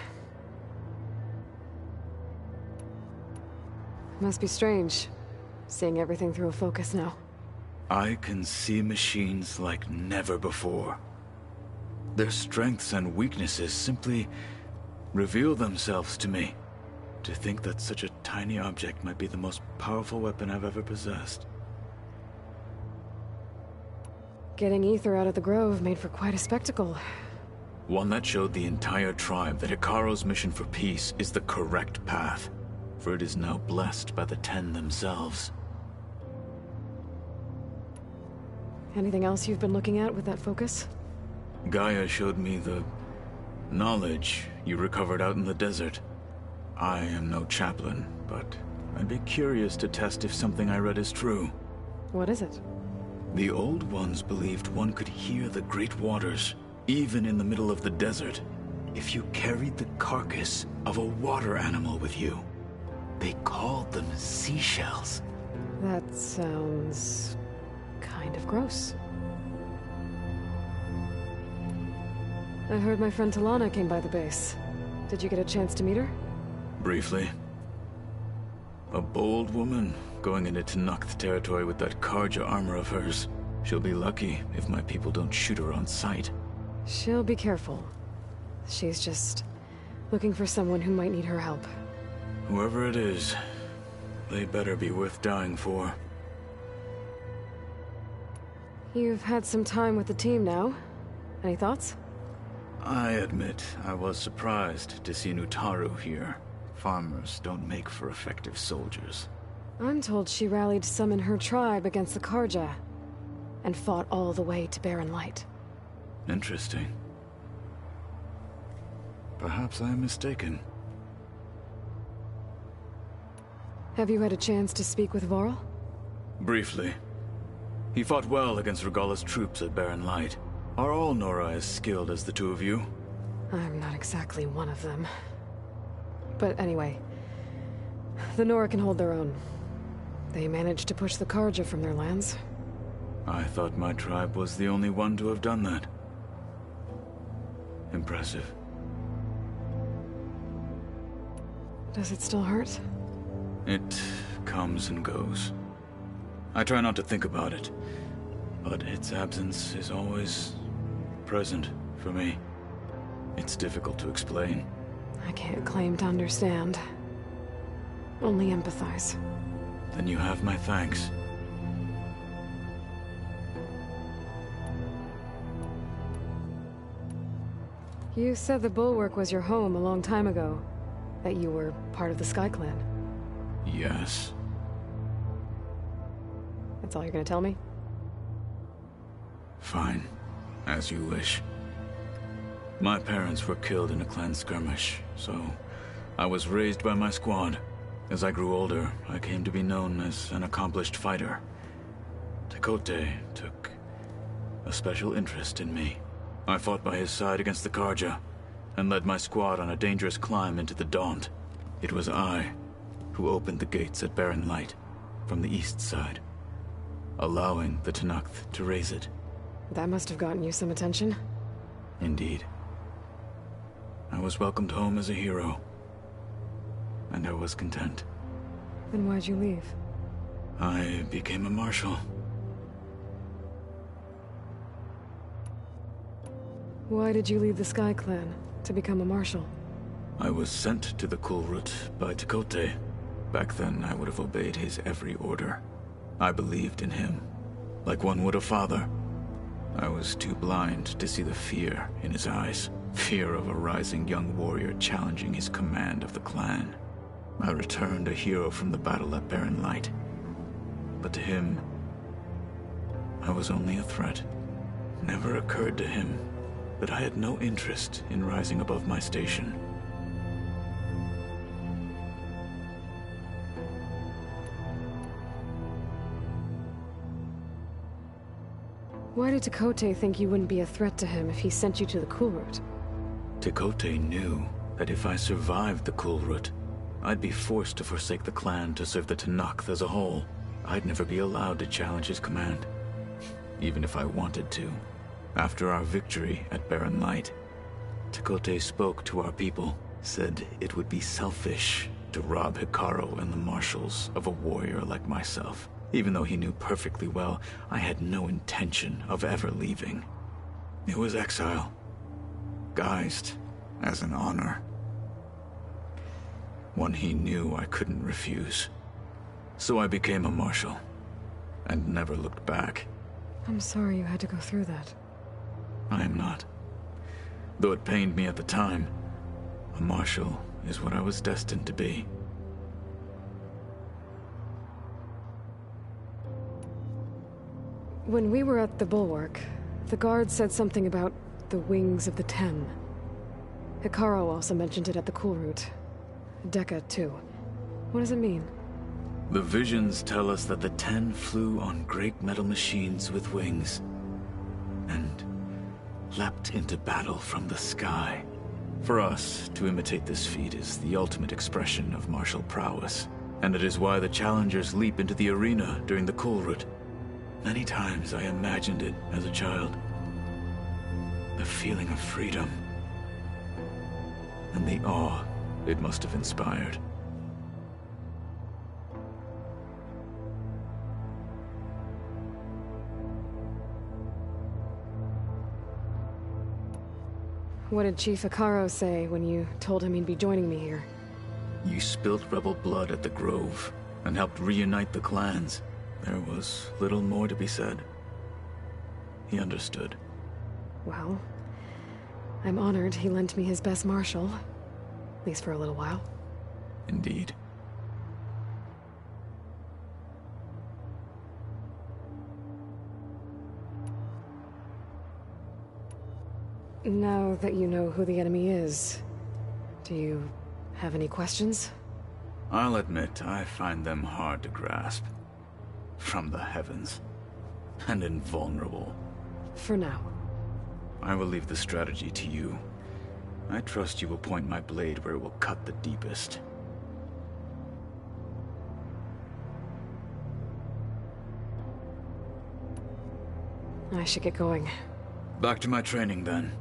Must be strange, seeing everything through a Focus now. I can see machines like never before. Their strengths and weaknesses simply reveal themselves to me. To think that such a tiny object might be the most powerful weapon I've ever possessed. Getting Ether out of the Grove made for quite a spectacle. One that showed the entire tribe that Hekarro's mission for peace is the correct path, for it is now blessed by the Ten themselves. Anything else you've been looking at with that Focus? Gaia showed me the knowledge you recovered out in the desert. I am no chaplain, but I'd be curious to test if something I read is true. What is it? The Old Ones believed one could hear the great waters, even in the middle of the desert, if you carried the carcass of a water animal with you. They called them seashells. That sounds kind of gross. I heard my friend Talana came by the base. Did you get a chance to meet her? Briefly. A bold woman going into Tenakth territory with that Karja armor of hers. She'll be lucky if my people don't shoot her on sight. She'll be careful. She's just looking for someone who might need her help. Whoever it is, they better be worth dying for. You've had some time with the team now. Any thoughts? I admit I was surprised to see Nutaru here. Farmers don't make for effective soldiers. I'm told she rallied some in her tribe against the Karja, and fought all the way to Barren Light. Interesting. Perhaps I am mistaken. Have you had a chance to speak with Varl? Briefly. He fought well against Regalla's troops at Barren Light. Are all Nora as skilled as the two of you? I'm not exactly one of them. But anyway, the Nora can hold their own. They managed to push the Karja from their lands. I thought my tribe was the only one to have done that. Impressive. Does it still hurt? It comes and goes. I try not to think about it, but its absence is always present for me. It's difficult to explain. I can't claim to understand. Only empathize. Then you have my thanks. You said the Bulwark was your home a long time ago. That you were part of the Sky Clan. Yes. That's all you're gonna tell me? Fine. As you wish. My parents were killed in a clan skirmish, so I was raised by my squad. As I grew older, I came to be known as an accomplished fighter. Tekote took a special interest in me. I fought by his side against the Karja, and led my squad on a dangerous climb into the Daunt. It was I who opened the gates at Barren Light, from the east side, allowing the Tenakth to raise it. That must have gotten you some attention. Indeed. I was welcomed home as a hero, and I was content. Then why'd you leave? I became a marshal. Why did you leave the Sky Clan to become a marshal? I was sent to the Kulrut by Tekote. Back then, I would have obeyed his every order. I believed in him, like one would a father. I was too blind to see the fear in his eyes. Fear of a rising young warrior challenging his command of the clan. I returned a hero from the battle at Barren Light. But to him, I was only a threat. Never occurred to him that I had no interest in rising above my station. Why did Tekote think you wouldn't be a threat to him if he sent you to the Kulrut? Tekote knew that if I survived the Kulrut, I'd be forced to forsake the clan to serve the Tenakth as a whole. I'd never be allowed to challenge his command, even if I wanted to. After our victory at Barren Light, Tekote spoke to our people, said it would be selfish to rob Hikaru and the marshals of a warrior like myself. Even though he knew perfectly well I had no intention of ever leaving. It was exile, guised as an honor. One he knew I couldn't refuse. So I became a marshal, and never looked back. I'm sorry you had to go through that. I am not. Though it pained me at the time, a marshal is what I was destined to be. When we were at the Bulwark, the guard said something about the Wings of the Ten. Hikaru also mentioned it at the Kulrut. Dekka, too. What does it mean? The visions tell us that the Ten flew on great metal machines with wings, and leapt into battle from the sky. For us, to imitate this feat is the ultimate expression of martial prowess, and it is why the challengers leap into the arena during the Kulrut. Many times I imagined it as a child. The feeling of freedom, and the awe it must have inspired. What did Chief Hikaru say when you told him he'd be joining me here? You spilled rebel blood at the Grove, and helped reunite the clans. There was little more to be said. He understood. Well, I'm honored he lent me his best marshal. At least for a little while. Indeed. Now that you know who the enemy is, do you have any questions? I'll admit, I find them hard to grasp. From the heavens. And invulnerable. For now. I will leave the strategy to you. I trust you will point my blade where it will cut the deepest. I should get going. Back to my training, then.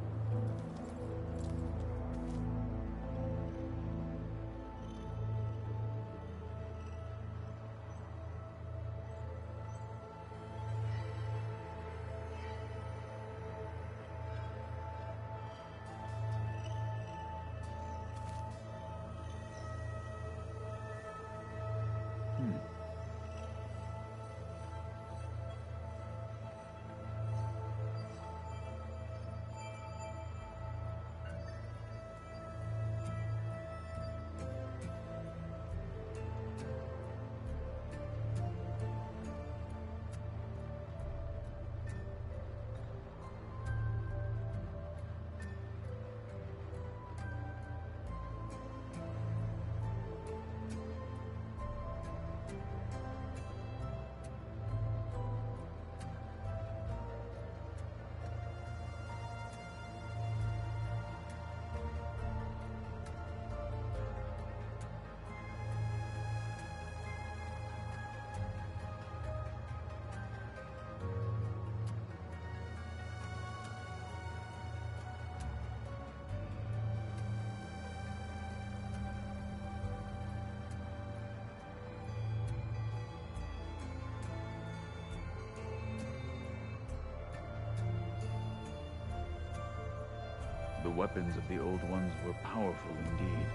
The weapons of the Old Ones were powerful indeed,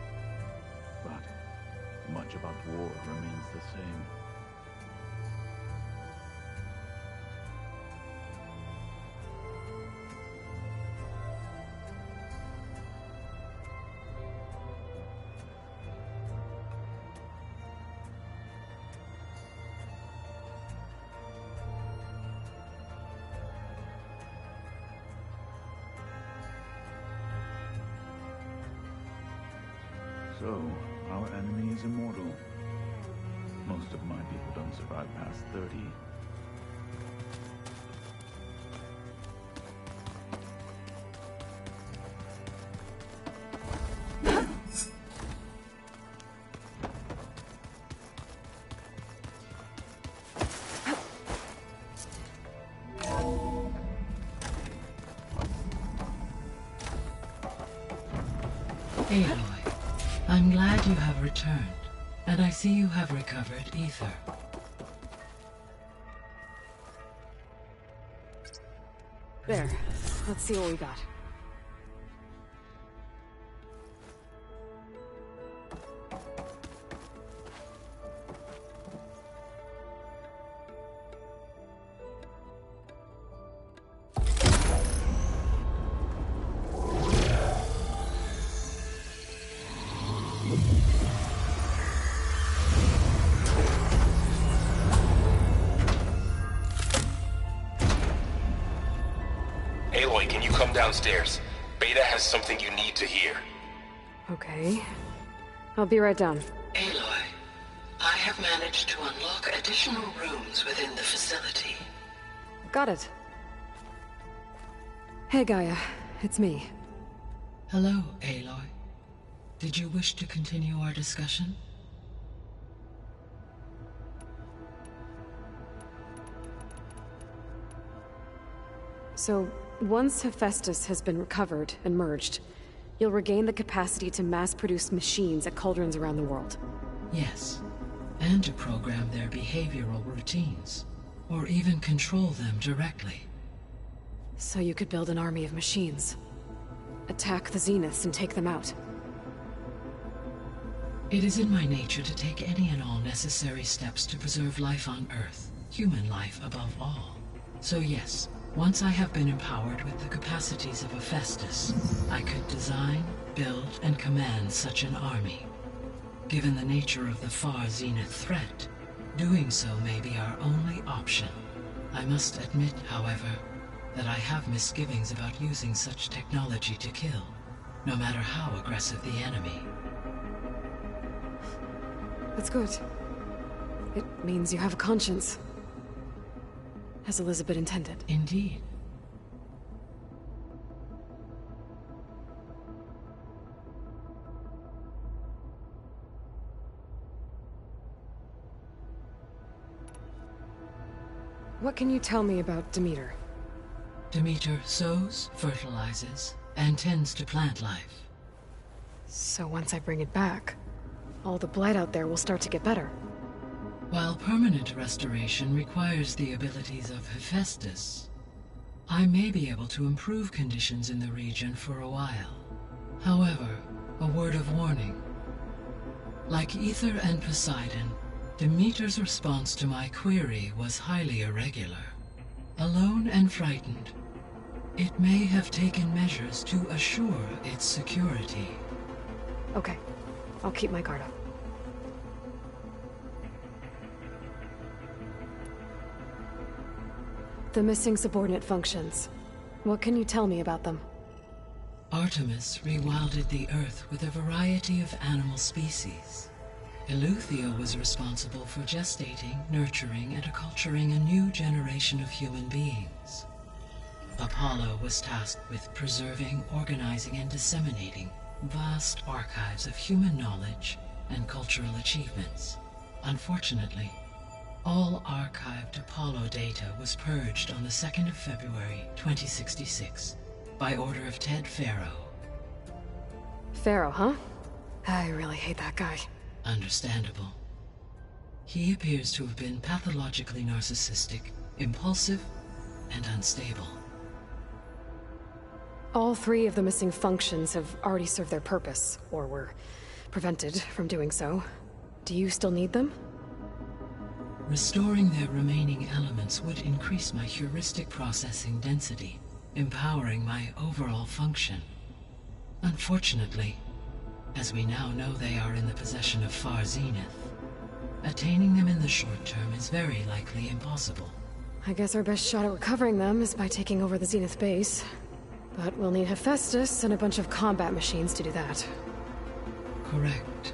but much about war remains the same. So, our enemy is immortal. Most of my people don't survive past 30. Aloy, I'm glad you have returned, and I see you have recovered Ether. There. Let's see what we got. Aloy, can you come downstairs? Beta has something you need to hear. Okay. I'll be right down. Aloy, I have managed to unlock additional rooms within the facility. Got it. Hey, Gaia. It's me. Hello, Aloy. Did you wish to continue our discussion? So, once Hephaestus has been recovered and merged, you'll regain the capacity to mass-produce machines at cauldrons around the world. Yes, and to program their behavioral routines, or even control them directly. So you could build an army of machines. Attack the Zeniths and take them out. It is in my nature to take any and all necessary steps to preserve life on Earth, human life above all. So yes, once I have been empowered with the capacities of Hephaestus, I could design, build, and command such an army. Given the nature of the far Zenith threat, doing so may be our only option. I must admit, however, that I have misgivings about using such technology to kill, no matter how aggressive the enemy. That's good. It means you have a conscience. As Elizabeth intended. Indeed. What can you tell me about Demeter? Demeter sows, fertilizes, and tends to plant life. So once I bring it back, all the blight out there will start to get better. While permanent restoration requires the abilities of Hephaestus, I may be able to improve conditions in the region for a while. However, a word of warning. Like Ether and Poseidon, Demeter's response to my query was highly irregular. Alone and frightened, it may have taken measures to assure its security. Okay, I'll keep my guard up. The missing subordinate functions. What can you tell me about them? Artemis rewilded the Earth with a variety of animal species. Eleuthia was responsible for gestating, nurturing, and acculturating a new generation of human beings. Apollo was tasked with preserving, organizing, and disseminating vast archives of human knowledge and cultural achievements. Unfortunately, all archived Apollo data was purged on the 2nd of February, 2066, by order of Ted Faro. Faro, huh? I really hate that guy. Understandable. He appears to have been pathologically narcissistic, impulsive, and unstable. All three of the missing functions have already served their purpose, or were prevented from doing so. Do you still need them? Restoring their remaining elements would increase my heuristic processing density, empowering my overall function. Unfortunately, as we now know they are in the possession of Far Zenith, attaining them in the short term is very likely impossible. I guess our best shot at recovering them is by taking over the Zenith base. But we'll need Hephaestus and a bunch of combat machines to do that. Correct.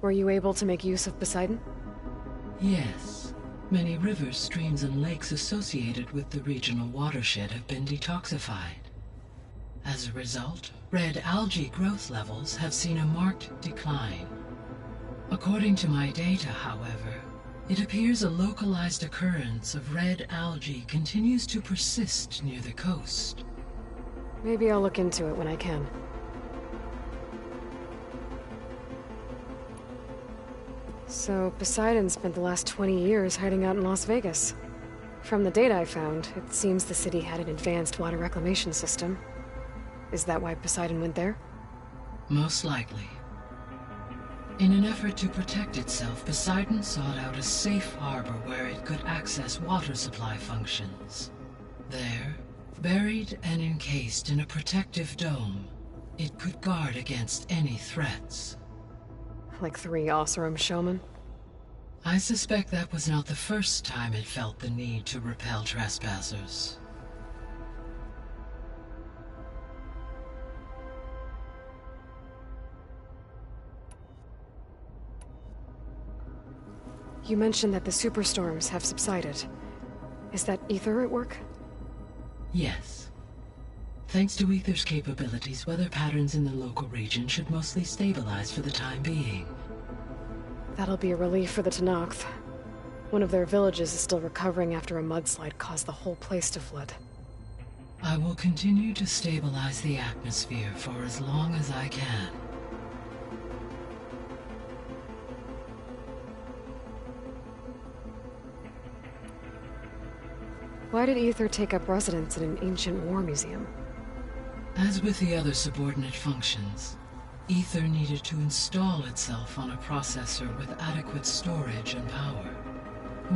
Were you able to make use of Poseidon? Yes. Many rivers, streams, and lakes associated with the regional watershed have been detoxified. As a result, red algae growth levels have seen a marked decline. According to my data, however, it appears a localized occurrence of red algae continues to persist near the coast. Maybe I'll look into it when I can. So, Poseidon spent the last 20 years hiding out in Las Vegas. From the data I found, it seems the city had an advanced water reclamation system. Is that why Poseidon went there? Most likely. In an effort to protect itself, Poseidon sought out a safe harbor where it could access water supply functions. There, buried and encased in a protective dome, it could guard against any threats. Like 3 Oseram showmen? I suspect that was not the first time it felt the need to repel trespassers. You mentioned that the superstorms have subsided. Is that Ether at work? Yes. Thanks to Ether's capabilities, weather patterns in the local region should mostly stabilize for the time being. That'll be a relief for the Tenakth. One of their villages is still recovering after a mudslide caused the whole place to flood. I will continue to stabilize the atmosphere for as long as I can. Why did Ether take up residence in an ancient war museum? As with the other subordinate functions, Ether needed to install itself on a processor with adequate storage and power.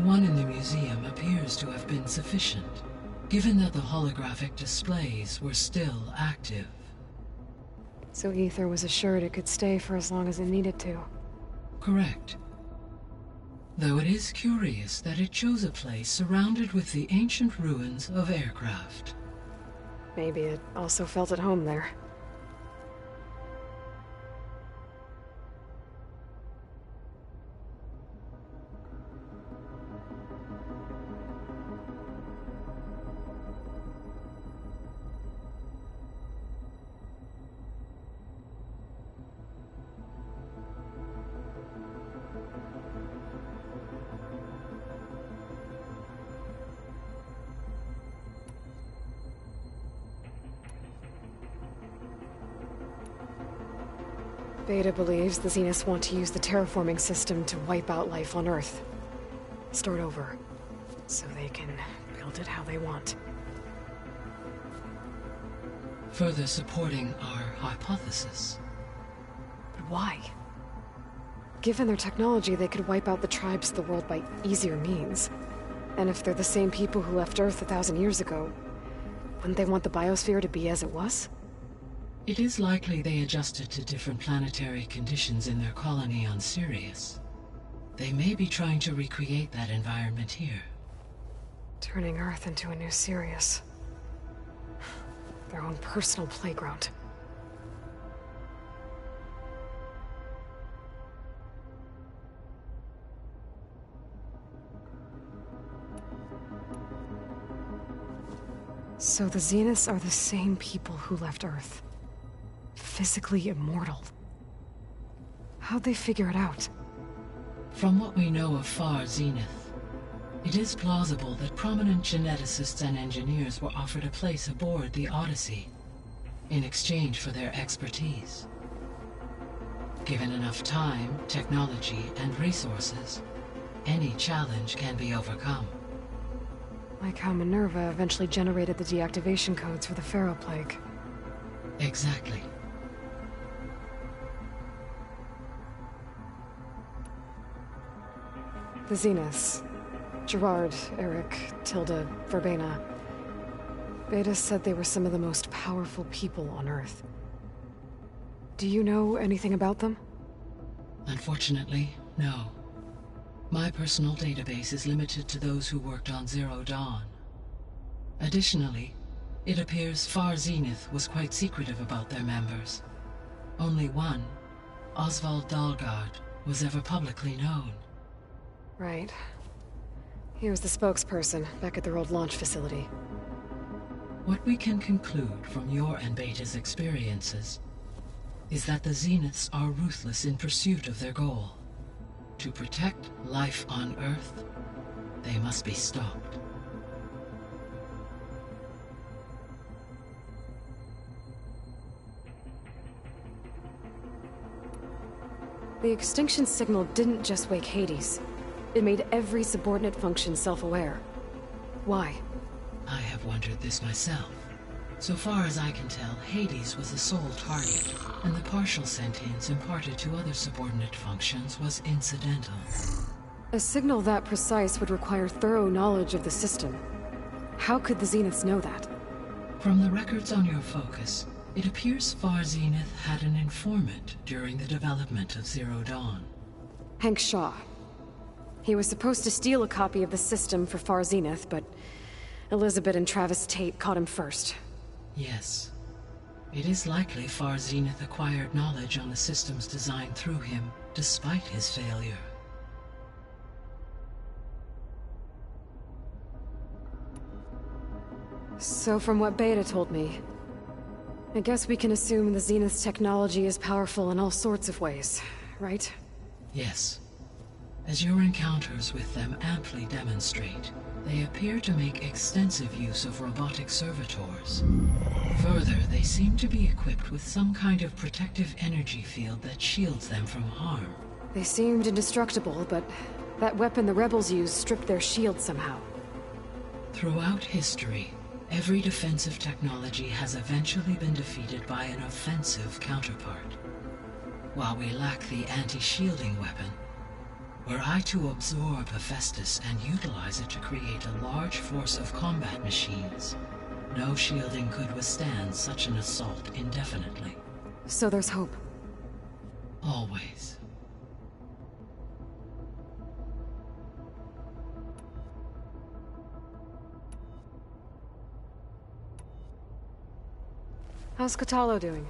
One in the museum appears to have been sufficient, given that the holographic displays were still active. So Ether was assured it could stay for as long as it needed to. Correct. Though it is curious that it chose a place surrounded with the ancient ruins of aircraft. Maybe it also felt at home there. Beta believes the Zeniths want to use the terraforming system to wipe out life on Earth. Start over, so they can build it how they want. Further supporting our hypothesis. But why? Given their technology, they could wipe out the tribes of the world by easier means. And if they're the same people who left Earth 1,000 years ago, wouldn't they want the biosphere to be as it was? It is likely they adjusted to different planetary conditions in their colony on Sirius. They may be trying to recreate that environment here. Turning Earth into a new Sirius. Their own personal playground. So the Zeniths are the same people who left Earth. Physically immortal. How'd they figure it out? From what we know of Far Zenith, it is plausible that prominent geneticists and engineers were offered a place aboard the Odyssey in exchange for their expertise. Given enough time, technology, and resources, any challenge can be overcome. Like how Minerva eventually generated the deactivation codes for the Pharaoh Plague. Exactly. The Zeniths. Gerard, Eric, Tilda, Verbena. Beta said they were some of the most powerful people on Earth. Do you know anything about them? Unfortunately, no. My personal database is limited to those who worked on Zero Dawn. Additionally, it appears Far Zenith was quite secretive about their members. Only one, Oswald Dahlgard, was ever publicly known. Right. He was the spokesperson back at their old launch facility. What we can conclude from your and Beta's experiences is that the Zeniths are ruthless in pursuit of their goal. To protect life on Earth, they must be stopped. The extinction signal didn't just wake Hades. It made every subordinate function self-aware. Why? I have wondered this myself. So far as I can tell, Hades was the sole target, and the partial sentience imparted to other subordinate functions was incidental. A signal that precise would require thorough knowledge of the system. How could the Zeniths know that? From the records on your focus, it appears Far Zenith had an informant during the development of Zero Dawn. Hank Shaw. He was supposed to steal a copy of the system for Far Zenith, but Elizabeth and Travis Tate caught him first. Yes. It is likely Far Zenith acquired knowledge on the systems designed through him, despite his failure. So from what Beta told me, I guess we can assume the Zenith's technology is powerful in all sorts of ways, right? Yes. As your encounters with them amply demonstrate, they appear to make extensive use of robotic servitors. Further, they seem to be equipped with some kind of protective energy field that shields them from harm. They seemed indestructible, but that weapon the rebels used stripped their shield somehow. Throughout history, every defensive technology has eventually been defeated by an offensive counterpart. While we lack the anti-shielding weapon, were I to absorb Hephaestus and utilize it to create a large force of combat machines, no shielding could withstand such an assault indefinitely. So there's hope. Always. How's Catalo doing?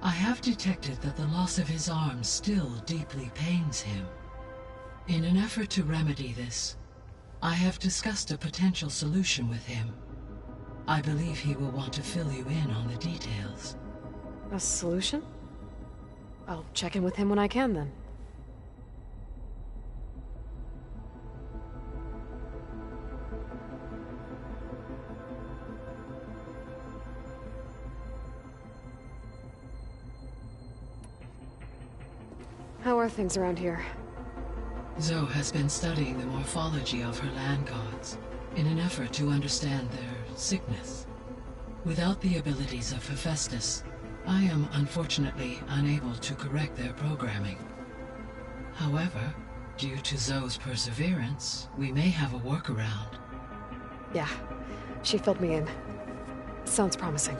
I have detected that the loss of his arm still deeply pains him. In an effort to remedy this, I have discussed a potential solution with him. I believe he will want to fill you in on the details. A solution? I'll check in with him when I can, then. How are things around here? Zoe has been studying the morphology of her land gods in an effort to understand their sickness. Without the abilities of Hephaestus, I am unfortunately unable to correct their programming. However, due to Zoe's perseverance, we may have a workaround. Yeah, she filled me in. Sounds promising.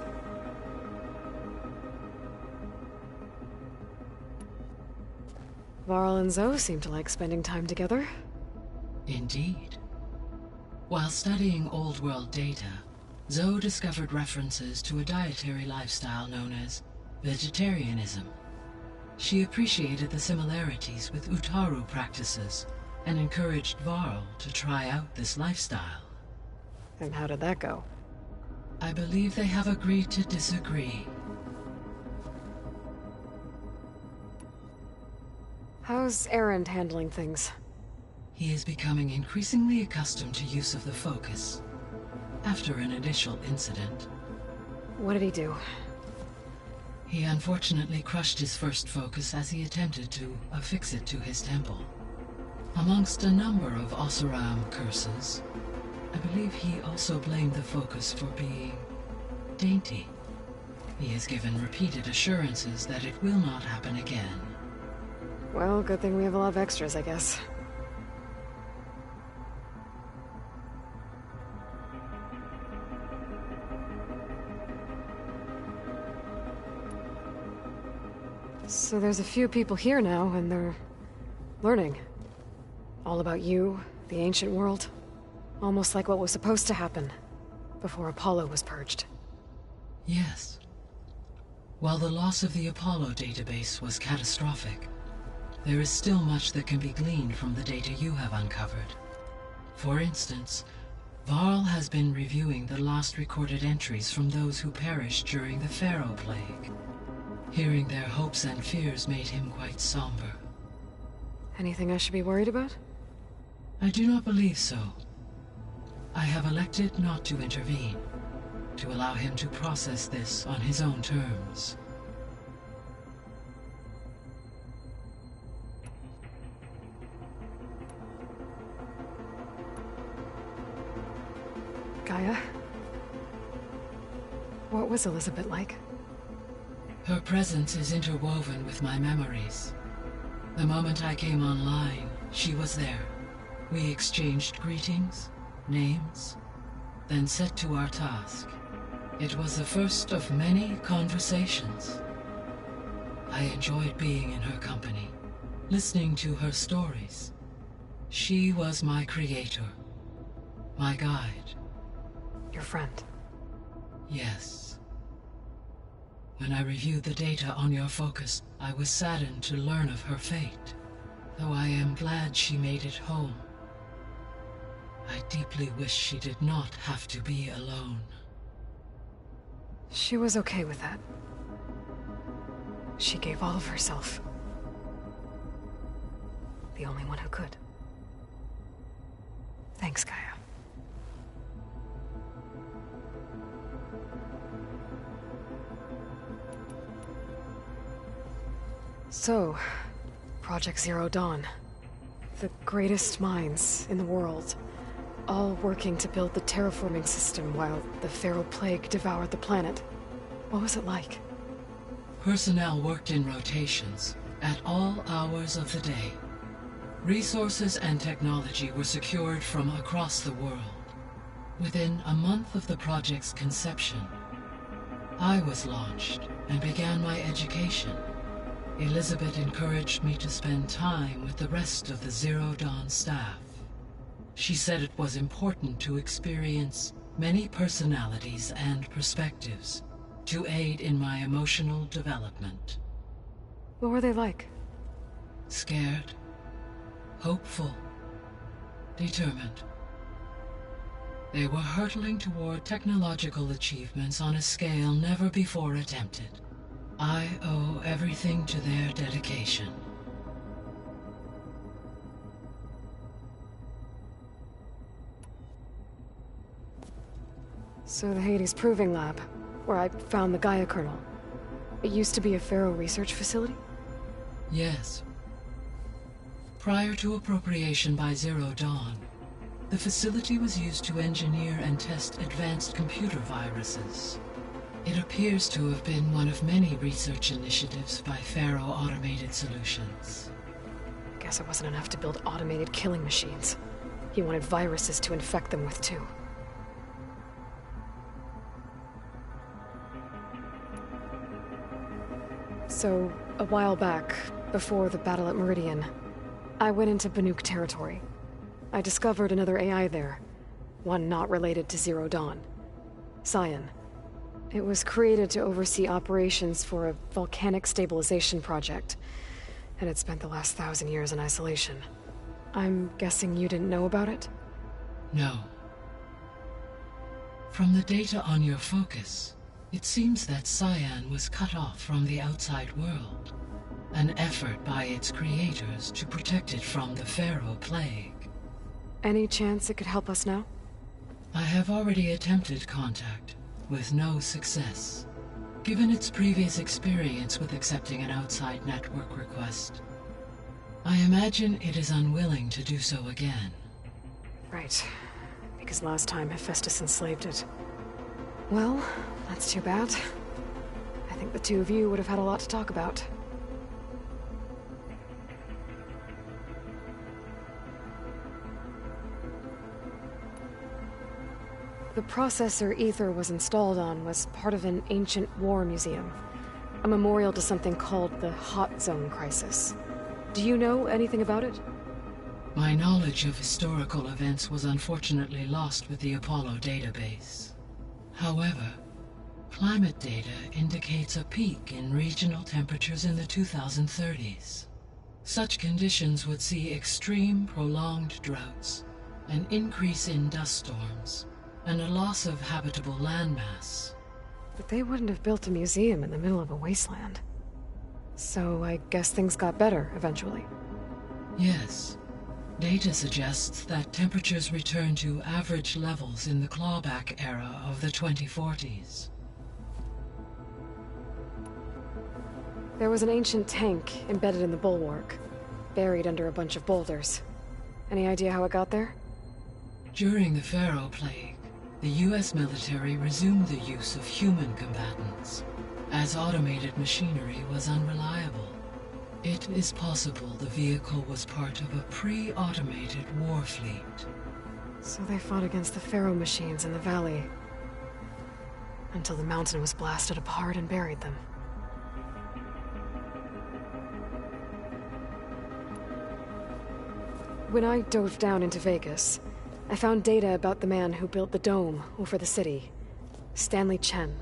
Varl and Zoe seem to like spending time together. Indeed. While studying old world data, Zoe discovered references to a dietary lifestyle known as vegetarianism. She appreciated the similarities with Utaru practices and encouraged Varl to try out this lifestyle. And how did that go? I believe they have agreed to disagree. How's Erend handling things? He is becoming increasingly accustomed to use of the focus, after an initial incident. What did he do? He unfortunately crushed his first focus as he attempted to affix it to his temple. Amongst a number of Oseram curses, I believe he also blamed the focus for being dainty. He has given repeated assurances that it will not happen again. Well, good thing we have a lot of extras, I guess. So there's a few people here now, and they're learning. All about you, the ancient world. Almost like what was supposed to happen before Apollo was purged. Yes. While the loss of the Apollo database was catastrophic, there is still much that can be gleaned from the data you have uncovered. For instance, Varl has been reviewing the last recorded entries from those who perished during the Pharaoh Plague. Hearing their hopes and fears made him quite somber. Anything I should be worried about? I do not believe so. I have elected not to intervene, to allow him to process this on his own terms. Gaia? What was Elizabeth like? Her presence is interwoven with my memories. The moment I came online, she was there. We exchanged greetings, names, then set to our task. It was the first of many conversations. I enjoyed being in her company, listening to her stories. She was my creator, my guide. Your friend? Yes. When I reviewed the data on your focus, I was saddened to learn of her fate, though I am glad she made it home. I deeply wish she did not have to be alone. She was okay with that. She gave all of herself. The only one who could. Thanks, Gaia. So, Project Zero Dawn. The greatest minds in the world, all working to build the terraforming system while the Pharaoh Plague devoured the planet. What was it like? Personnel worked in rotations, at all hours of the day. Resources and technology were secured from across the world. Within a month of the project's conception, I was launched and began my education. Elizabeth encouraged me to spend time with the rest of the Zero Dawn staff. She said it was important to experience many personalities and perspectives to aid in my emotional development. What were they like? Scared, hopeful, determined. They were hurtling toward technological achievements on a scale never before attempted. I owe everything to their dedication. So the Hades Proving Lab, where I found the Gaia kernel. It used to be a Pharaoh research facility? Yes. Prior to appropriation by Zero Dawn, the facility was used to engineer and test advanced computer viruses. It appears to have been one of many research initiatives by Pharaoh Automated Solutions. Guess it wasn't enough to build automated killing machines. He wanted viruses to infect them with too. So, a while back, before the battle at Meridian, I went into Banuk territory. I discovered another AI there, one not related to Zero Dawn. Cyan. It was created to oversee operations for a volcanic stabilization project, and it spent the last 1,000 years in isolation. I'm guessing you didn't know about it? No. From the data on your focus, it seems that Cyan was cut off from the outside world. An effort by its creators to protect it from the Pharaoh Plague. Any chance it could help us now? I have already attempted contact, with no success. Given its previous experience with accepting an outside network request, I imagine it is unwilling to do so again. Right. Because last time Hephaestus enslaved it. Well, that's too bad. I think the two of you would have had a lot to talk about. The processor Ether was installed on was part of an ancient war museum. A memorial to something called the Hot Zone Crisis. Do you know anything about it? My knowledge of historical events was unfortunately lost with the Apollo database. However, climate data indicates a peak in regional temperatures in the 2030s. Such conditions would see extreme, prolonged droughts, an increase in dust storms, and a loss of habitable landmass. But they wouldn't have built a museum in the middle of a wasteland. So I guess things got better eventually. Yes. Data suggests that temperatures returned to average levels in the clawback era of the 2040s. There was an ancient tank embedded in the bulwark, buried under a bunch of boulders. Any idea how it got there? During the Pharaoh Plague, the US military resumed the use of human combatants, as automated machinery was unreliable. It is possible the vehicle was part of a pre-automated war fleet. So they fought against the Pharaoh machines in the valley, until the mountain was blasted apart and buried them. When I dove down into Vegas, I found data about the man who built the dome over the city, Stanley Chen.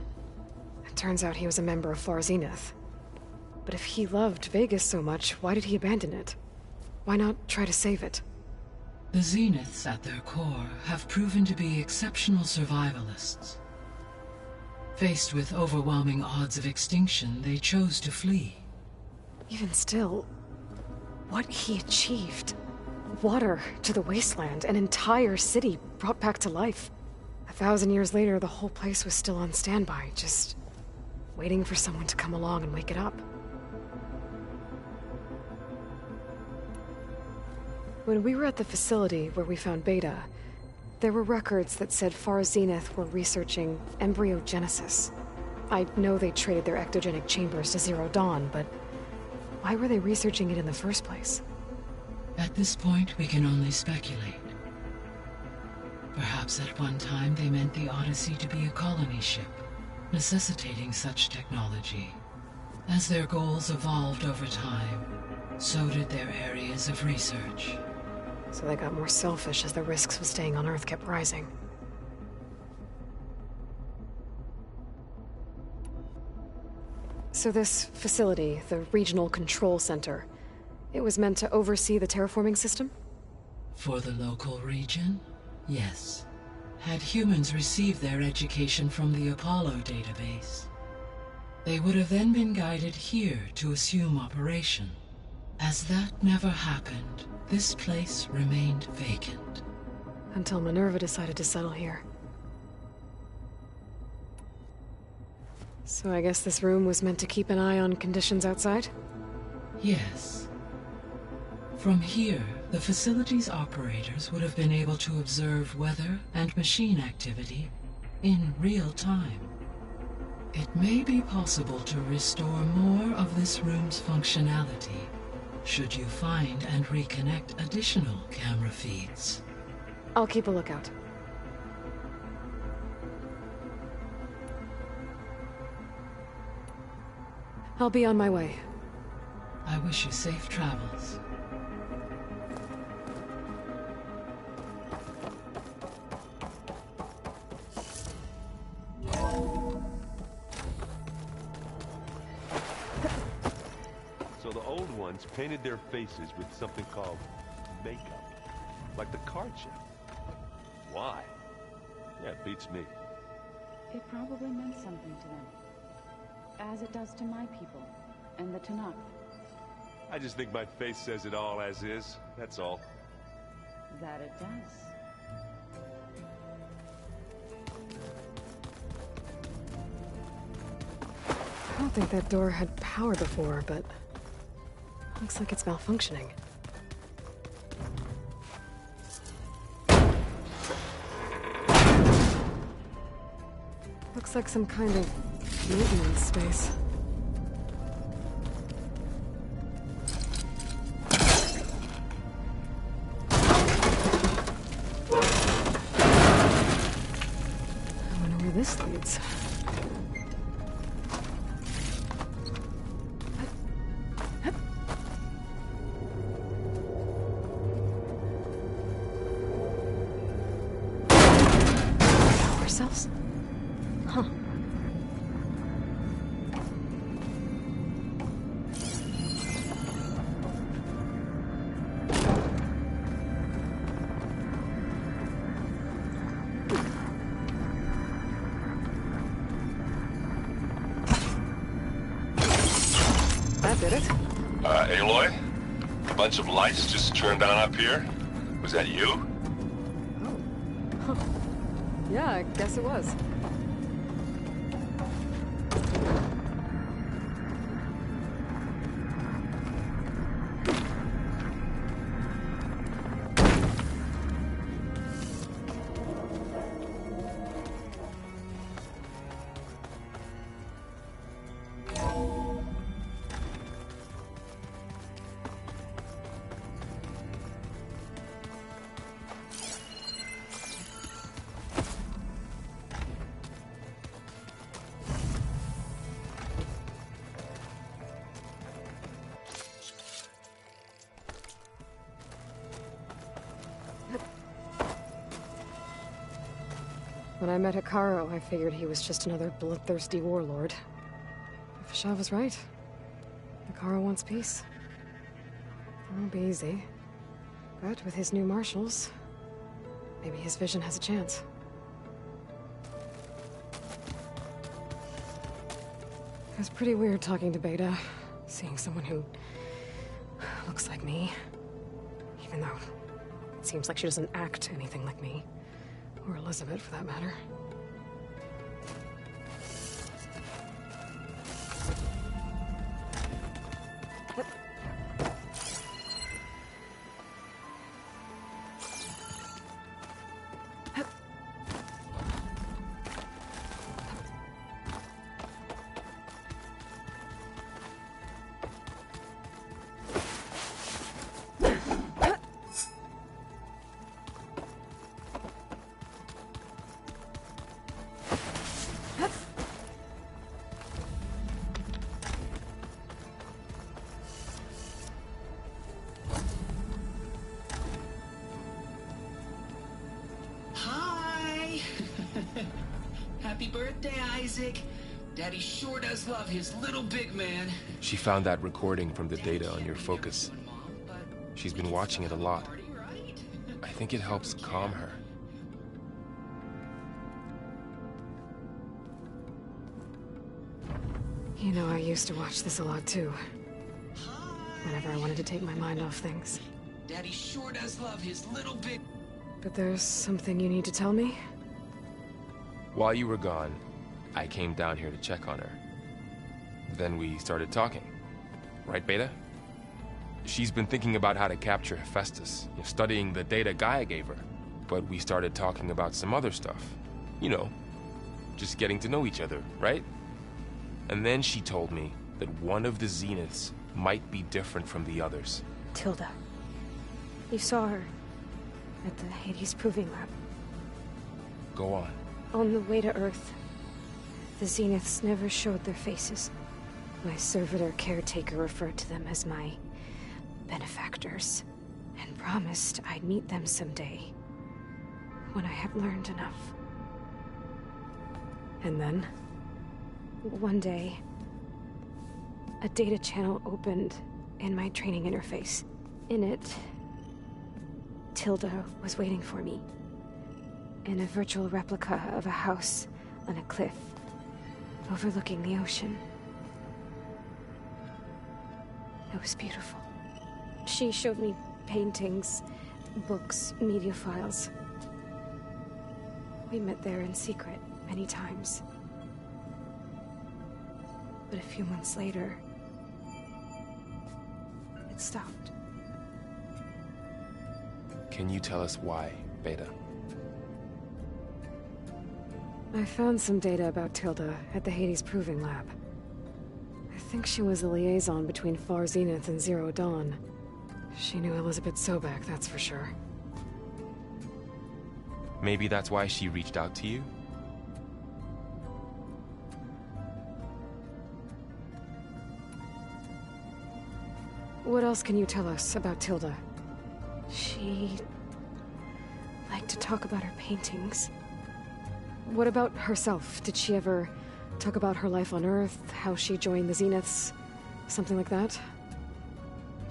It turns out he was a member of Far Zenith. But if he loved Vegas so much, why did he abandon it? Why not try to save it? The Zeniths at their core have proven to be exceptional survivalists. Faced with overwhelming odds of extinction, they chose to flee. Even still, what he achieved. Water to the wasteland, an entire city brought back to life. 1,000 years later, the whole place was still on standby, just waiting for someone to come along and wake it up. When we were at the facility where we found Beta, there were records that said Far Zenith were researching embryogenesis. I know they traded their ectogenic chambers to Zero Dawn, but why were they researching it in the first place? At this point, we can only speculate. Perhaps at one time they meant the Odyssey to be a colony ship, necessitating such technology. As their goals evolved over time, so did their areas of research. So they got more selfish as the risks of staying on Earth kept rising. So this facility, the Regional Control Center, it was meant to oversee the terraforming system? For the local region, yes. Had humans received their education from the Apollo database, they would have then been guided here to assume operation. As that never happened, this place remained vacant. Until Minerva decided to settle here. So I guess this room was meant to keep an eye on conditions outside? Yes. From here, the facility's operators would have been able to observe weather and machine activity in real time. It may be possible to restore more of this room's functionality, should you find and reconnect additional camera feeds. I'll keep a lookout. I'll be on my way. I wish you safe travels. Americans painted their faces with something called makeup. Like the card chip. Why? Yeah, it beats me. It probably meant something to them. As it does to my people, and the Tanakh. I just think my face says it all as is, that's all. That it does. I don't think that door had power before, but looks like it's malfunctioning. Looks like some kind of maintenance space. I wonder where this leads. Power cells? Huh. That did it. Aloy? A bunch of lights just turned on up here? Was that you? Huh. Yeah, I guess it was. When I met Hikaru, I figured he was just another bloodthirsty warlord. But Fashav was right. Hikaru wants peace. It won't be easy. But with his new marshals, maybe his vision has a chance. It was pretty weird talking to Beta, seeing someone who looks like me. Even though it seems like she doesn't act anything like me. Or Elizabeth, for that matter. Happy birthday, Isaac. Daddy sure does love his little big man. She found that recording from the data on your focus. She's been watching it a lot. I think it helps calm her. You know, I used to watch this a lot too. Whenever I wanted to take my mind off things. Daddy sure does love his little big... But there's something you need to tell me? While you were gone, I came down here to check on her. Then we started talking. Right, Beta? She's been thinking about how to capture Hephaestus, studying the data Gaia gave her. But we started talking about some other stuff. You know, just getting to know each other, right? And then she told me that one of the Zeniths might be different from the others. Tilda. You saw her at the Hades Proving Lab. Go on. On the way to Earth, the Zeniths never showed their faces. My servitor caretaker referred to them as my benefactors, and promised I'd meet them someday, when I had learned enough. And then? One day, a data channel opened in my training interface. In it, Tilda was waiting for me. In a virtual replica of a house on a cliff, overlooking the ocean. It was beautiful. She showed me paintings, books, media files. We met there in secret many times. But a few months later, it stopped. Can you tell us why, Beta? I found some data about Tilda at the Hades Proving Lab. I think she was a liaison between Far Zenith and Zero Dawn. She knew Elizabeth Sobek, that's for sure. Maybe that's why she reached out to you? What else can you tell us about Tilda? She liked to talk about her paintings. What about herself? Did she ever talk about her life on Earth, how she joined the Zeniths, something like that?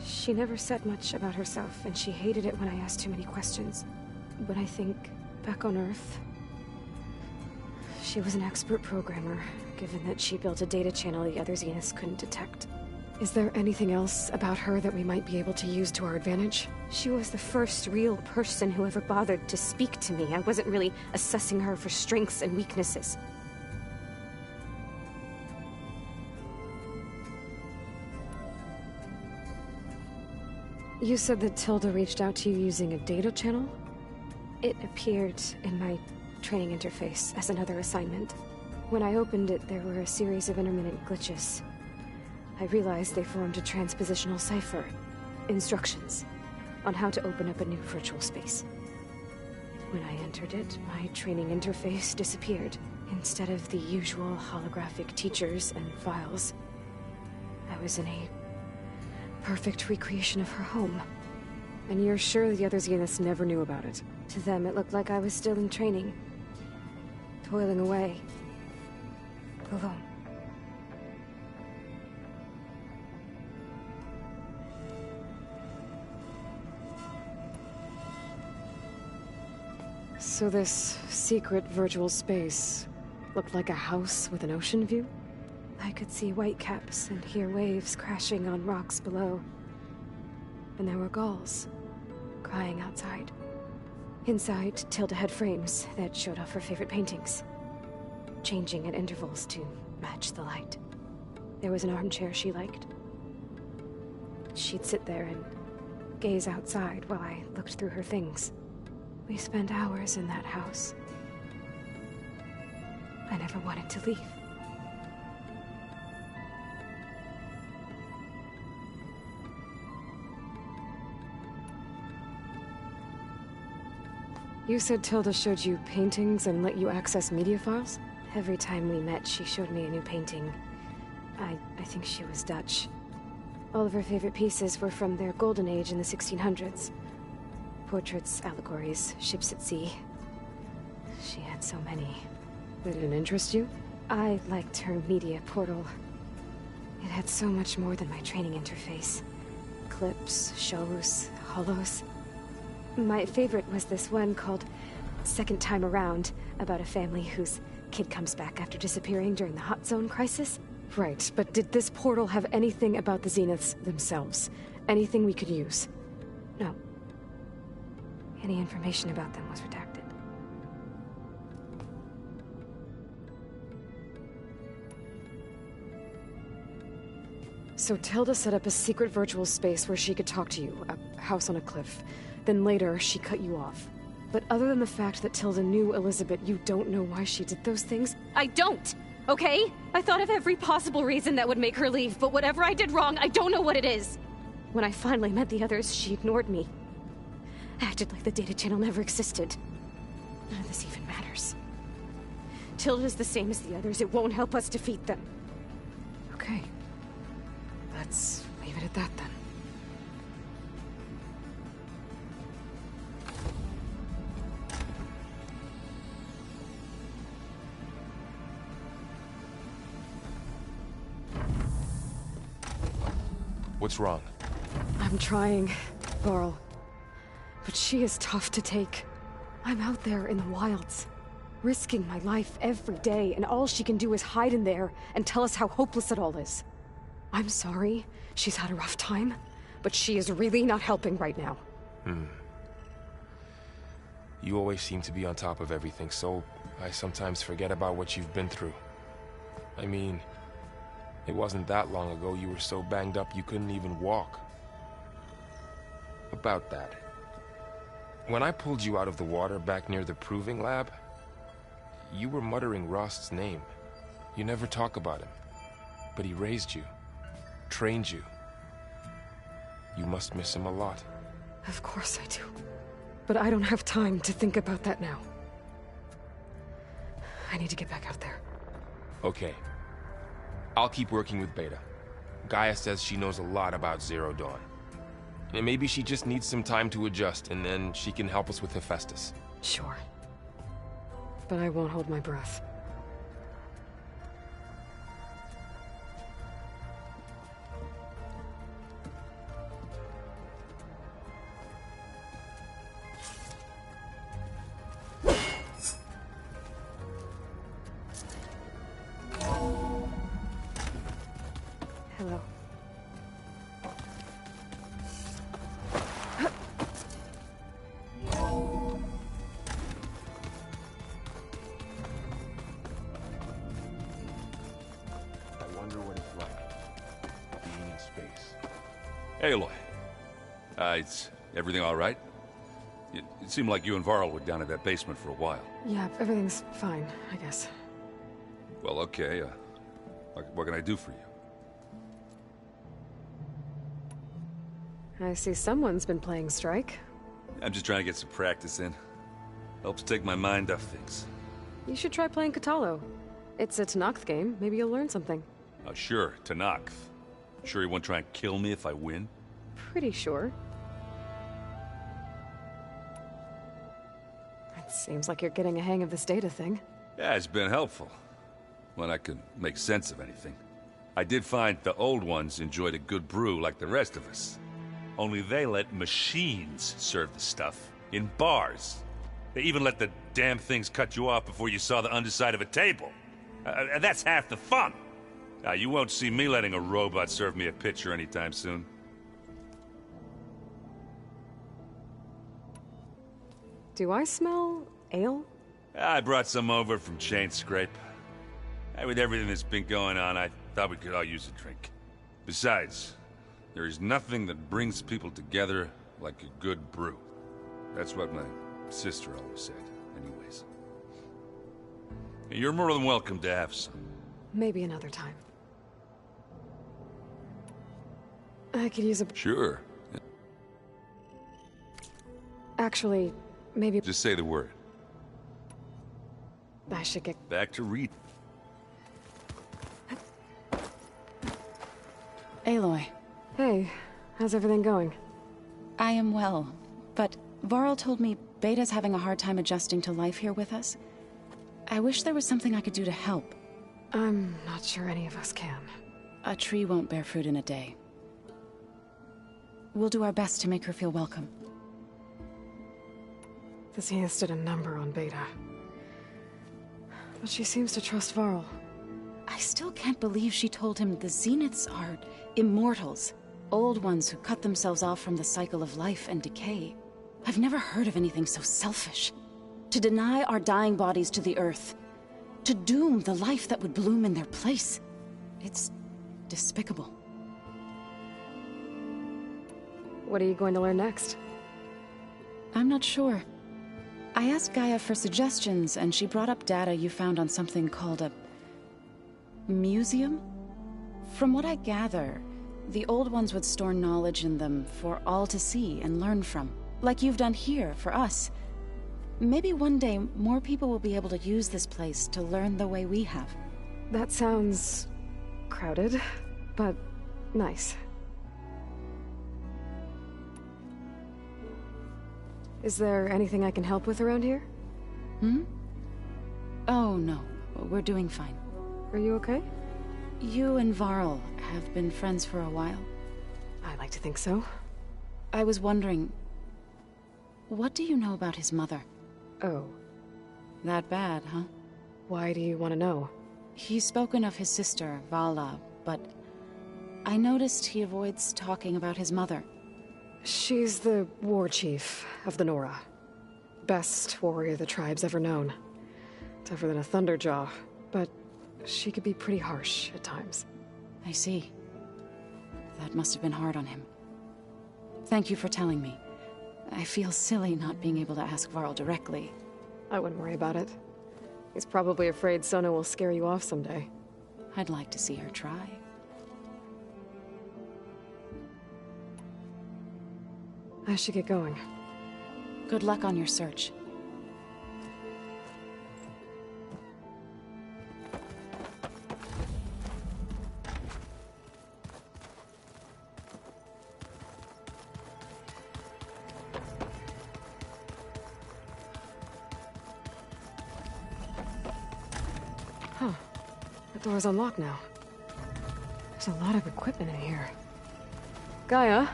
She never said much about herself, and she hated it when I asked too many questions. But I think, back on Earth, she was an expert programmer, given that she built a data channel the other Zeniths couldn't detect. Is there anything else about her that we might be able to use to our advantage? She was the first real person who ever bothered to speak to me. I wasn't really assessing her for strengths and weaknesses. You said that Tilda reached out to you using a data channel? It appeared in my training interface as another assignment. When I opened it, there were a series of intermittent glitches. I realized they formed a transpositional cipher. Instructions on how to open up a new virtual space. When I entered it, my training interface disappeared. Instead of the usual holographic teachers and files, I was in a perfect recreation of her home. And you're sure the other Zeniths never knew about it? To them, it looked like I was still in training. Toiling away. Alone. So this secret virtual space looked like a house with an ocean view? I could see whitecaps and hear waves crashing on rocks below. And there were gulls crying outside. Inside, Tilda had frames that showed off her favorite paintings, changing at intervals to match the light. There was an armchair she liked. She'd sit there and gaze outside while I looked through her things. We spent hours in that house. I never wanted to leave. You said Tilda showed you paintings and let you access media files? Every time we met, she showed me a new painting. I think she was Dutch. All of her favorite pieces were from their golden age in the 1600s. Portraits, allegories, ships at sea. She had so many. They didn't interest you? I liked her media portal. It had so much more than my training interface. Clips, shows, holos. My favorite was this one called Second Time Around, about a family whose kid comes back after disappearing during the Hot Zone crisis. Right, but did this portal have anything about the Zeniths themselves? Anything we could use? No. Any information about them was redacted. So Tilda set up a secret virtual space where she could talk to you, a house on a cliff. Then later, she cut you off. But other than the fact that Tilda knew Elizabeth, you don't know why she did those things? I don't! Okay? I thought of every possible reason that would make her leave, but whatever I did wrong, I don't know what it is. When I finally met the others, she ignored me. Acted like the data channel never existed. None of this even matters. Tilda's the same as the others. It won't help us defeat them. Okay. Let's leave it at that, then. What's wrong? I'm trying, Varl. But she is tough to take. I'm out there in the wilds, risking my life every day, and all she can do is hide in there and tell us how hopeless it all is. I'm sorry she's had a rough time, but she is really not helping right now. You always seem to be on top of everything, so I sometimes forget about what you've been through. I mean, it wasn't that long ago you were so banged up you couldn't even walk. About that. When I pulled you out of the water back near the proving lab, you were muttering Rost's name. You never talk about him. But he raised you, trained you. You must miss him a lot. Of course I do. But I don't have time to think about that now. I need to get back out there. Okay. I'll keep working with Beta. Gaia says she knows a lot about Zero Dawn. And maybe she just needs some time to adjust, and then she can help us with Hephaestus. Sure. But I won't hold my breath. Hello. I wonder what it's like, being in space. Aloy. Is everything all right? It seemed like you and Varl were down at that basement for a while. Yeah, everything's fine, I guess. Well, okay. What can I do for you? I see someone's been playing Strike. I'm just trying to get some practice in. Helps take my mind off things. You should try playing Katalo. It's a Tanakh game. Maybe you'll learn something. Oh, sure, Tanakh. Sure you won't try and kill me if I win? Pretty sure. It seems like you're getting a hang of this data thing. Yeah, it's been helpful. When I could make sense of anything. I did find the old ones enjoyed a good brew like the rest of us. Only they let machines serve the stuff. In bars. They even let the damn things cut you off before you saw the underside of a table. That's half the fun. You won't see me letting a robot serve me a pitcher anytime soon. Do I smell ale? I brought some over from Chain Scrape. With everything that's been going on, I thought we could all use a drink. Besides, there is nothing that brings people together like a good brew. That's what my sister always said, anyways. You're more than welcome to have some. Maybe another time. I could use a... Sure. Actually, maybe... Just say the word. I should get... Back to reading. Aloy. Hey, how's everything going? I am well, but Varl told me Beta's having a hard time adjusting to life here with us. I wish there was something I could do to help. I'm not sure any of us can. A tree won't bear fruit in a day. We'll do our best to make her feel welcome. The Zeniths did a number on Beta. But she seems to trust Varl. I still can't believe she told him the Zeniths are immortals. Old ones who cut themselves off from the cycle of life and decay. I've never heard of anything so selfish. To deny our dying bodies to the earth. To doom the life that would bloom in their place. It's despicable. What are you going to learn next? I'm not sure. I asked Gaia for suggestions, and she brought up data you found on something called a... museum? From what I gather, the old ones would store knowledge in them for all to see and learn from. Like you've done here, for us. Maybe one day, more people will be able to use this place to learn the way we have. That sounds... crowded, but nice. Is there anything I can help with around here? Hmm? Oh, no. We're doing fine. Are you okay? You and Varl have been friends for a while. I like to think so. I was wondering... what do you know about his mother? Oh. That bad, huh? Why do you want to know? He's spoken of his sister, Vala, but... I noticed he avoids talking about his mother. She's the war chief of the Nora. Best warrior the tribe's ever known. Tougher than a Thunderjaw, but she could be pretty harsh at times. I see. That must have been hard on him. Thank you for telling me. I feel silly not being able to ask Varl directly. I wouldn't worry about it. He's probably afraid Sona will scare you off someday. I'd like to see her try. I should get going. Good luck on your search. Huh. The door's unlocked now. There's a lot of equipment in here. Gaia?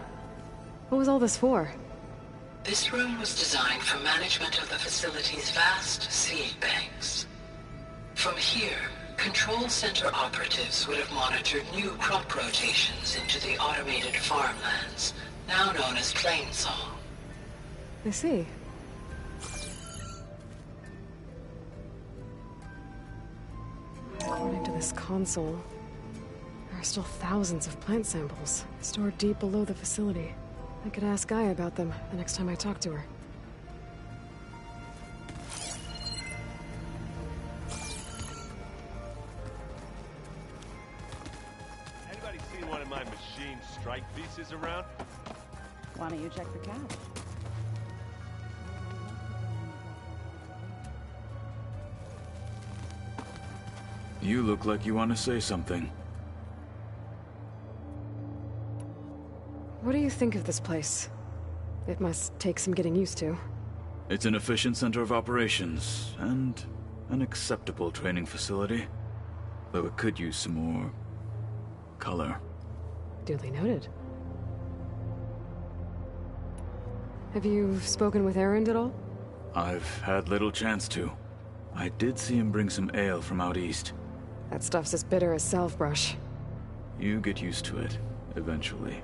What was all this for? This room was designed for management of the facility's vast seed banks. From here, control center operatives would have monitored new crop rotations into the automated farmlands, now known as Plainsong. I see. According to this console, there are still thousands of plant samples stored deep below the facility. I could ask Gaia about them the next time I talk to her. Anybody seen one of my machine strike pieces around? Why don't you check the couch? You look like you want to say something. What do you think of this place? It must take some getting used to. It's an efficient center of operations, and an acceptable training facility. Though it could use some more... color. Duly noted. Have you spoken with Erend at all? I've had little chance to. I did see him bring some ale from out east. That stuff's as bitter as salve-brush. You get used to it, eventually.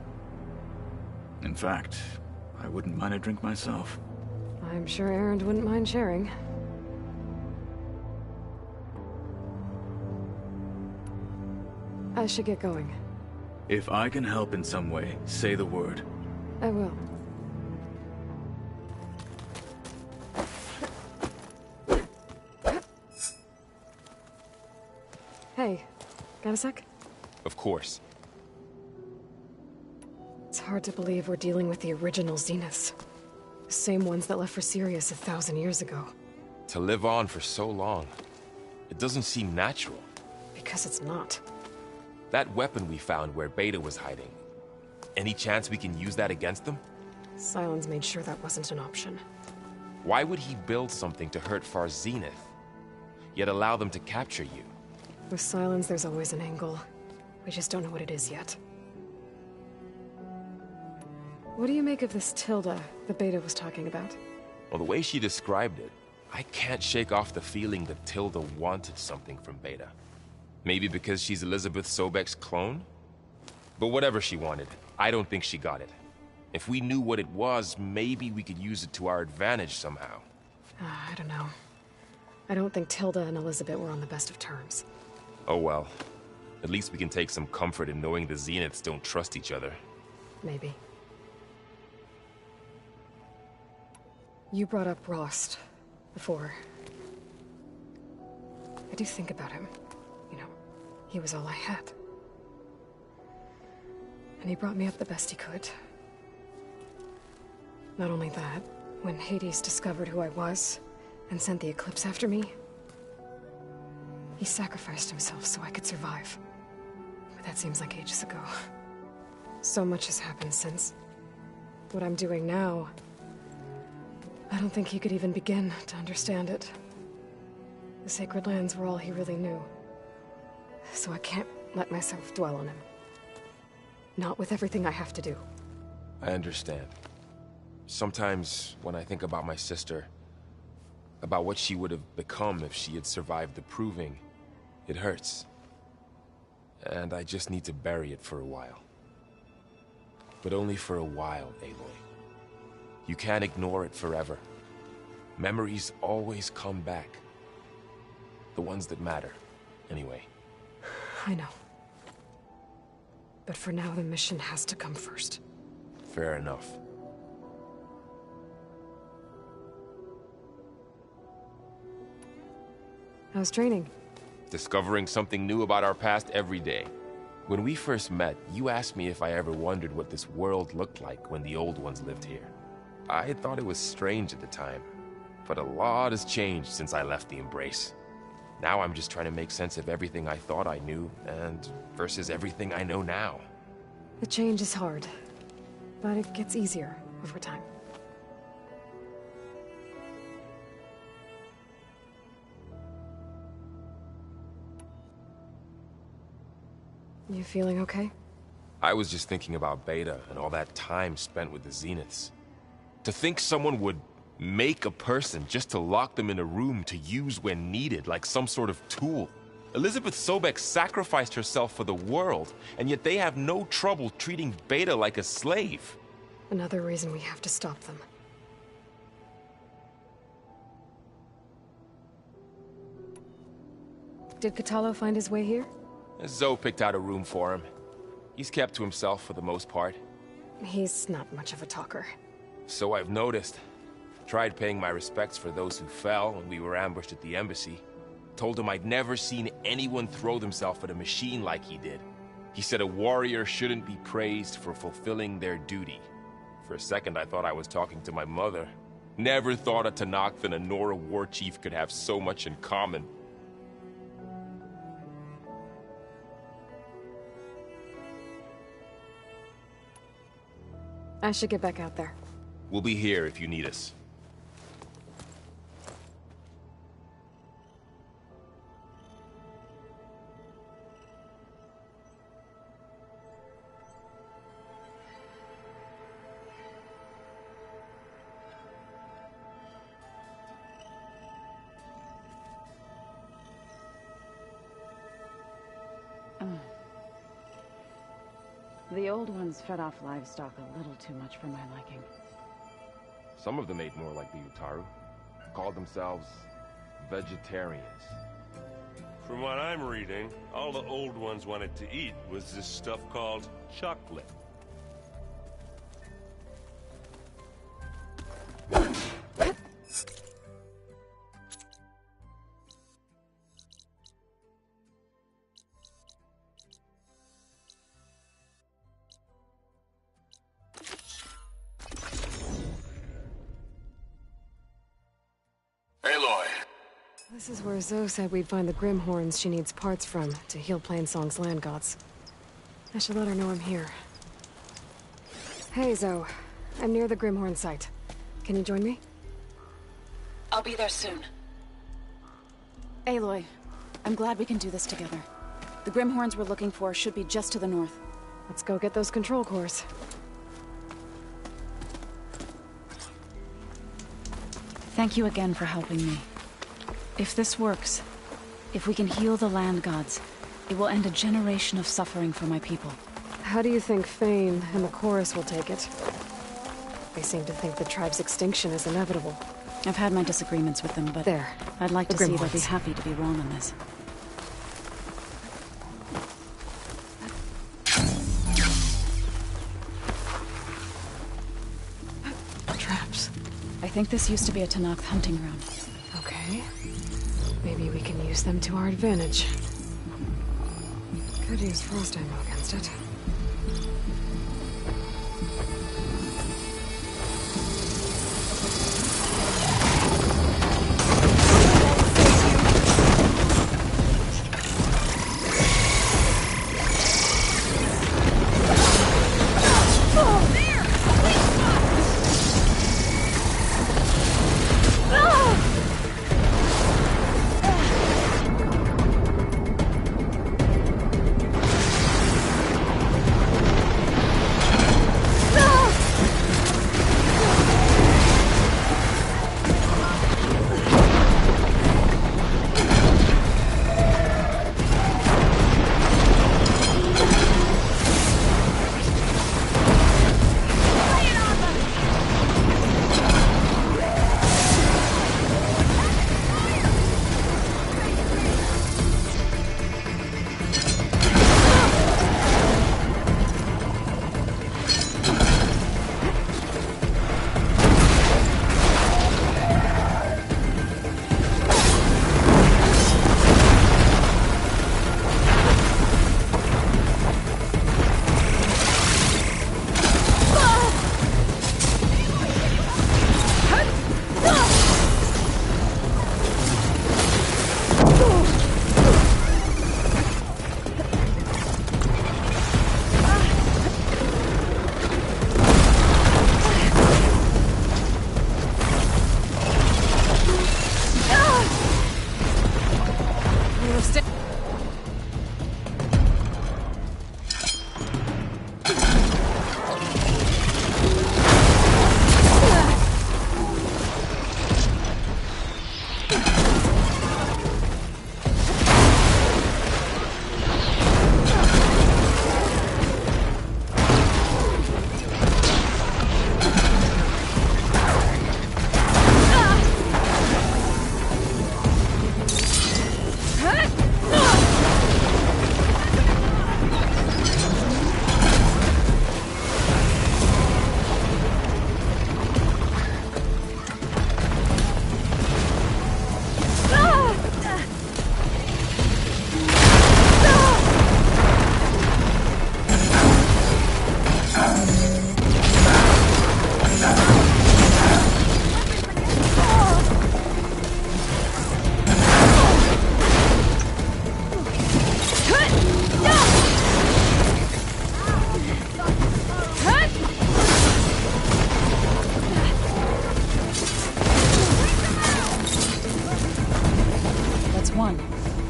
In fact, I wouldn't mind a drink myself. I'm sure Erend wouldn't mind sharing. I should get going. If I can help in some way, say the word. I will. Hey, got a sec? Of course. It's hard to believe we're dealing with the original Zeniths. The same ones that left for Sirius 1,000 years ago. To live on for so long, it doesn't seem natural. Because it's not. That weapon we found where Beta was hiding, any chance we can use that against them? Sylens made sure that wasn't an option. Why would he build something to hurt Far's Zenith, yet allow them to capture you? With Sylens, there's always an angle. We just don't know what it is yet. What do you make of this Tilda the Beta was talking about? Well, the way she described it, I can't shake off the feeling that Tilda wanted something from Beta. Maybe because she's Elizabeth Sobek's clone? But whatever she wanted, I don't think she got it. If we knew what it was, maybe we could use it to our advantage somehow. I don't know. I don't think Tilda and Elizabeth were on the best of terms. Oh well. At least we can take some comfort in knowing the Zeniths don't trust each other. Maybe. You brought up Rost before. I do think about him. You know, he was all I had. And he brought me up the best he could. Not only that, when Hades discovered who I was and sent the Eclipse after me, he sacrificed himself so I could survive. But that seems like ages ago. So much has happened since. What I'm doing now, I don't think he could even begin to understand it. The Sacred Lands were all he really knew. So I can't let myself dwell on him. Not with everything I have to do. I understand. Sometimes, when I think about my sister, about what she would have become if she had survived the proving, it hurts. And I just need to bury it for a while. But only for a while, Aloy. You can't ignore it forever. Memories always come back. The ones that matter, anyway. I know. But for now, the mission has to come first. Fair enough. How's training? Discovering something new about our past every day. When we first met, you asked me if I ever wondered what this world looked like when the old ones lived here. I thought it was strange at the time, but a lot has changed since I left the Embrace. Now I'm just trying to make sense of everything I thought I knew, and versus everything I know now. The change is hard, but it gets easier over time. You feeling okay? I was just thinking about Beta and all that time spent with the Zeniths. To think someone would make a person just to lock them in a room to use when needed, like some sort of tool. Elizabeth Sobek sacrificed herself for the world, and yet they have no trouble treating Beta like a slave. Another reason we have to stop them. Did Catalo find his way here? Zoe picked out a room for him. He's kept to himself for the most part. He's not much of a talker. So I've noticed. Tried paying my respects for those who fell when we were ambushed at the embassy. Told him I'd never seen anyone throw themselves at a machine like he did. He said a warrior shouldn't be praised for fulfilling their duty. For a second I thought I was talking to my mother. Never thought a Tanakh and a Nora war chief could have so much in common. I should get back out there. We'll be here if you need us. The old ones fed off livestock a little too much for my liking. Some of them ate more like the Utaru. Called themselves vegetarians. From what I'm reading, all the old ones wanted to eat was this stuff called chocolate. This is where Zoe said we'd find the Grimhorns she needs parts from to heal Plainsong's land gods. I should let her know I'm here. Hey, Zoe. I'm near the Grimhorn site. Can you join me? I'll be there soon. Aloy, I'm glad we can do this together. The Grimhorns we're looking for should be just to the north. Let's go get those control cores. Thank you again for helping me. If this works, if we can heal the land gods, it will end a generation of suffering for my people. How do you think Fane and the chorus will take it? They seem to think the tribe's extinction is inevitable. I've had my disagreements with them, but I'd like to see they'll be happy to be wrong on this. Traps. I think this used to be a Tanakh hunting ground. Okay. Maybe we can use them to our advantage. Could use frost ammo against it. Stay.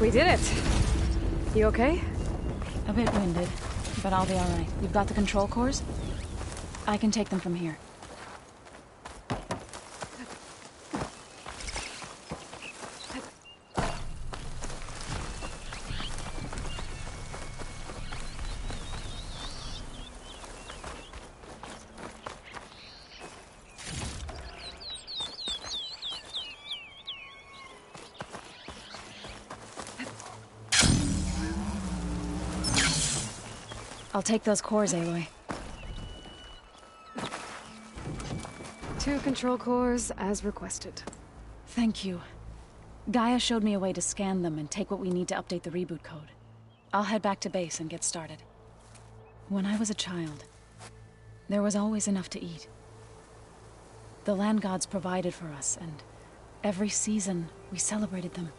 We did it. You okay? A bit winded, but I'll be alright. You've got the control cores? I can take them from here. I'll take those cores, Aloy. 2 control cores, as requested. Thank you. Gaia showed me a way to scan them and take what we need to update the reboot code. I'll head back to base and get started. When I was a child, there was always enough to eat. The land gods provided for us, and every season we celebrated them.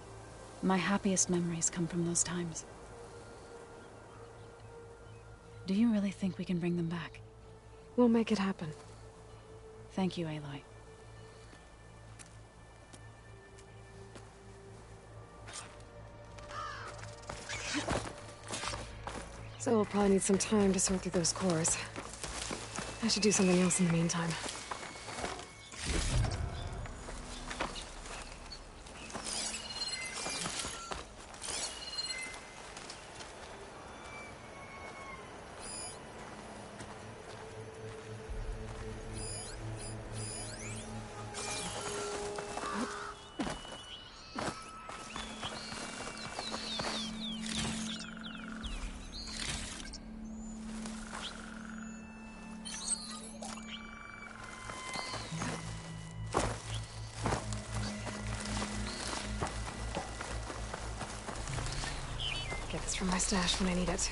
My happiest memories come from those times. Do you really think we can bring them back? We'll make it happen. Thank you, Aloy. So we'll probably need some time to sort through those cores. I should do something else in the meantime. Get this from my stash when I need it.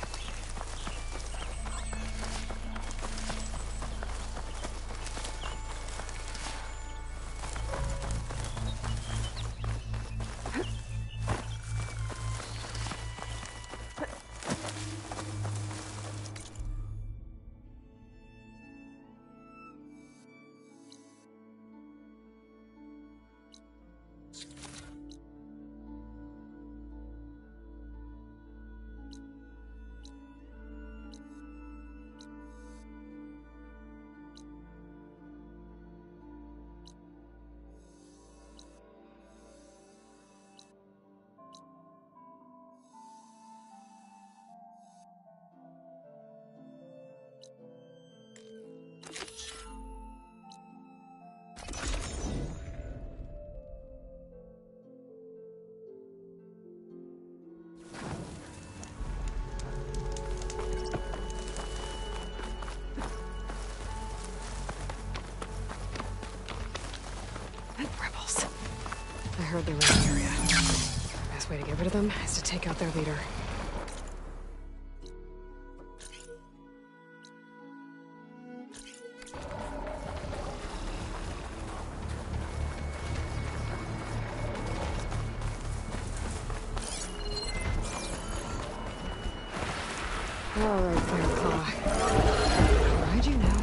Rebels. I heard they're in the area. The best way to get rid of them is to take out their leader. All right, Firepaw. Ride you now.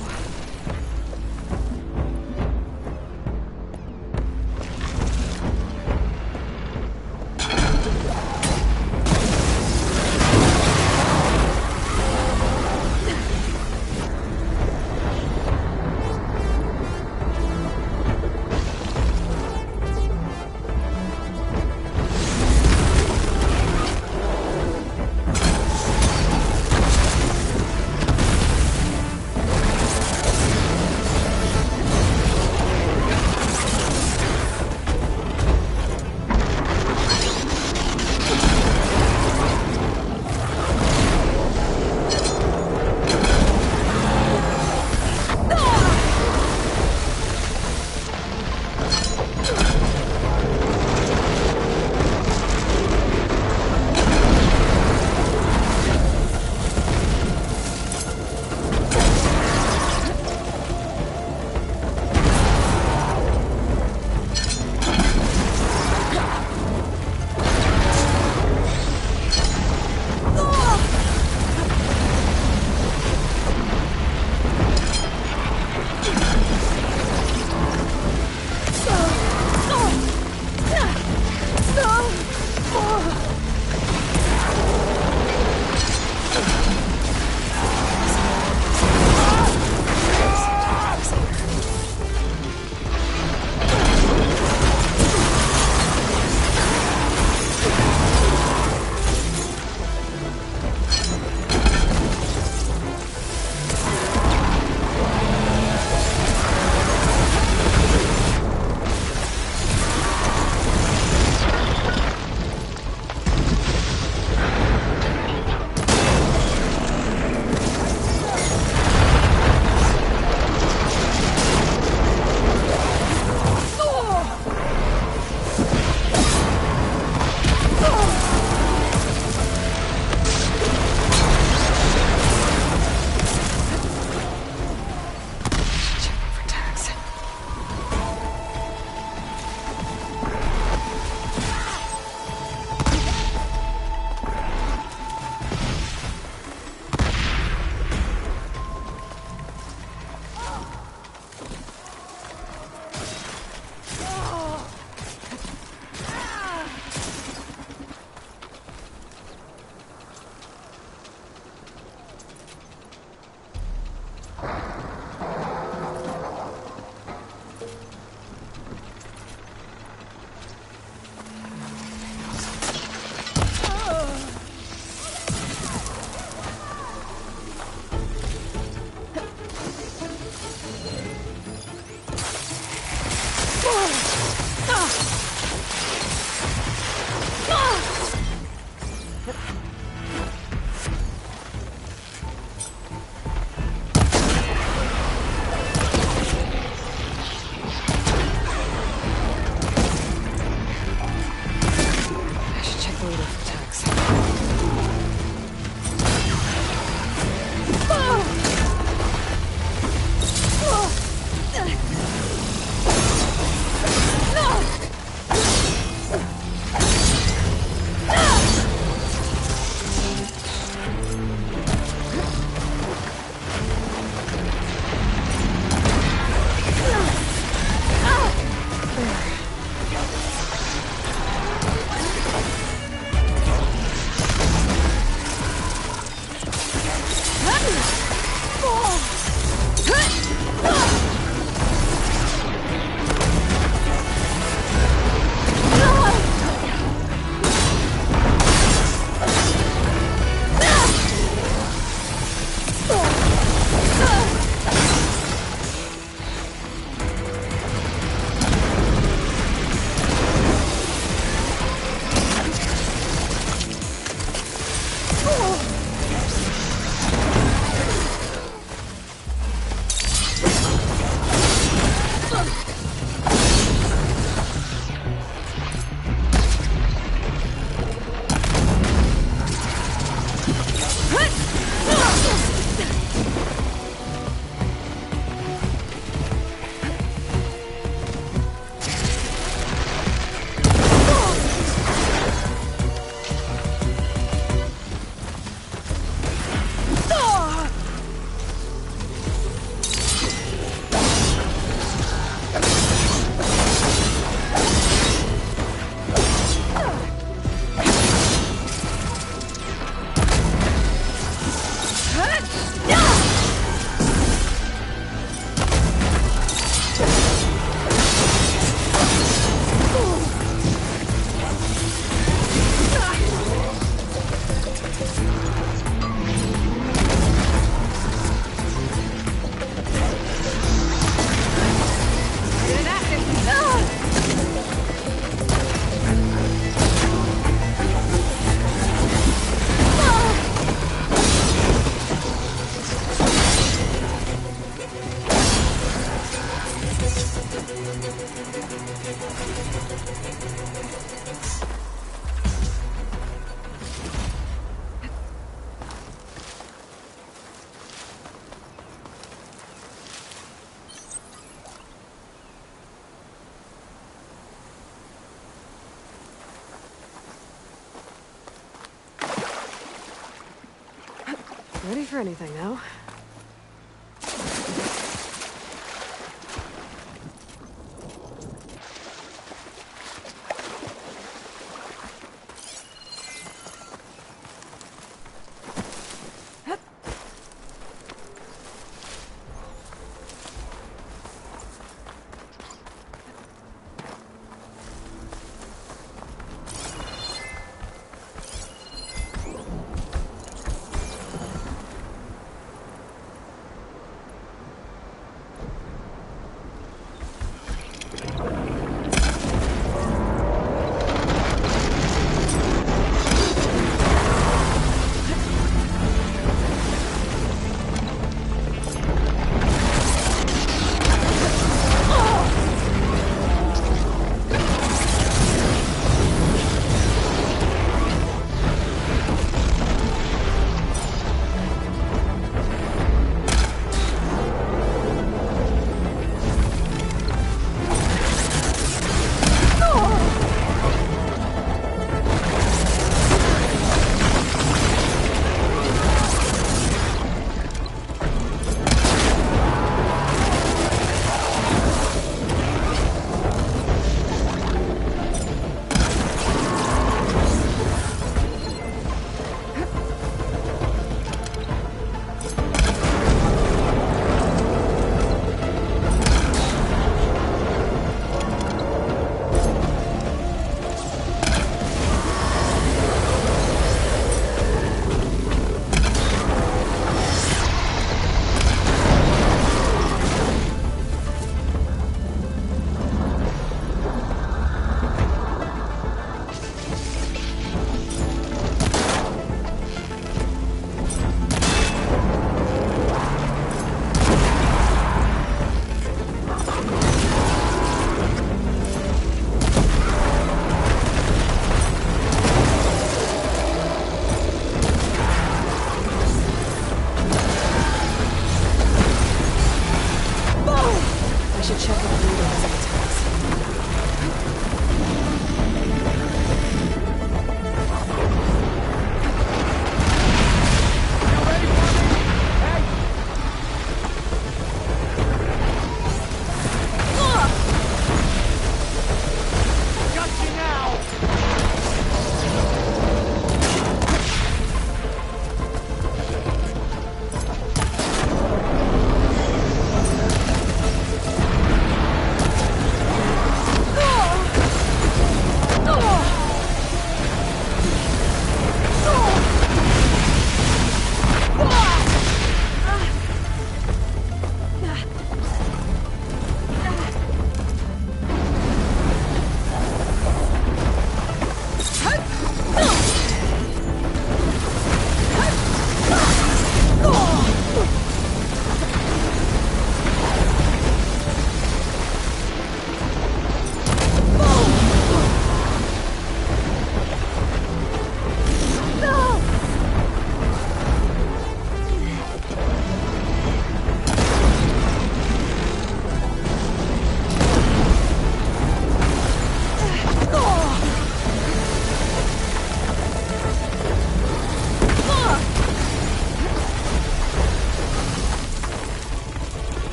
Ready for anything now.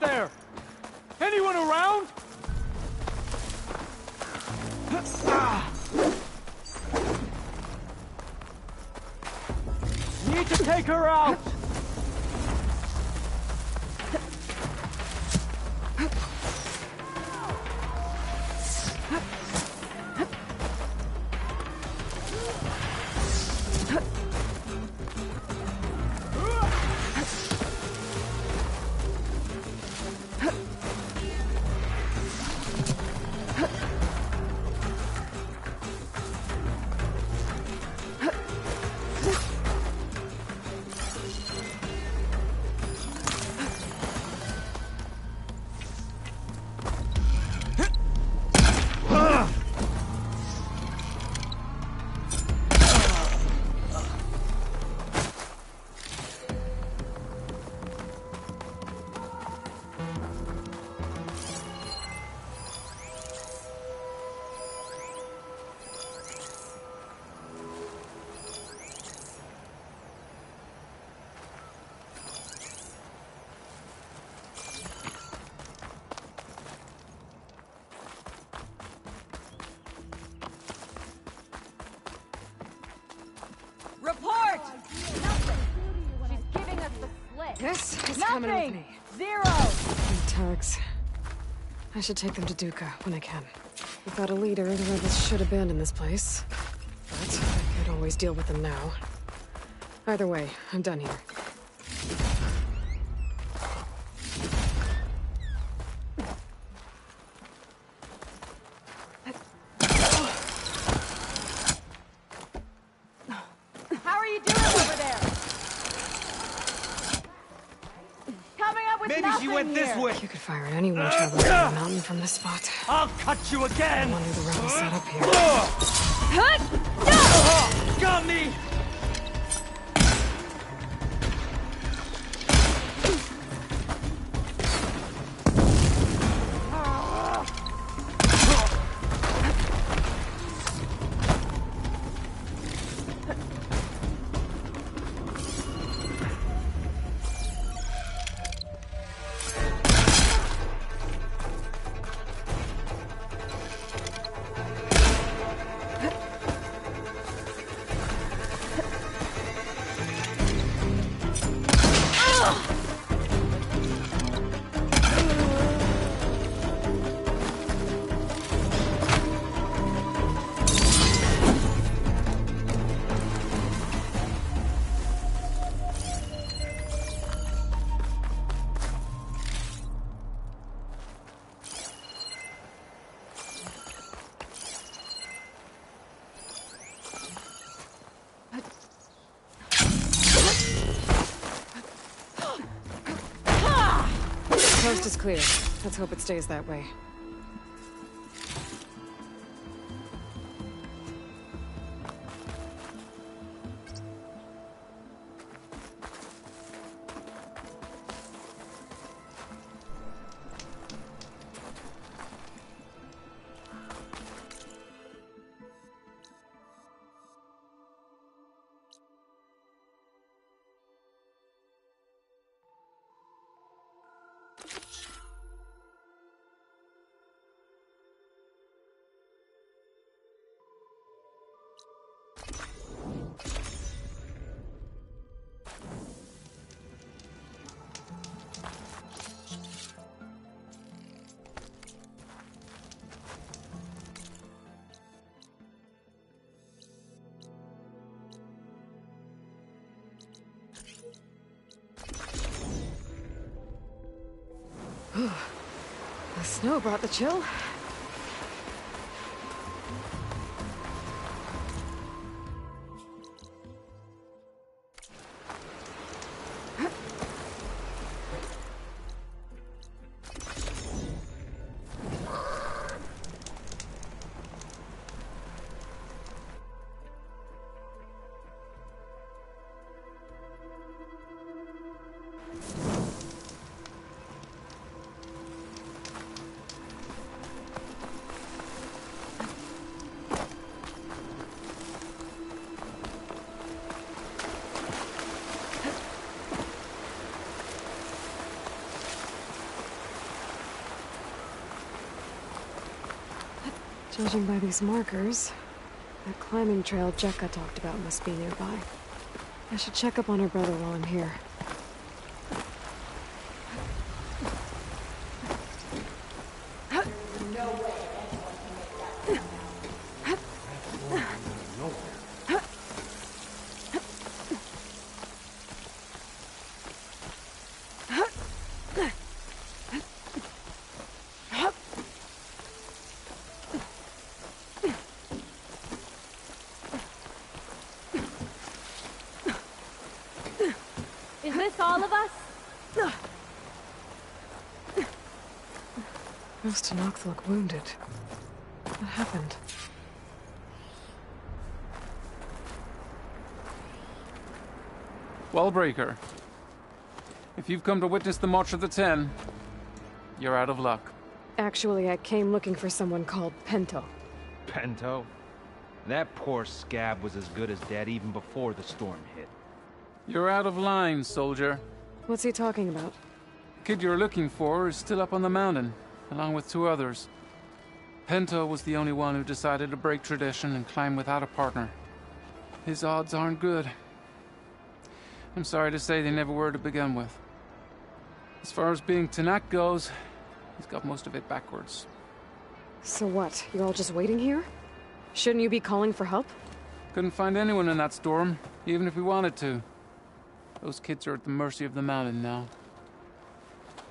there? Anyone around? Need to take her out! Report! Nothing. She's giving us the slip. This is Nothing. coming with me. Zero. Tugs. I should take them to Duca when I can. Without a leader, the rebels should abandon this place. But I could always deal with them now. Either way, I'm done here. How are you doing over there? Coming up with Maybe nothing she went here. this way. You could fire at anyone traveling down the mountain from this spot. I'll cut you again! No wonder the rebels set up here. Got me! The coast is clear. Let's hope it stays that way. Whew. The snow brought the chill. Judging by these markers, that climbing trail Jekka talked about must be nearby. I should check up on her brother while I'm here. Is this all of us? Most Tenakth look wounded. What happened? Wallbreaker. If you've come to witness the March of the Ten, you're out of luck. Actually, I came looking for someone called Pento. Pento? That poor scab was as good as dead even before the storm hit. You're out of line, soldier. What's he talking about? The kid you're looking for is still up on the mountain, along with 2 others. Pento was the only one who decided to break tradition and climb without a partner. His odds aren't good. I'm sorry to say they never were to begin with. As far as being Tenakth goes, he's got most of it backwards. So what? You're all just waiting here? Shouldn't you be calling for help? Couldn't find anyone in that storm, even if we wanted to. Those kids are at the mercy of the mountain now.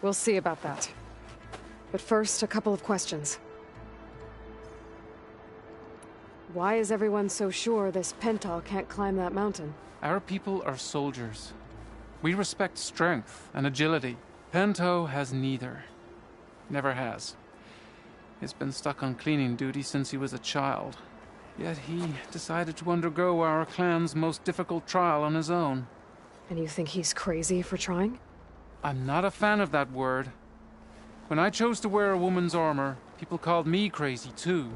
We'll see about that. But first, a couple of questions. Why is everyone so sure this Pento can't climb that mountain? Our people are soldiers. We respect strength and agility. Pento has neither. Never has. He's been stuck on cleaning duty since he was a child. Yet he decided to undergo our clan's most difficult trial on his own. And you think he's crazy for trying? I'm not a fan of that word. When I chose to wear a woman's armor, people called me crazy too.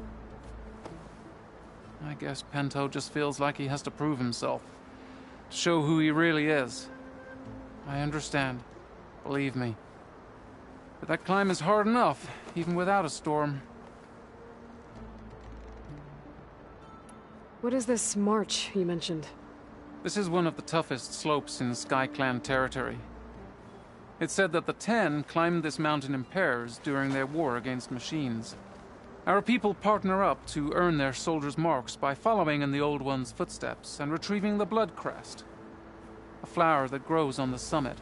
I guess Pento just feels like he has to prove himself. To show who he really is. I understand. Believe me. But that climb is hard enough, even without a storm. What is this march you mentioned? This is one of the toughest slopes in Sky Clan territory. It's said that the Ten climbed this mountain in pairs during their war against machines. Our people partner up to earn their soldiers' marks by following in the Old One's footsteps and retrieving the blood crest. A flower that grows on the summit.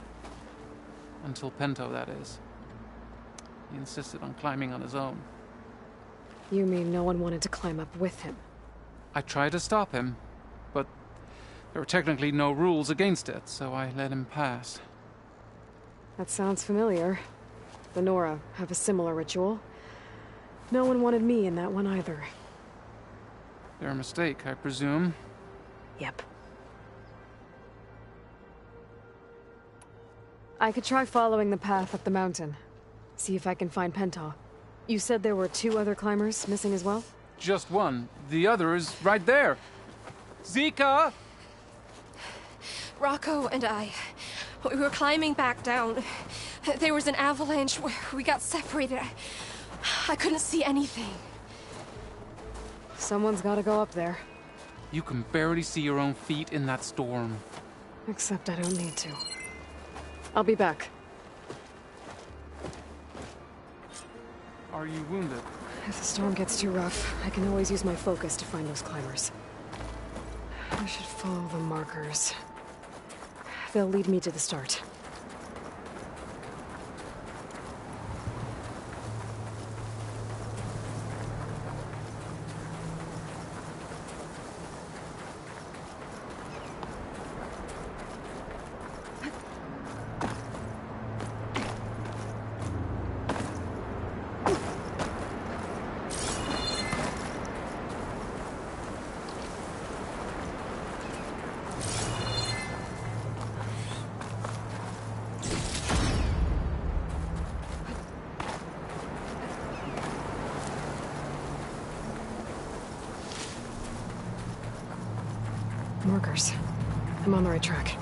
Until Pento, that is. He insisted on climbing on his own. You mean no one wanted to climb up with him? I tried to stop him, but there were technically no rules against it, so I let him pass. That sounds familiar. The Nora have a similar ritual. No one wanted me in that one either. Their mistake, I presume. Yep. I could try following the path up the mountain. See if I can find Pento. You said there were 2 other climbers missing as well? Just one. The other is right there. Zika! Rocco and I, we were climbing back down. There was an avalanche where we got separated. I couldn't see anything. Someone's gotta go up there. You can barely see your own feet in that storm. Except I don't need to. I'll be back. Are you wounded? If the storm gets too rough, I can always use my focus to find those climbers. I should follow the markers. They'll lead me to the start. Markers. I'm on the right track.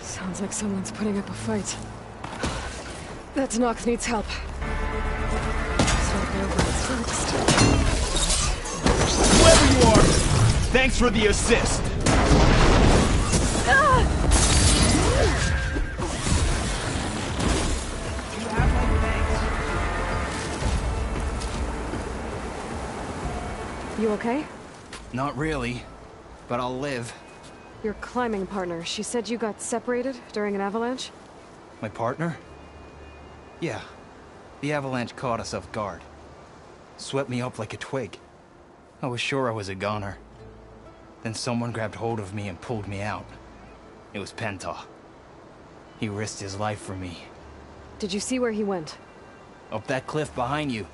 Sounds like someone's putting up a fight. That Nox needs help. Start over first. Whoever you are, thanks for the assist. You okay? Not really, but I'll live. Your climbing partner, she said you got separated during an avalanche? My partner? Yeah. The avalanche caught us off guard. Swept me up like a twig. I was sure I was a goner. Then someone grabbed hold of me and pulled me out. It was Penta. He risked his life for me. Did you see where he went? Up that cliff behind you.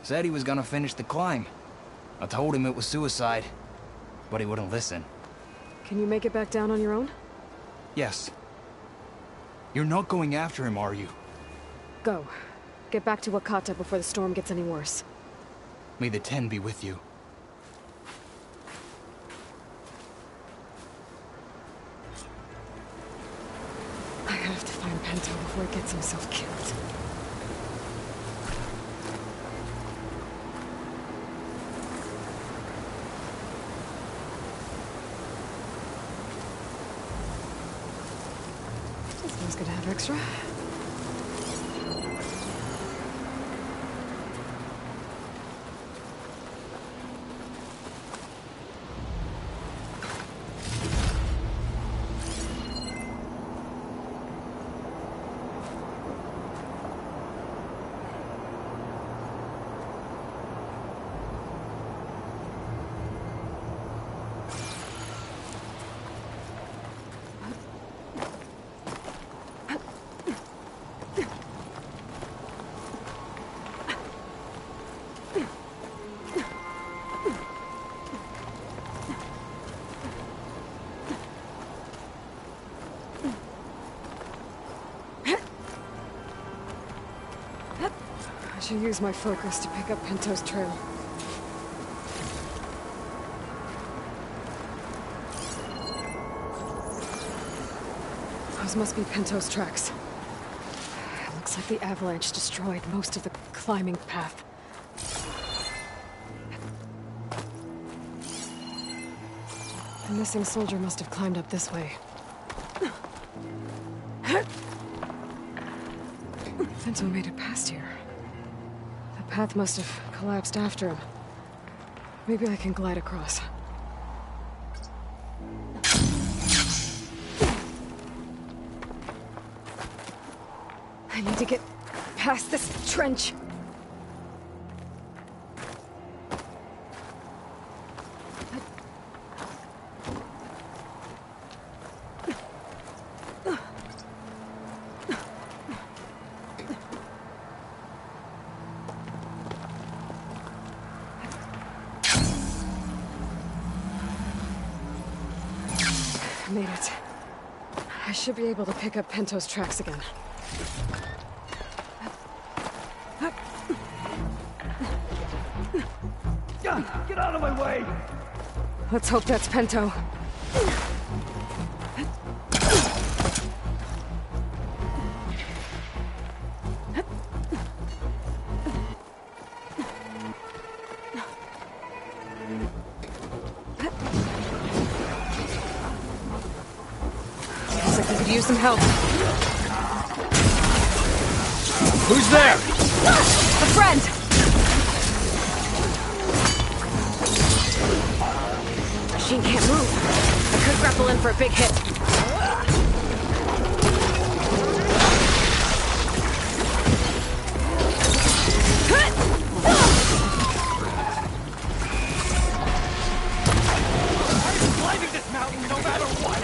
Said he was gonna finish the climb. I told him it was suicide, but he wouldn't listen. Can you make it back down on your own? Yes. You're not going after him, are you? Go. Get back to Wakata before the storm gets any worse. May the 10 be with you. I have to find Pento before he gets himself killed. This one's gonna have extra. I should use my focus to pick up Pento's trail. Those must be Pento's tracks. It looks like the avalanche destroyed most of the climbing path. The missing soldier must have climbed up this way. Pento made it past here. The path must have collapsed after him. Maybe I can glide across. I need to get past this trench. Made it. I should be able to pick up Pento's tracks again. Get out of my way! Let's hope that's Pento. Looks like we could use some help. Who's there? A friend! Machine can't move. I could grapple in for a big hit. I'm climbing this mountain no matter what!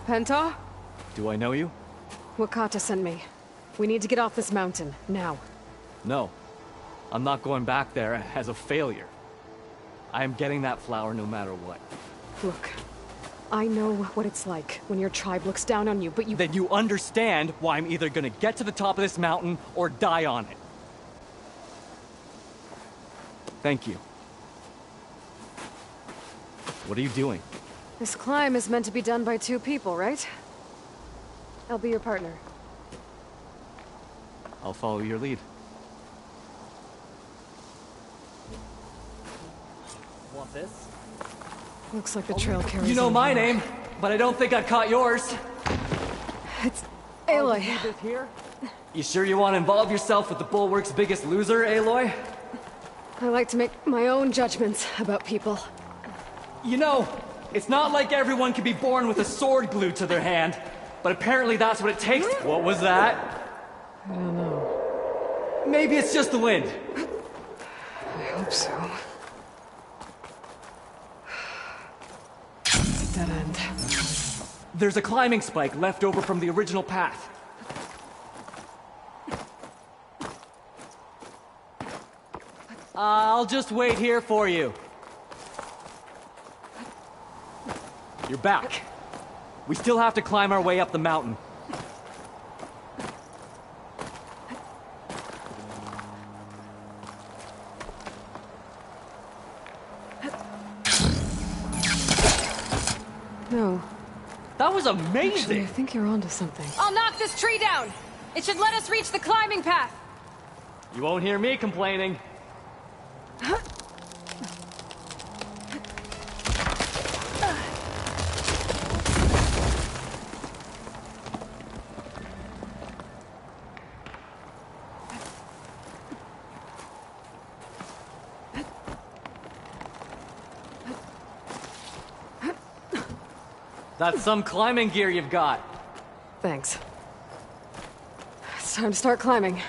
Penta? Do I know you? Wakata sent me. We need to get off this mountain, now. No. I'm not going back there as a failure. I am getting that flower no matter what. Look, I know what it's like when your tribe looks down on you, but you— Then you understand why I'm either gonna get to the top of this mountain or die on it. Thank you. What are you doing? This climb is meant to be done by 2 people, right? I'll be your partner. I'll follow your lead. Want this? Looks like the trail carries You know on my here. name, but I don't think I've caught yours. It's Aloy. Oh, you need this here? You sure you want to involve yourself with the Bulwark's biggest loser, Aloy? I like to make my own judgments about people. You know, it's not like everyone can be born with a sword glued to their hand, but apparently that's what it takes. What was that? I don't know. Maybe it's just the wind. I hope so. Dead end. There's a climbing spike left over from the original path. I'll just wait here for you. You're back. We still have to climb our way up the mountain. No. That was amazing! Actually, I think you're onto something. I'll knock this tree down! It should let us reach the climbing path! You won't hear me complaining. That's some climbing gear you've got. Thanks. It's time to start climbing.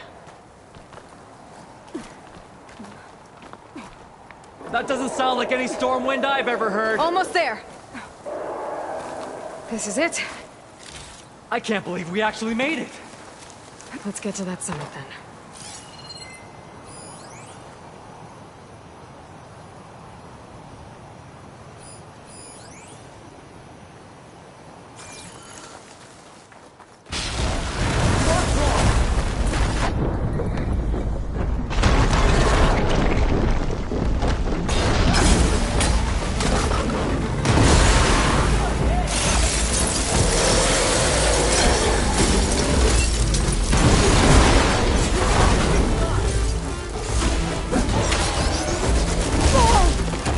That doesn't sound like any storm wind I've ever heard. Almost there. This is it. I can't believe we actually made it. Let's get to that summit then.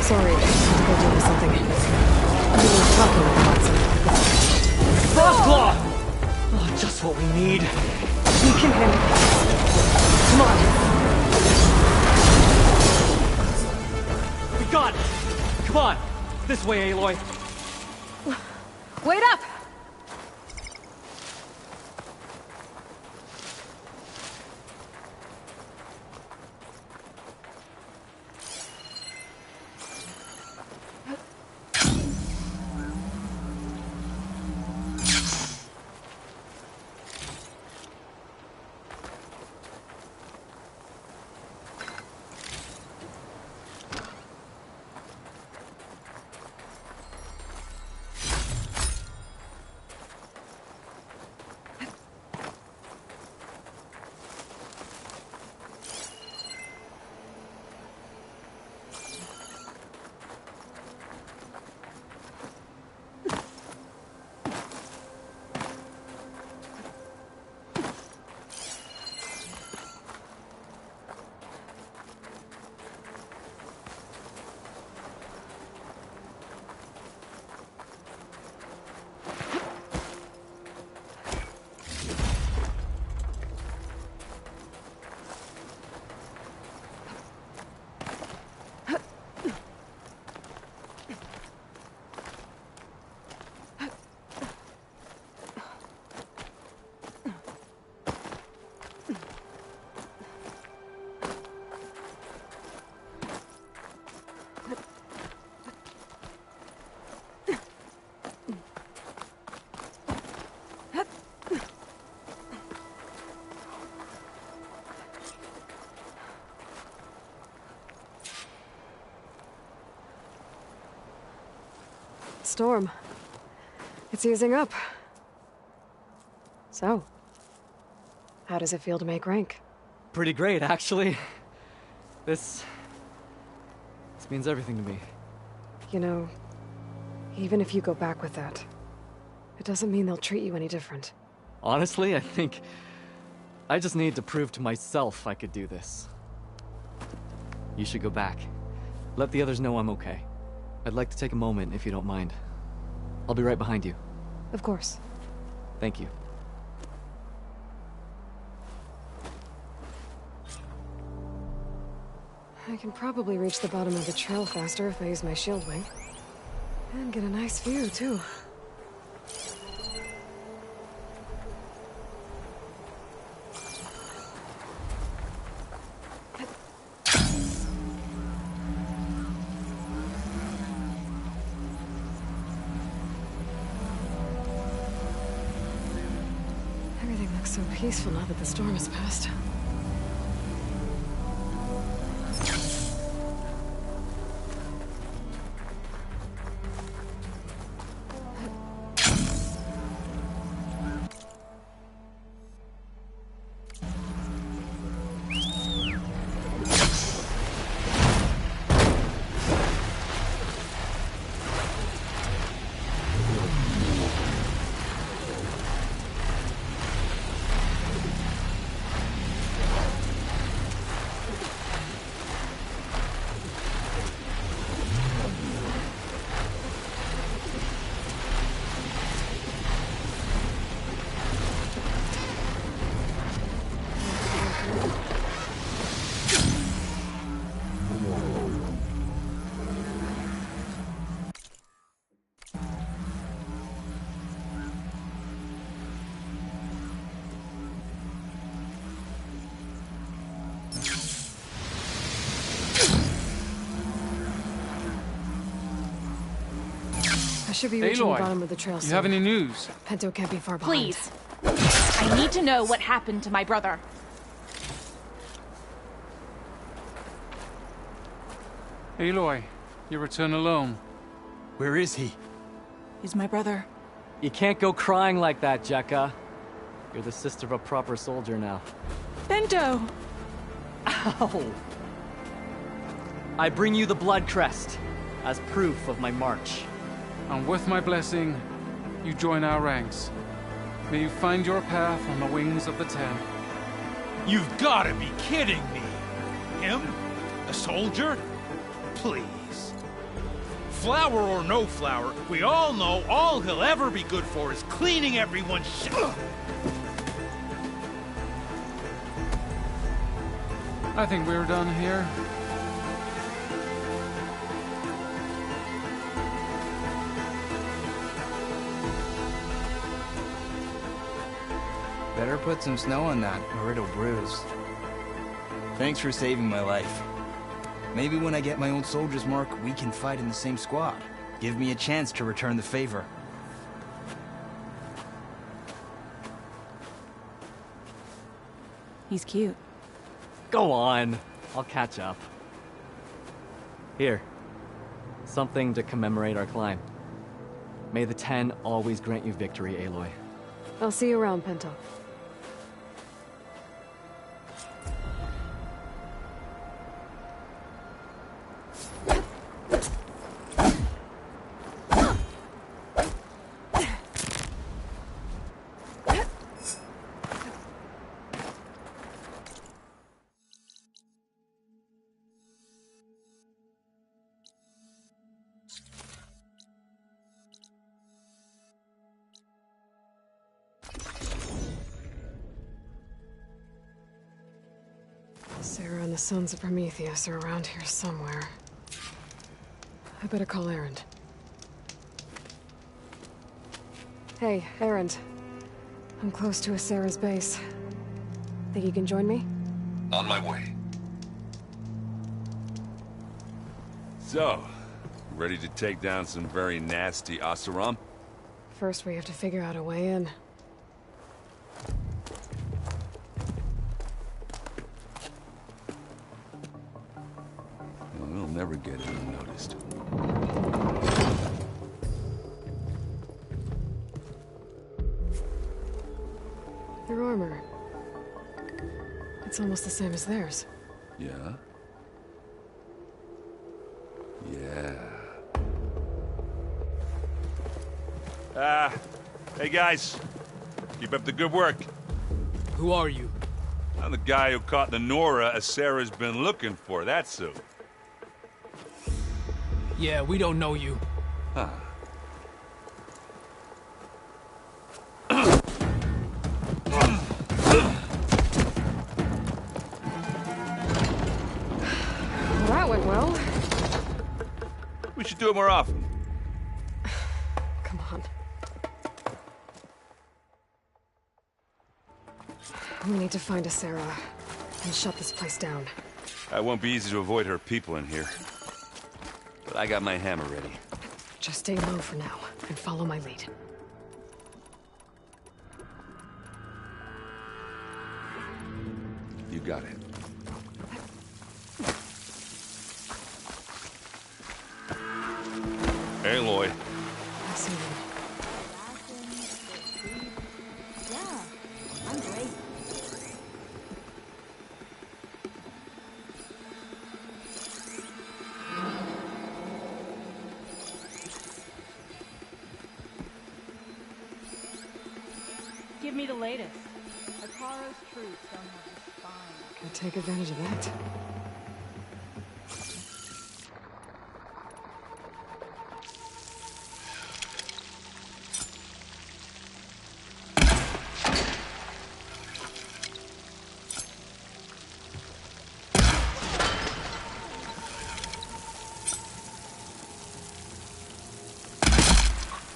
Sorry, I have to go deal with something. You were talking about something. Frostclaw! Oh, just what we need. We can handle this. Come on. We got it! Come on! This way, Aloy. Wait up! storm. It's easing up. So, how does it feel to make rank? Pretty great, actually. This means everything to me. You know, even if you go back with that, it doesn't mean they'll treat you any different. Honestly, I think I just need to prove to myself I could do this. You should go back. Let the others know I'm okay. I'd like to take a moment, if you don't mind. I'll be right behind you. Of course. Thank you. I can probably reach the bottom of the trail faster if I use my shield wing. And get a nice view, too. Everything looks so peaceful now that the storm has passed. I should be reaching the bottom of the trail soon. You have any news? Pinto can't be far behind. Please. I need to know what happened to my brother. Aloy, you return alone. Where is he? He's my brother. You can't go crying like that, Jekka. You're the sister of a proper soldier now. Bento! Ow! I bring you the blood crest as proof of my march. And with my blessing, you join our ranks. May you find your path on the wings of the Ten. You've gotta be kidding me! Him? A soldier? Please. Flower or no flower, we all know all he'll ever be good for is cleaning everyone's shit. I think we're done here. Better put some snow on that, or it'll bruise. Thanks for saving my life. Maybe when I get my own soldier's mark, we can fight in the same squad. Give me a chance to return the favor. He's cute. Go on. I'll catch up. Here. Something to commemorate our climb. May the Ten always grant you victory, Aloy. I'll see you around, Pinto. Sarah and the Sons of Prometheus are around here somewhere. I better call Erend. Hey, Erend. I'm close to Sarah's base. Think you can join me? On my way. So, ready to take down some very nasty Oseram? First, we have to figure out a way in. We'll never get unnoticed. Their armor. It's almost the same as theirs. Yeah? Yeah. Hey guys. Keep up the good work. Who are you? I'm the guy who caught the Nora Sarah's been looking for, that's who. Yeah, we don't know you. Huh. Well, that went well. We should do it more often. Come on. We need to find a Sarah and shut this place down. It won't be easy to avoid her people in here. But I got my hammer ready. Just stay low for now and follow my lead. You got it. Hey, Lloyd. I see you. Yeah, I'm great. Give me the latest. Ataro's troops don't have the spine. Can I take advantage of that?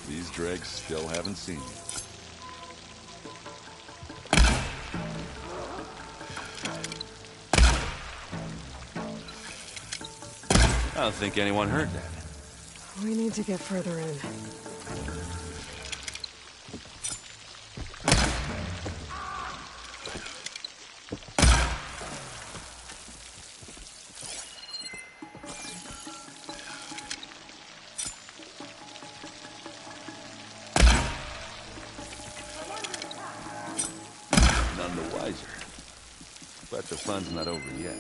These dregs still haven't seen you. I don't think anyone heard that. We need to get further in. None the wiser. But the fun's not over yet.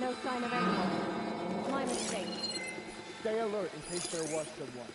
No sign of anyone. My mistake. Stay alert in case there was someone.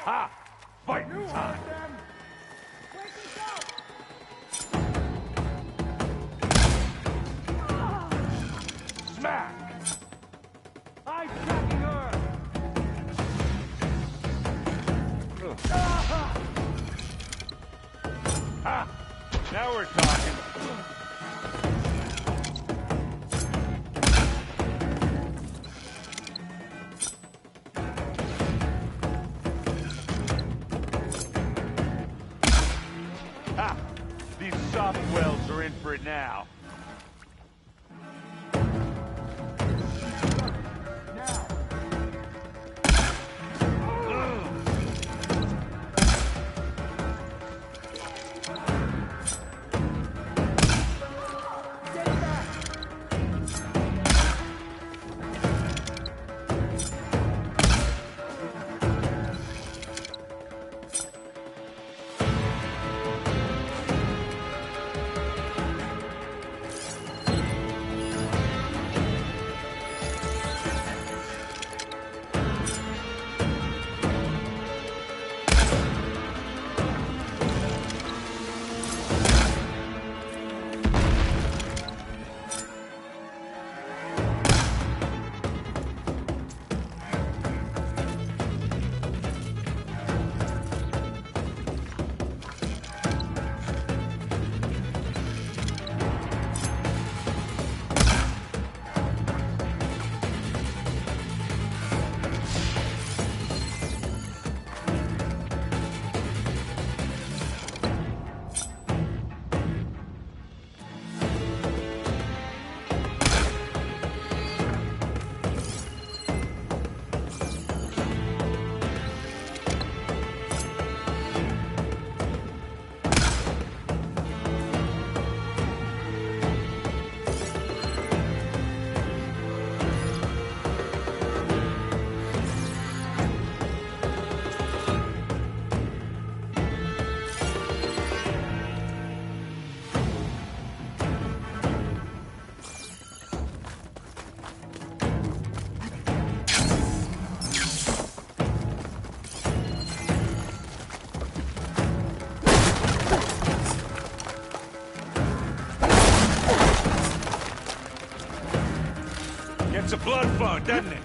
Ha! Fighting time! Smack! I'm tracking her! Ha! Now we're talking. Ha! These soft wells are in for it now. Gets a blood fun, doesn't it?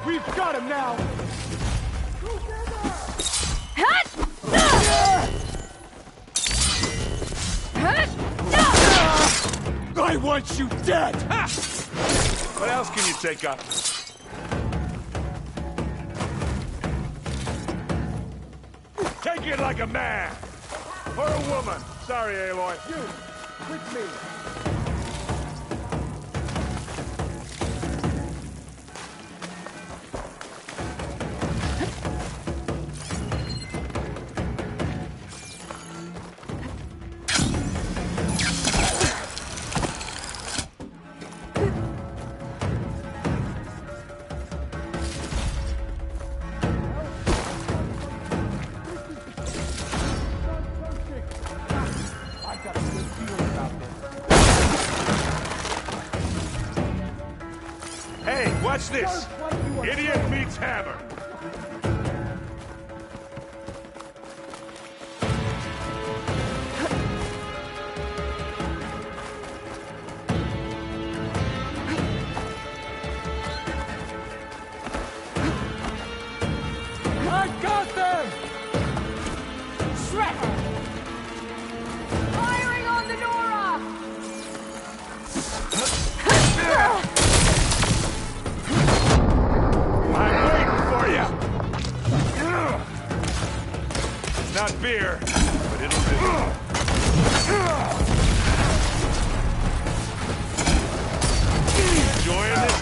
We've got him now! I want you dead! Ha! What else can you take up? Take it like a man! Or a woman! Sorry, Aloy. You, with me! Watch this! Idiot meets hammer! I got them! Shrek! Firing on the Nora! Not beer, but it'll do. Enjoying it?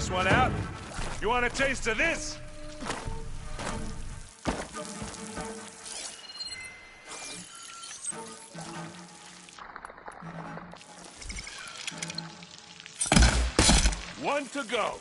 this one out. You want a taste of this? One to go.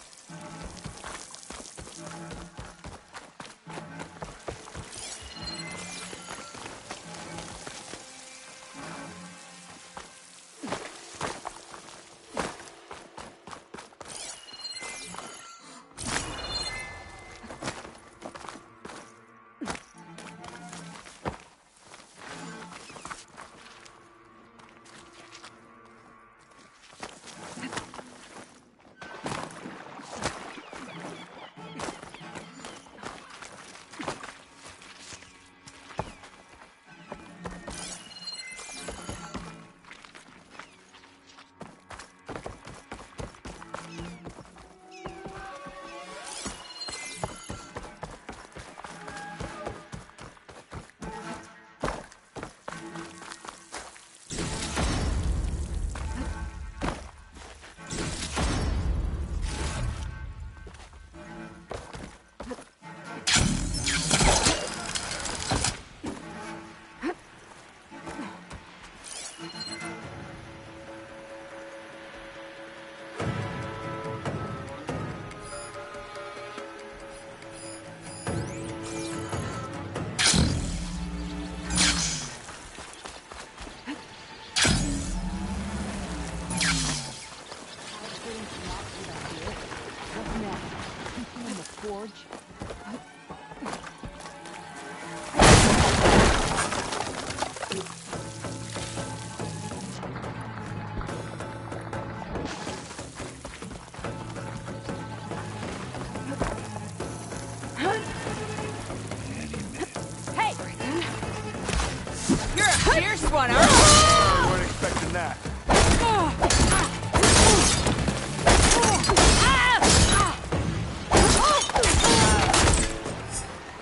Fierce one, aren't you? I weren't expecting that.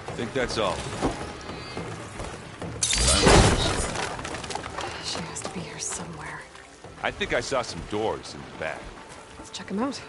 I think that's all. She has to be here somewhere. I think I saw some doors in the back. Let's check them out.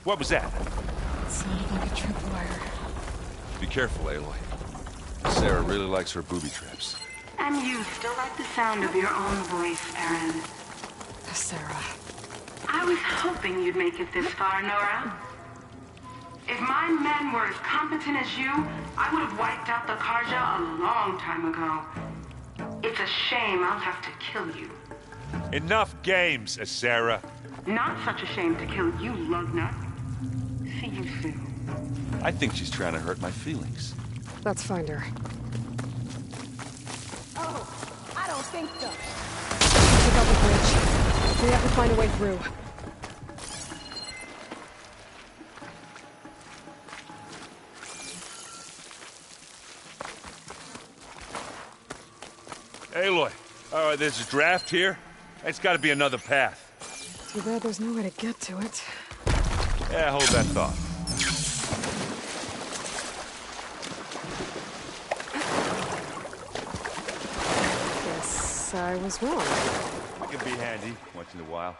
What was that? It sounded like a tripwire. Be careful, Aloy. Sarah really likes her booby traps. And you still like the sound of your own voice, Aaron. Sarah. I was hoping you'd make it this far, Nora. If my men were as competent as you, I would have wiped out the Karja a long time ago. It's a shame I'll have to kill you. Enough games, Sarah. Not such a shame to kill you, lugnut. See you soon. I think she's trying to hurt my feelings. Let's find her. Oh, I don't think so. Take out the bridge. We have to find a way through. Aloy, there's a draft here. It's got to be another path. Too bad there's no way to get to it. Yeah, hold that thought. Guess I was wrong. It can be handy once in a while.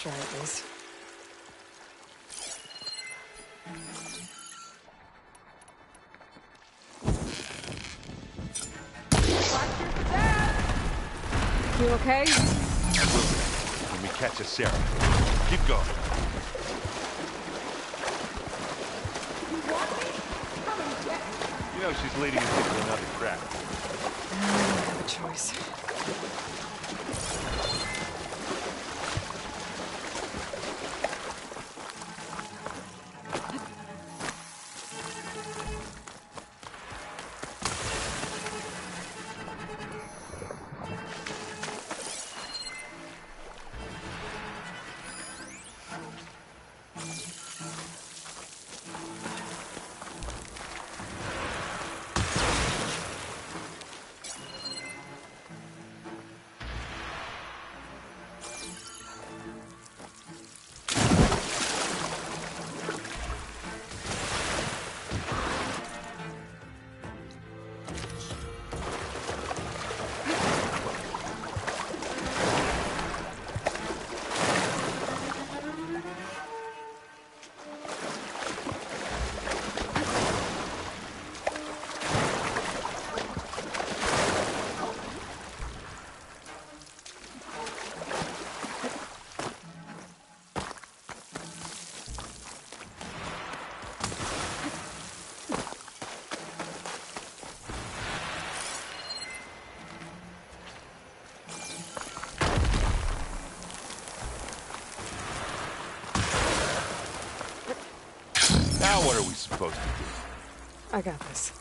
try at least. You okay? When we catch a Sarah. Keep going. You know she's leading us into another trap. I don't have a choice. Now what are we supposed to do? I got this.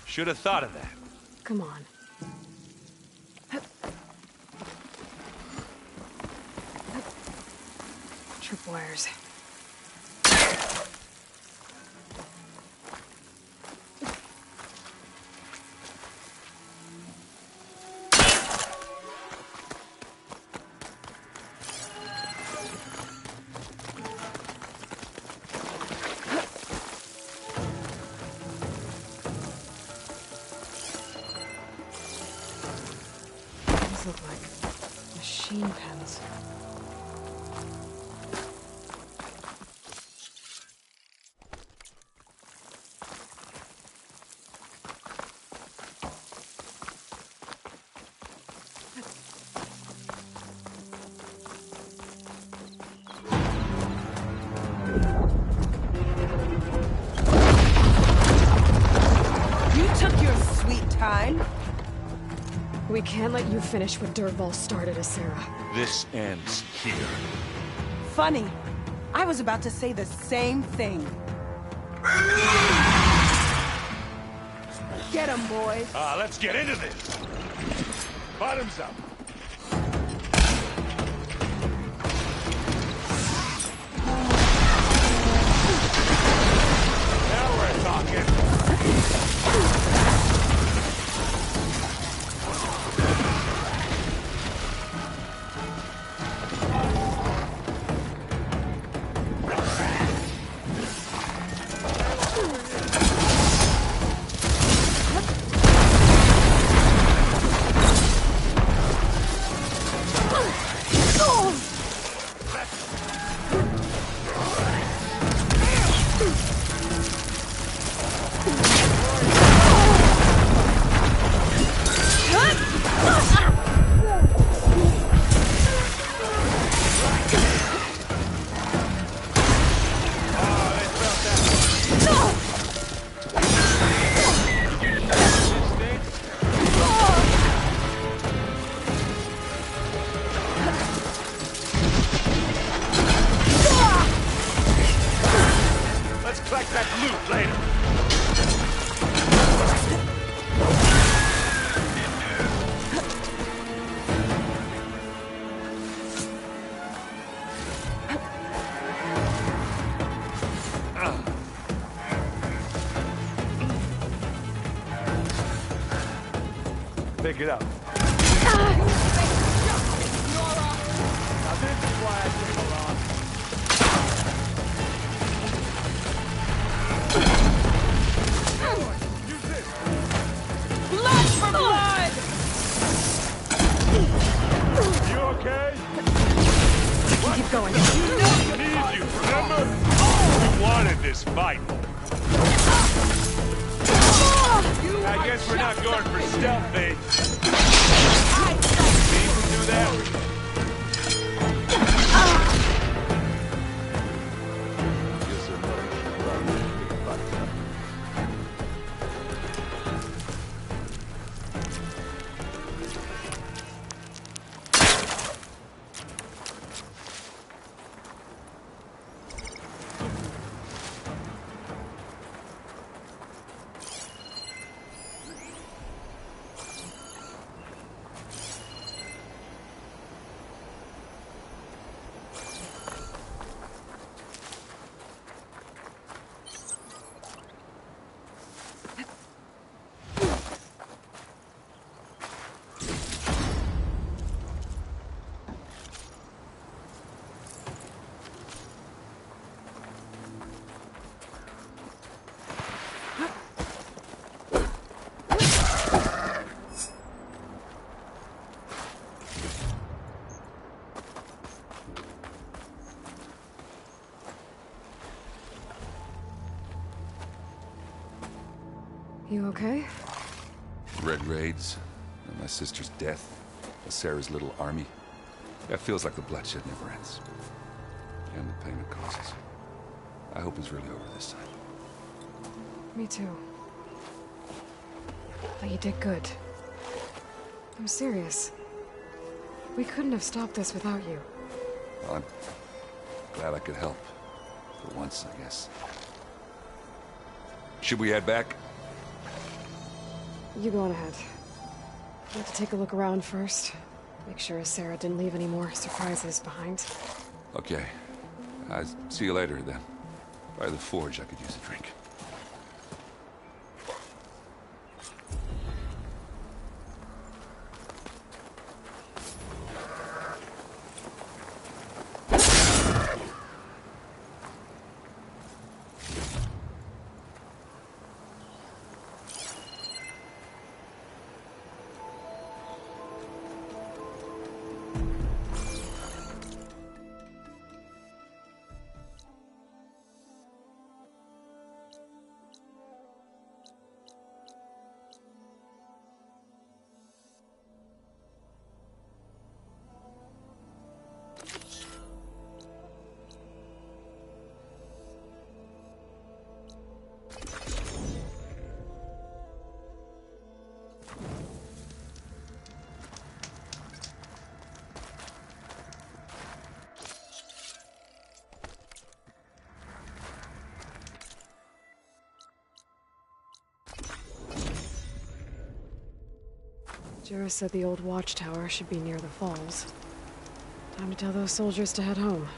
Should have thought of that. Come on. Tripwires. These look like machine pens. You took your sweet time. We can't let you finish what Dirtball started, Sarah. This ends here. Funny. I was about to say the same thing. Get 'em, boys. Let's get into this. Bottoms up. Now we're talking. Let's collect that loot later. Pick it up. Now this is why I take a lot. keep going. Need you, remember? You wanted this fight. I guess we're not going for stealth, eh? See if we do that. You okay? Red raids, and my sister's death, and Sarah's little army. That feels like the bloodshed never ends. And the pain it causes. I hope it's really over this time. Me too. But you did good. I'm serious. We couldn't have stopped this without you. Well, I'm glad I could help. For once, I guess. Should we head back? You go on ahead. I'd like to take a look around first. Make sure Sarah didn't leave any more surprises behind. Okay. I'll see you later, then. By the forge, I could use a drink. Jarrah said the old watchtower should be near the falls. Time to tell those soldiers to head home.